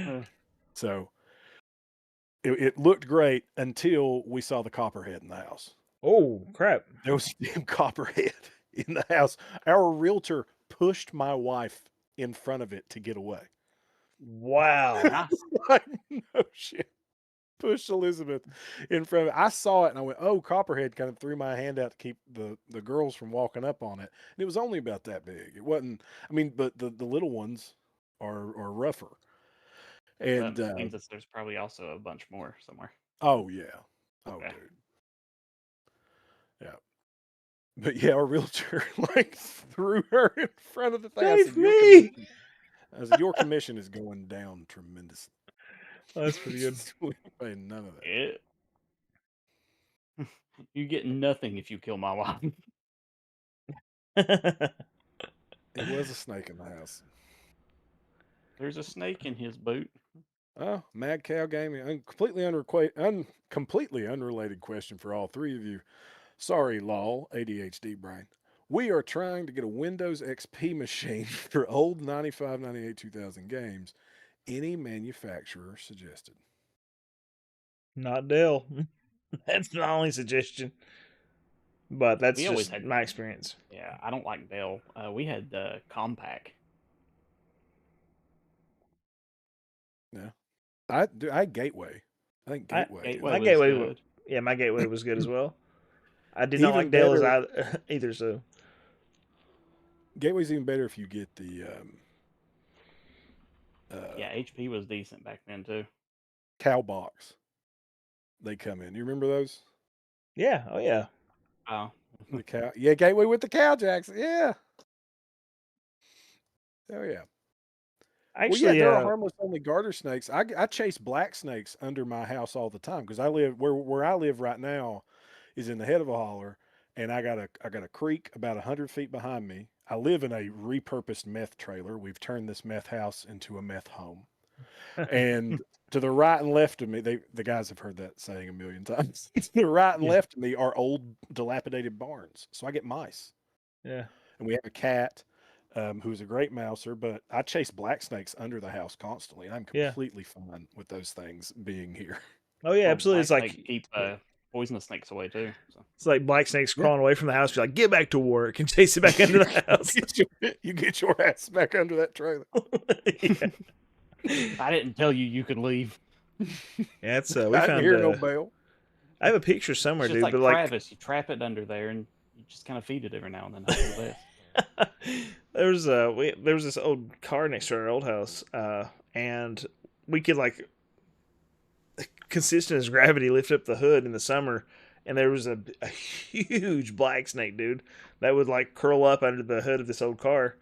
know? So it looked great until we saw the copperhead in the house. Oh crap! There was a damn copperhead in the house. Our realtor pushed my wife in front of it to get away. Wow. Nice. Like, no shit. Pushed Elizabeth in front of it. I saw it and I went, oh, Copperhead kind of threw my hand out to keep the girls from walking up on it. And it was only about that big. It wasn't, I mean, but the little ones are rougher. And, That means that there's probably also a bunch more somewhere. oh, yeah. Oh, Okay. dude. Yeah. But yeah, our realtor like threw her in front of the thing. Save me! I said, your commission is going down tremendously. That's pretty good. We ain't paying none of that. It. You get nothing if you kill my wife. It was a snake in the house. There's a snake in his boot. Oh, Mad Cow Gaming. Completely unrelated question for all three of you. Sorry, lol, ADHD brain. We are trying to get a Windows XP machine for old 95, 98, 2000 games. Any manufacturer suggested? Not Dell. That's the only suggestion. But that's We always just had- my experience. Yeah, I don't like Dell. We had Compaq. Yeah. I had Gateway. I think Gateway. My was gateway, good. yeah, my gateway was good as well. I did not Even like Dell as better- either. So Gateway's even better if you get the Yeah, HP was decent back then too. cow box. They come in. You remember those? yeah, oh yeah. Oh, The cow. Yeah, Gateway with the cow jacks. Yeah. Oh yeah. Actually, well, yeah, there are harmless only garter snakes. I chase black snakes under my house all the time because I live where I live right now is in the head of a holler, and I got a creek about 100 feet behind me. I live in a repurposed meth trailer. We've turned this meth house into a meth home, and to the right and left of me, the guys have heard that saying a million times. To the right and left of me are old dilapidated barns, so I get mice. yeah. And we have a cat. Who's a great mouser, but I chase black snakes under the house constantly, and I'm Yeah. completely fine with those things being here. Oh yeah, well, absolutely. It's black like snake keep poisonous snakes away too. So. it's like black snakes crawling away from the house. You're like, get back to work and chase it back into the house. You get your ass back under that trailer. Yeah. I didn't tell you you could leave. Yeah, it's we I didn't found. hear no bell. I have a picture somewhere, It's dude. just like But like, Travis, you trap it under there and you just kind of feed it every now and then. Hope for the best. there was this old car next to our old house, and we could like consistent as gravity lift up the hood in the summer, and there was a huge black snake, dude, that would like curl up under the hood of this old car,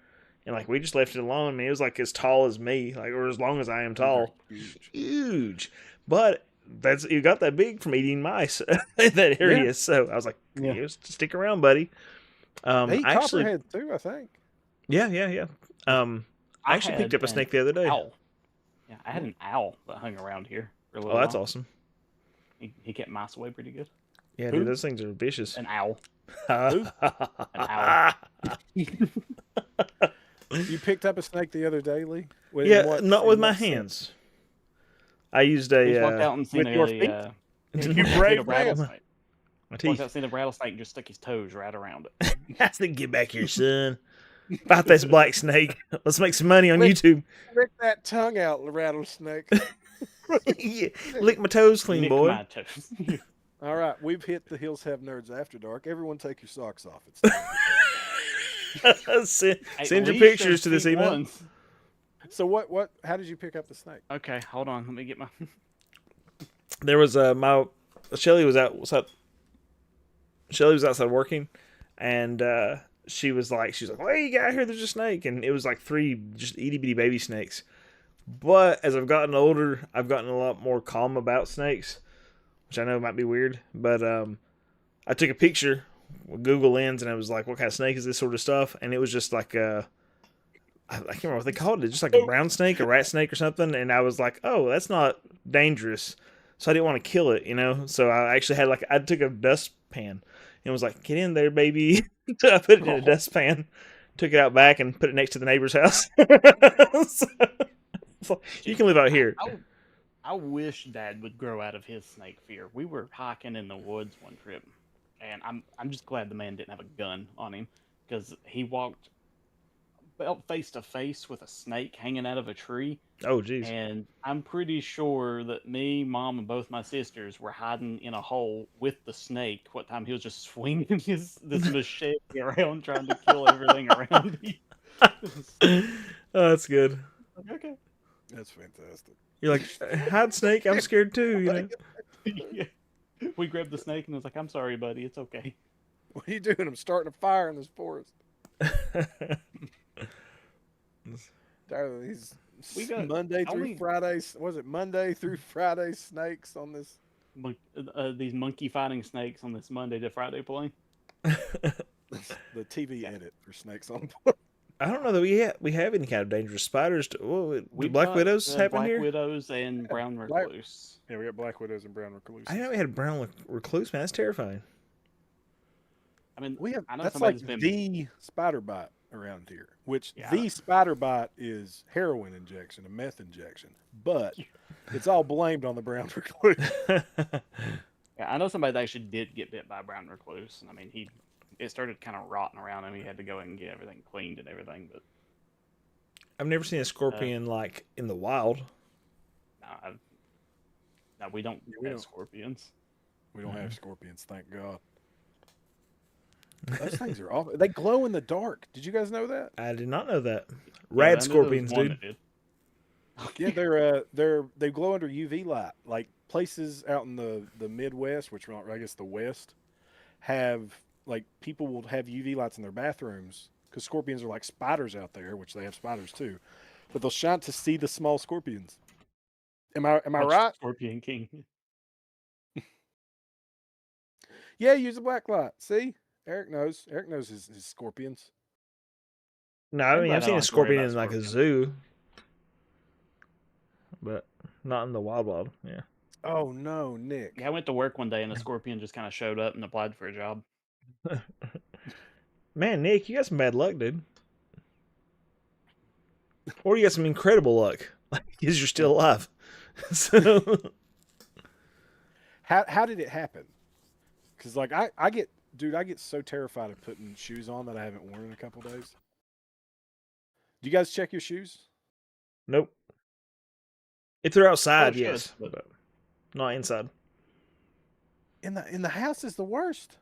and like we just left it alone. I mean, it was like as tall as me, like or as long as I am tall, huge. But you got that big from eating mice in that area, so I was like, stick around, buddy. They eat actually, copperhead too, I think. yeah. I actually picked up a snake the other day. Owl. Yeah, I had an owl that hung around here for a little Oh, that's while. awesome. He kept mice away pretty good. Yeah, Who? dude, those things are vicious. An owl. An owl. You picked up a snake the other day, Lee? Yeah, not with my hands. I used He just walked a out and seen with your feet? You brave a man. rattlesnake. my Walked teeth. out, seen a rattlesnake, and just stuck his toes right around it. I said, "Get back here, son! Fight this black snake. Let's make some money on Lick- YouTube." Lick that tongue out, rattlesnake. Yeah, lick my toes clean, Nick boy. my toes. All right, we've hit the Hills Have Nerds After Dark. Everyone take your socks off. It's send At your least pictures there's to this feet email. ones. So what how did you pick up the snake? Okay, hold on. Let me get my. There was Shelly was outside. Shelly was outside working, and she was like, "What you got here? There's a snake," and it was like 3 just itty bitty baby snakes. But as I've gotten older, I've gotten a lot more calm about snakes, which I know might be weird. But I took a picture with Google Lens, and I was like, "What kind of snake is this?" sort of stuff, and it was just like I can't remember what they called it, just like a brown snake, a rat snake, or something. And I was like, "Oh, that's not dangerous." So I didn't want to kill it, So I actually had I took a dustpan and was like, "Get in there, baby." So I put it in a dustpan, took it out back, and put it next to the neighbor's house. So you can live out here. I wish Dad would grow out of his snake fear. We were hiking in the woods one trip, and I'm just glad the man didn't have a gun on him, because he walked felt face to face with a snake hanging out of a tree. Oh, jeez. And I'm pretty sure that me, Mom, and both my sisters were hiding in a hole with the snake. What time he was just swinging this machete around, trying to kill everything around him. Oh, that's good. Okay. That's fantastic. You're like, hide, snake. I'm scared too. You know. Yeah. We grabbed the snake and was like, "I'm sorry, buddy. It's okay." What are you doing? I'm starting a fire in this forest. Tired of these We got Monday through Friday. Was it Monday through Friday snakes on this? These monkey fighting snakes on this Monday to Friday plane. The TV edit for snakes on board. I don't know that we have any kind of dangerous spiders. We Black got, widows happen Black here. widows and brown recluse. Yeah, we got black widows and brown recluse. I know we had brown recluse, man. That's terrifying. I mean, We have I know that's like somebody's been. the spider bite around here. Which Yeah. the spider bite is heroin injection, a meth injection, but it's all blamed on the brown recluse. Yeah, I know somebody that actually did get bit by a brown recluse, and I mean, it started kind of rotting around him. He had to go and get everything cleaned and everything. But I've never seen a scorpion like in the wild. no, we don't we have don't. scorpions. We don't have scorpions, thank God. Those things are awful. They glow in the dark. Did you guys know that? I did not know that. Yeah, Rad I knew there was scorpions, one dude. that did. Yeah, they glow under UV light. Like places out in the Midwest, which I guess the West, have like people will have UV lights in their bathrooms because scorpions are like spiders out there, which they have spiders too. But they'll shine to see the small scorpions. Am I Watch right? Scorpion King. Yeah, use a black light. See, Eric knows. Eric knows his scorpions. No, I mean Everybody I've seen don't a have to worry scorpion about in like a scorpions. zoo, but not in the wild. Yeah. Oh no, Nick. Yeah, I went to work one day and the scorpion just kind of showed up and applied for a job. Man, Nick, you got some bad luck, dude. Or you got some incredible luck, because you're still alive. So, How did it happen? Because like I get so terrified of putting shoes on that I haven't worn in a couple days. Do you guys check your shoes? nope. If they're outside, Probably should, yes, but- but not inside. In the house is the worst.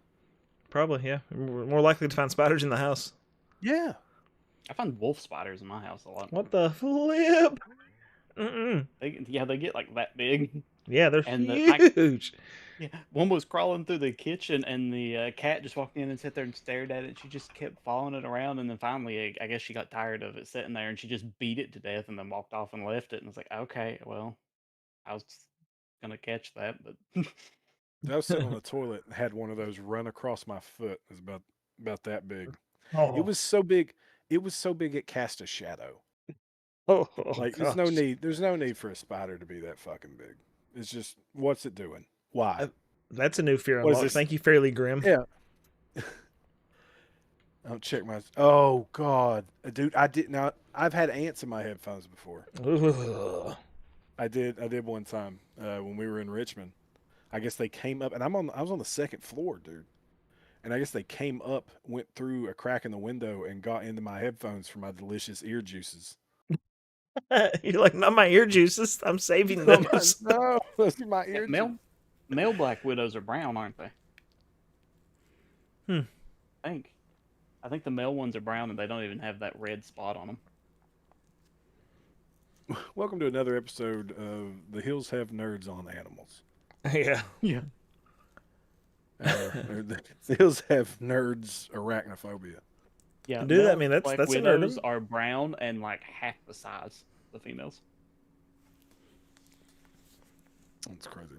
Probably, yeah. We're more likely to find spiders in the house. Yeah. I find wolf spiders in my house a lot. What the flip? Mm-mm. They get like that big. Yeah, they're And huge. Yeah, one was crawling through the kitchen, and the cat just walked in and sat there and stared at it. She just kept following it around, and then finally, I guess she got tired of it sitting there, and she just beat it to death, and then walked off and left it. And it's like, okay, well, I was gonna catch that, but I was sitting on the toilet and had one of those run across my foot. It was about that big. Oh. It was so big. It was so big it cast a shadow. Oh, Like gosh. there's no need for a spider to be that fucking big. It's just what's it doing? Why? That's a new fear What is unlocked. this? Thank you, Fairly Grim. Yeah. I'll check my. Oh God, dude! I've had ants in my headphones before. Ugh. I did one time when we were in Richmond. I guess they came up, and I was on the second floor, dude. And I guess they came up, went through a crack in the window, and got into my headphones for my delicious ear juices. You're like, not my ear juices. I'm saving them. No, those are my ear juices. male black widows are brown, aren't they? I think the male ones are brown, and they don't even have that red spot on them. Welcome to another episode of The Hills Have Nerds on Animals. Yeah. Yeah. The Hills Have Nerds Arachnophobia. Yeah, Dude, I male mean, that's black a nerd. widows are brown and like half the size of the females. That's crazy.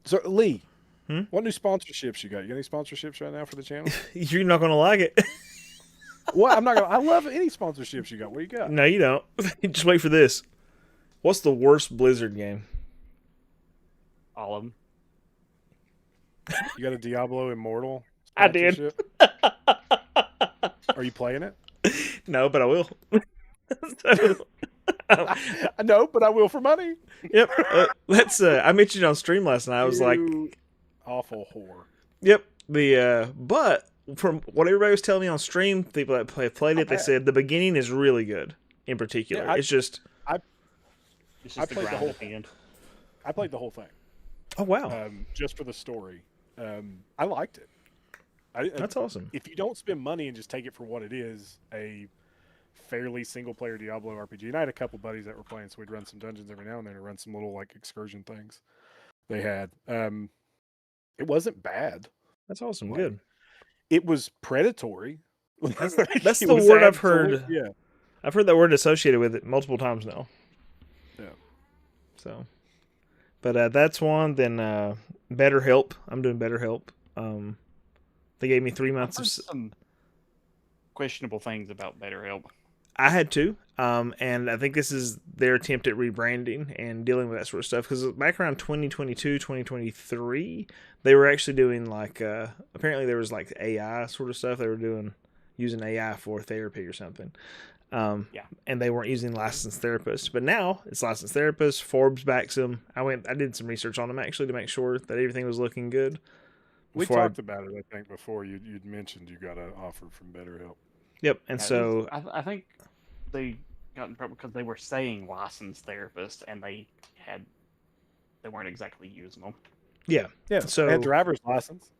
So, Lee, Hmm? what new sponsorships you got? You got any sponsorships right now for the channel? You're not going to like it. What? I'm not gonna. I love any sponsorships you got. What you got? No, you don't. Just wait for this. What's the worst Blizzard game? All of them. You got a Diablo Immortal? I did. sponsorship? Are you playing it? No, but I will. No, but I will for money. Yep. I mentioned on stream last night. I was like, You awful whore. yep. But from what everybody was telling me on stream, people that played it, they said the beginning is really good. In particular, Yeah, it's just It's I just the played the grind whole at the end. I played the whole thing. oh wow, Just for the story. I liked it. that's awesome. If you don't spend money and just take it for what it is, a fairly single-player Diablo RPG. And I had a couple buddies that were playing, so we'd run some dungeons every now and then, and run some little like excursion things. They had. It wasn't bad. That's awesome. Like, Good. It was predatory. That's It the was word I've heard. absolute- Yeah. I've heard that word associated with it multiple times now. Yeah. So, but that's one. Then BetterHelp. I'm doing BetterHelp. They gave me 3 months I've of. heard some questionable things about BetterHelp. I had to, and I think this is their attempt at rebranding and dealing with that sort of stuff. Because back around 2022, 2023, they were actually doing like, apparently there was like AI sort of stuff. They were doing using AI for therapy or something. Yeah. And they weren't using licensed therapists. But now it's licensed therapists. Forbes backs them. I did some research on them actually to make sure that everything was looking good. We talked about it, I think, before. You'd mentioned you got an offer from BetterHelp. Yep, and Yeah, so I think they got in trouble because they were saying licensed therapists and they weren't exactly using them. yeah. So I had driver's license.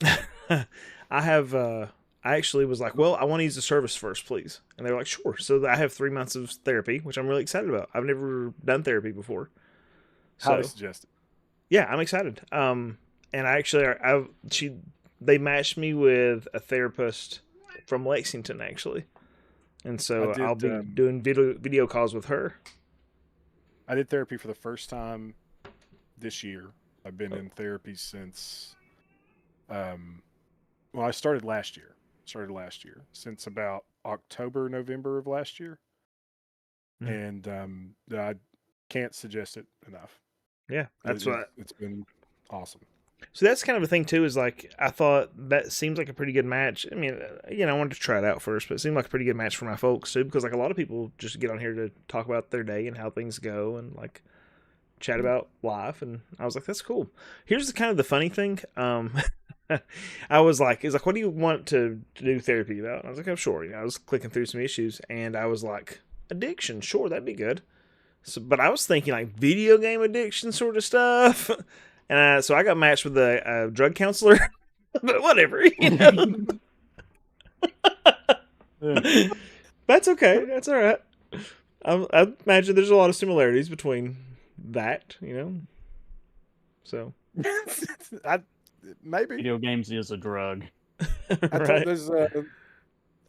I have. I actually was like, well, I want to use the service first, please. And they were like, sure. So I have 3 months of therapy, which I'm really excited about. I've never done therapy before. Highly suggested. Yeah, I'm excited. And I actually, they matched me with a therapist from Lexington, actually. And so I'll be doing video calls with her. I did therapy for the first time this year. I've been in therapy since, I started last year. Since about October, November of last year. And I can't suggest it enough. Yeah, that's what it's been awesome. So that's kind of a thing too. Is like I thought that seems like a pretty good match. I mean, I wanted to try it out first, but it seemed like a pretty good match for my folks too, because like a lot of people just get on here to talk about their day and how things go and like chat about life. And I was like, that's cool. Here's kind of the funny thing. I was like, it's like, what do you want to do therapy about? And I was like, oh, sure. I was clicking through some issues, and I was like, addiction, sure, that'd be good. So, but I was thinking like video game addiction sort of stuff. And so I got matched with a drug counselor, but whatever, That's okay. That's all right. I imagine there's a lot of similarities between that, So maybe Video games is a drug. right?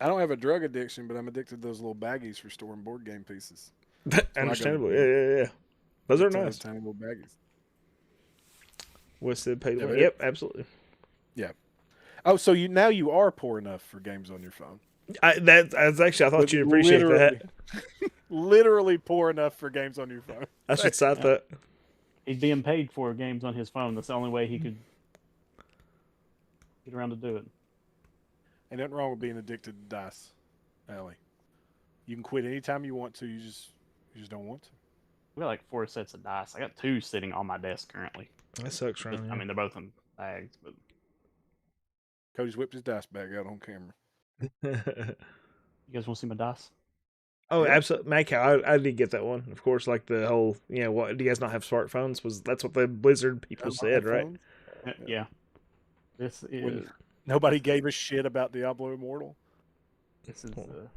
I don't have a drug addiction, but I'm addicted to those little baggies for storing board game pieces. Understandable. Yeah. Those are nice. Tiny little baggies. What's the pay to win? Yep, absolutely. Yeah. Oh, so now you are poor enough for games on your phone. That's actually, I thought you'd appreciate that. Literally poor enough for games on your phone. I should cite that. He's being paid for games on his phone. That's the only way he could get around to do it. Ain't nothing wrong with being addicted to dice, Allie. You can quit anytime you want to. You just don't want to. We got like 4 sets of dice. I got 2 sitting on my desk currently. That sucks, right? I mean, they're both in bags, but Cody's whipped his dice bag out on camera. you guys want to see my dice? Oh, absolutely, Macau. I did get that one, of course. Like the whole, what do you guys not have smartphones? That's what the Blizzard people said, right? Yeah. This is Nobody gave a shit about Diablo Immortal. This is the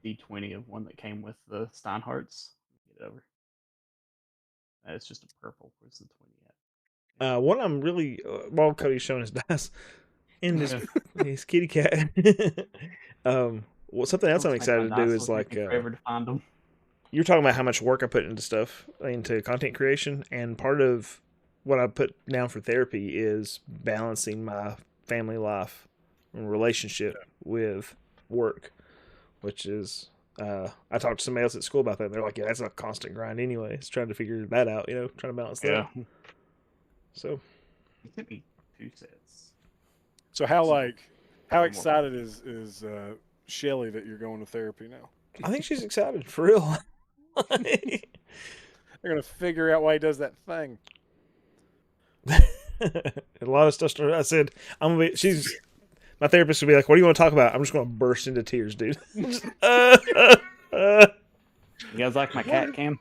D20 of one that came with the Steinhardts. Get it over. It's just a purple. Where's the 20 at? What I'm really while Cody's showing his dice in his kitty cat. Well, something else I'm excited to do is like forever to find them. You're talking about how much work I put into content creation, and part of what I put down for therapy is balancing my family life and relationship with work, which is I talked to somebody else at school about that, and they're like, yeah, that's a constant grind anyway. It's trying to figure that out, trying to balance that. So It could be 2 sets. So how excited is Shelly that you're going to therapy now? I think she's excited for real. They're gonna figure out why he does that thing. A lot of stuff started. I said, my therapist would be like, "What do you want to talk about?" I'm just going to burst into tears, dude. You guys like my cat cam?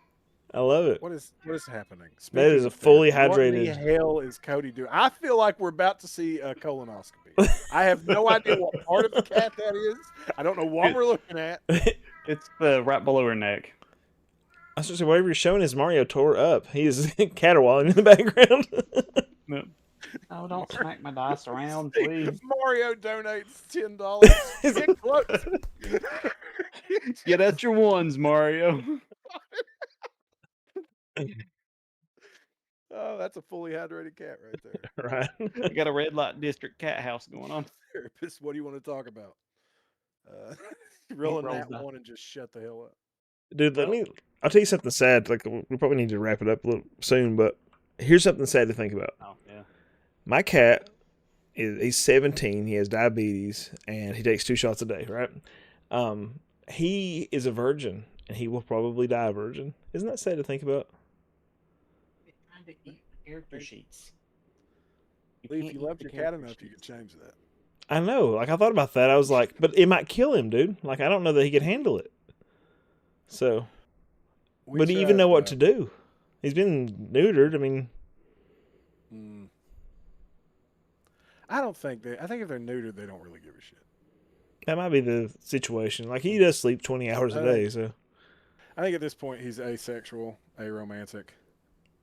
I love it. What is happening? That is Speaking a of fully therapy, What in hydrated- the hell is Cody doing? I feel like we're about to see a colonoscopy. I have no idea what part of the cat that is. I don't know what we're looking at. It's right below her neck. I was going to say, whatever you're showing is Mario tore up. He is caterwauling in the background. No. Oh, don't smack my dice around, please. Mario donates $10. Get close. Get out your ones, Mario. Oh, that's a fully hydrated cat right there. Right. I got a red light district cat house going on. Therapist, what do you want to talk about? Rolling rolls that down. one and just shut the hell up. Dude, I'll tell you something sad. Like, we probably need to wrap it up a little soon, but here's something sad to think about. Oh, yeah. My cat, he's 17, he has diabetes, and he takes 2 shots a day, right? He is a virgin, and he will probably die a virgin. Isn't that sad to think about? Trying to eat character sheets. Lee, if can't you eat loved the your cat character enough, you sheets. could change that. I know. Like, I thought about that. I was like, but it might kill him, dude. Like, I don't know that he could handle it. So, would he even know what to do? He's been neutered. I mean, I don't think I think if they're neutered, they don't really give a shit. that might be the situation. Like, he does sleep 20 hours a day, so. I think at this point he's asexual, aromantic.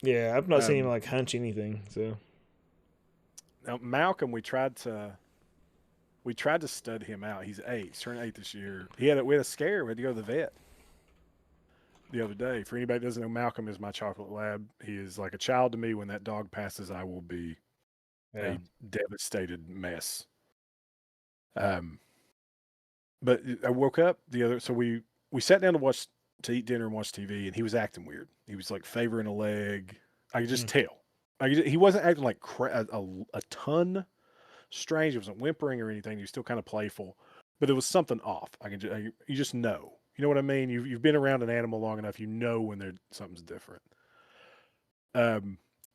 Yeah, I've not seen him, like, hunch anything, so. Now Malcolm, we tried to stud him out. He's 8. He's turning 8 this year. We had a scare. We had to go to the vet the other day. For anybody that doesn't know, Malcolm is my chocolate lab. He is like a child to me. When that dog passes, I will be a devastated mess. But I woke up so we sat down to eat dinner and watch TV, and he was acting weird. He was like favoring a leg. I could just tell. He wasn't acting like a ton strange. It wasn't whimpering or anything. He was still kind of playful, but it was something off. You just know. You know what I mean? You've been around an animal long enough. You know when something's different. Well,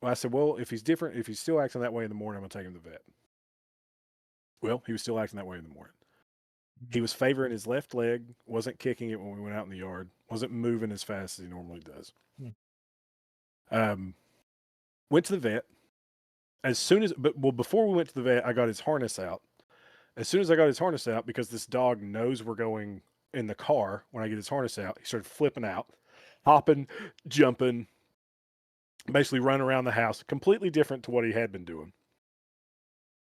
I said, well, if he's different, if he's still acting that way in the morning, I'm gonna take him to the vet. Well, he was still acting that way in the morning. He was favoring his left leg, wasn't kicking it when we went out in the yard, wasn't moving as fast as he normally does. Went to the vet. Before we went to the vet, I got his harness out. As soon as I got his harness out, because this dog knows we're going in the car when I get his harness out, he started flipping out, hopping, jumping, basically running around the house, completely different to what he had been doing.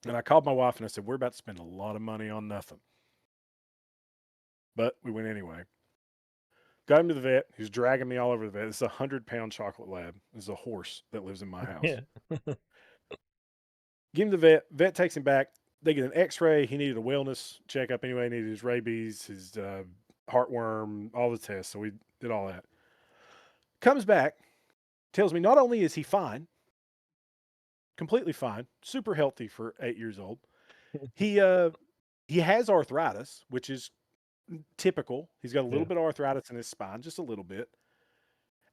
And I called my wife and I said, we're about to spend a lot of money on nothing. But we went anyway. Got him to the vet. He was dragging me all over the vet. This is a 100-pound chocolate lab. This is a horse that lives in my house. Yeah. Give him to the vet. Vet takes him back. They get an x-ray. He needed a wellness checkup anyway. He needed his rabies, his heartworm, all the tests. So we did all that. Comes back, tells me not only is he fine, completely fine, super healthy for 8 years old. He has arthritis, which is typical. He's got a little bit of arthritis in his spine, just a little bit.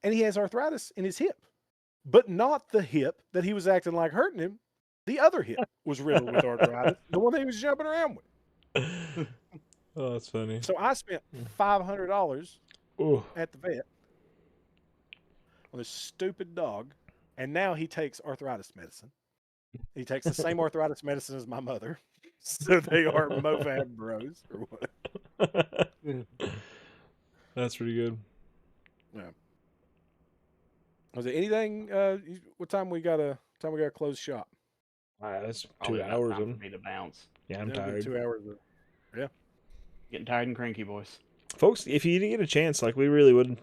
And he has arthritis in his hip, but not the hip that he was acting like hurting him. The other hip was riddled with arthritis, the one that he was jumping around with. Oh, that's funny. So I spent $500 at the vet on this stupid dog, and now he takes arthritis medicine. He takes the same arthritis medicine as my mother. So they are MoFab bros or what? That's pretty good. Yeah. Was there anything? What time we gotta close shop? That's 2 Probably enough hours. time for me to bounce. Yeah, I'm Yeah, tired. 2 hours. Yeah. Getting tired and cranky, boys. Folks, if you get a chance, like, we really would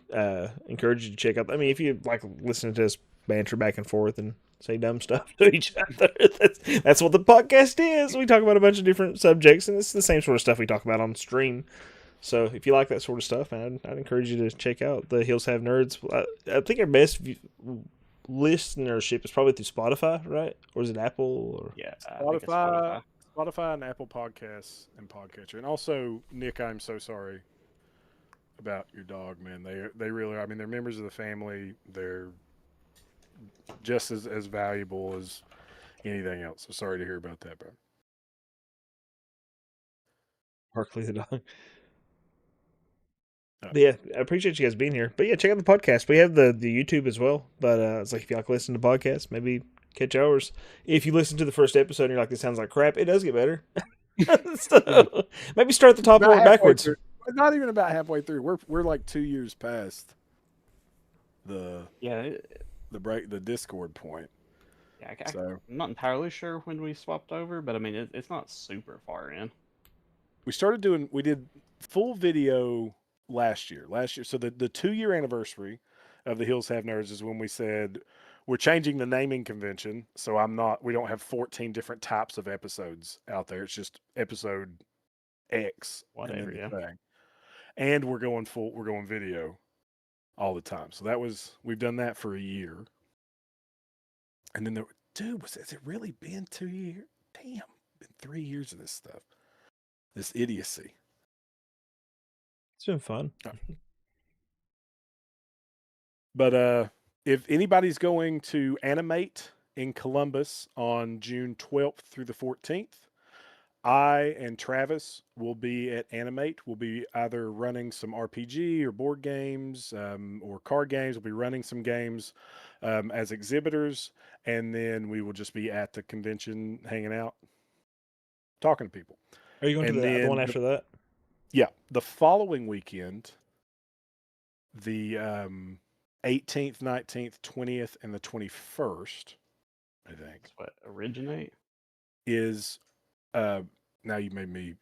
encourage you to check out. I mean, if you like listening to us banter back and forth and say dumb stuff to each other, that's what the podcast is. We talk about a bunch of different subjects, and it's the same sort of stuff we talk about on stream. So if you like that sort of stuff, I'd encourage you to check out the Hills Have Nerds. I think our best listenership is probably through Spotify, right? Or is it Apple? Or Yeah, I think it's Spotify. Spotify and Apple Podcasts and Podcatcher. And also, Nick, I'm so sorry about your dog, man. They really are. I mean, they're members of the family. They're just as valuable as anything else. So sorry to hear about that, bro. Barkley the dog. Oh. Yeah, I appreciate you guys being here. But yeah, check out the podcast. We have the YouTube as well. But it's like if you like listen to podcasts, maybe catch ours. If you listen to the first episode and you're like, this sounds like crap, it does get better. So, maybe start at the top and work backwards. Through. Not even about halfway through. We're like 2 years past the Discord point. Yeah, so I'm not entirely sure when we swapped over, but I mean it's not super far in. We did full video last year. So the 2-year anniversary of the Hills Have Nerds is when we said we're changing the naming convention. So we don't have 14 different types of episodes out there. It's just episode X, whatever, yeah. Thing. And we're going video all the time. So we've done that for a year. And then has it really been 2 years? Damn, been 3 years of this stuff. This idiocy. It's been fun. But if anybody's going to animate in Columbus on June 12th through the 14th, I and Travis will be at Animate. We'll be either running some RPG or board games or card games. We'll be running some games as exhibitors, and then we will just be at the convention hanging out, talking to people. Are you going to the one after that? Yeah. The following weekend, the 18th, 19th, 20th, and the 21st, I think. What, Originate? Is... now you made me.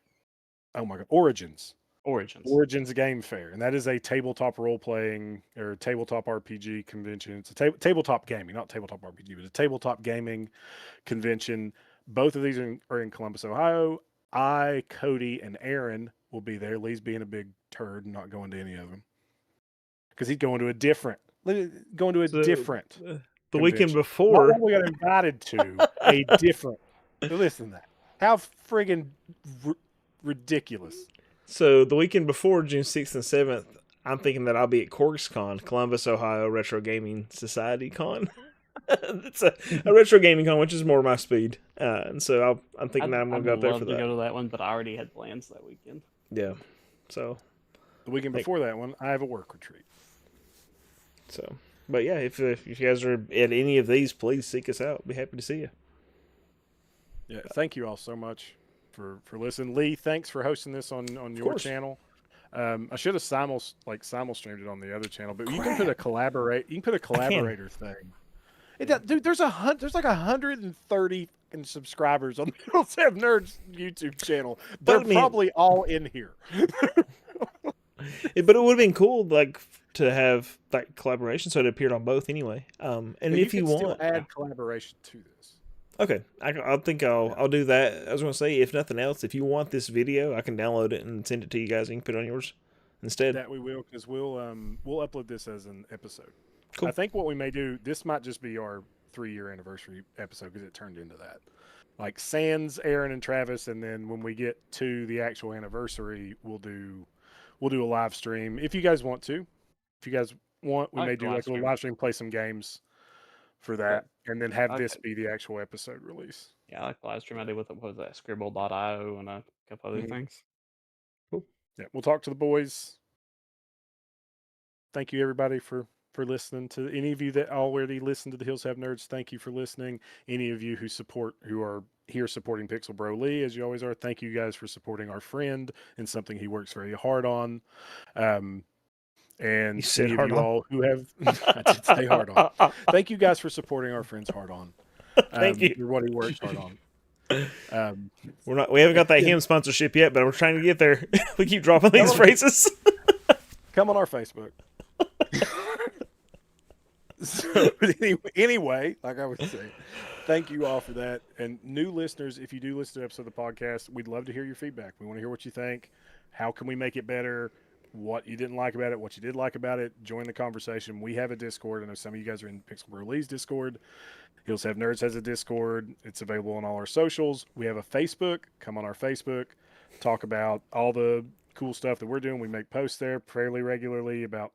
Oh my god! Origins Game Fair, and that is a tabletop role playing or tabletop RPG convention. It's a tabletop gaming, not tabletop RPG, but a tabletop gaming convention. Both of these are in Columbus, Ohio. Cody, and Aaron will be there. Lee's being a big turd and not going to any of them because he's going to a different. The weekend before, we got invited to a different. Listen to that. How friggin' ridiculous. So the weekend before, June 6th and 7th, I'm thinking that I'll be at CorksCon, Columbus, Ohio Retro Gaming Society Con. It's a retro gaming con, which is more my speed. And so I'm thinking that I'm going to go up there for that. I'd love to go to that one, but I already had plans that weekend. Yeah. So the weekend before that one, I have a work retreat. So, but yeah, if you guys are at any of these, please seek us out. Be happy to see you. Yeah, thank you all so much for listening. Lee, thanks for hosting this on your channel. I should have simul streamed it on the other channel, but you can put a collaborator thing. Dude, there's like 130 subscribers on the Hills Have Nerds YouTube channel. They're probably all in here. But it would have been cool, like, to have like collaboration, so it appeared on both anyway. And if you want, still add collaboration to this. Okay, I think I'll do that. I was going to say, if nothing else, if you want this video, I can download it and send it to you guys. And you can put it on yours instead. That we will, because we'll upload this as an episode. Cool. I think what we may do, this might just be our 3-year anniversary episode because it turned into that. Like Sans, Aaron, and Travis, and then when we get to the actual anniversary, we'll do a live stream if you guys want to. If you guys want, we may do like a little live stream, play some games for that, and then have this be the actual episode release. Yeah, I like the live stream I did with what was that, Scribble.io and a couple other things. Cool. Yeah, we'll talk to the boys. Thank you everybody for listening. To any of you that already listen to the Hills Have Nerds, thank you for listening. Any of you who are here supporting Pixel Bro Lee, as you always are, thank you guys for supporting our friend and something he works very hard on. And you said any hard of you on. all who have, I did say hard on. Thank you guys for supporting our friends hard on. Thank you. For what he works hard on. We haven't got that him sponsorship yet, but we're trying to get there. We keep dropping these phrases. Come on our Facebook. So anyway, like I was saying, thank you all for that. And new listeners, if you do listen to an episode of the podcast, we'd love to hear your feedback. We want to hear what you think. How can we make it better? What you didn't like about it, what you did like about it. Join the conversation. We have a Discord. I know some of you guys are in Pixel Bro Lee's Discord. Hills Have Nerds has a Discord. It's available on all our socials. We have a Facebook. Come on our Facebook. Talk about all the cool stuff that we're doing. We make posts there fairly regularly about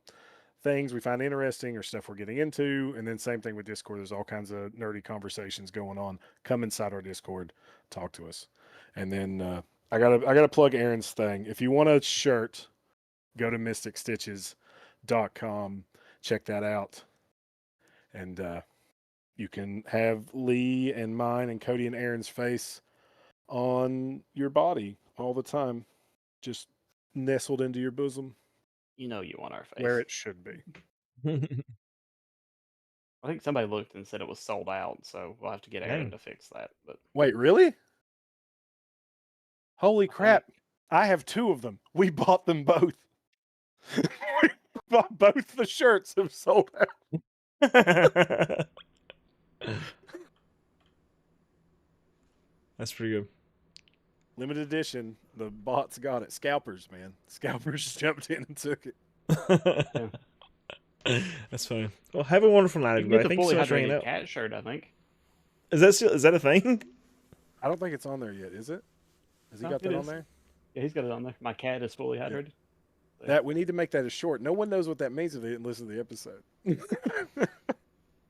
things we find interesting or stuff we're getting into. And then same thing with Discord. There's all kinds of nerdy conversations going on. Come inside our Discord, talk to us. And then I gotta plug Aaron's thing. If you want a shirt, go to mysticstitches.com. Check that out. And you can have Lee and mine and Cody and Aaron's face on your body all the time, just nestled into your bosom. You know you want our face. Where it should be. I think somebody looked and said it was sold out, so we'll have to get Aaron to fix that. But Wait, really? Holy crap. I have 2 of them. We bought them both. We bought both the shirts have sold out. That's pretty good. Limited edition. The bots got it. Scalpers, man. Scalpers jumped in and took it. That's fine. Well, have a wonderful night, you can everybody. get the Thank you fully so much for hanging hydrated out. cat shirt, I think. Is that a thing? I don't think it's on there yet, is it? Has he No, got it that on is. there? Yeah, he's got it on there. My cat is fully hydrated. That we need to make that a short. No one knows what that means if they didn't listen to the episode.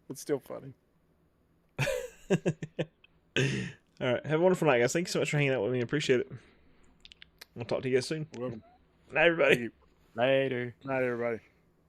It's still funny. All right. Have a wonderful night, guys. Thank you so much for hanging out with me. I appreciate it. We'll talk to you guys soon. Welcome. Night, everybody. Later. Night, everybody.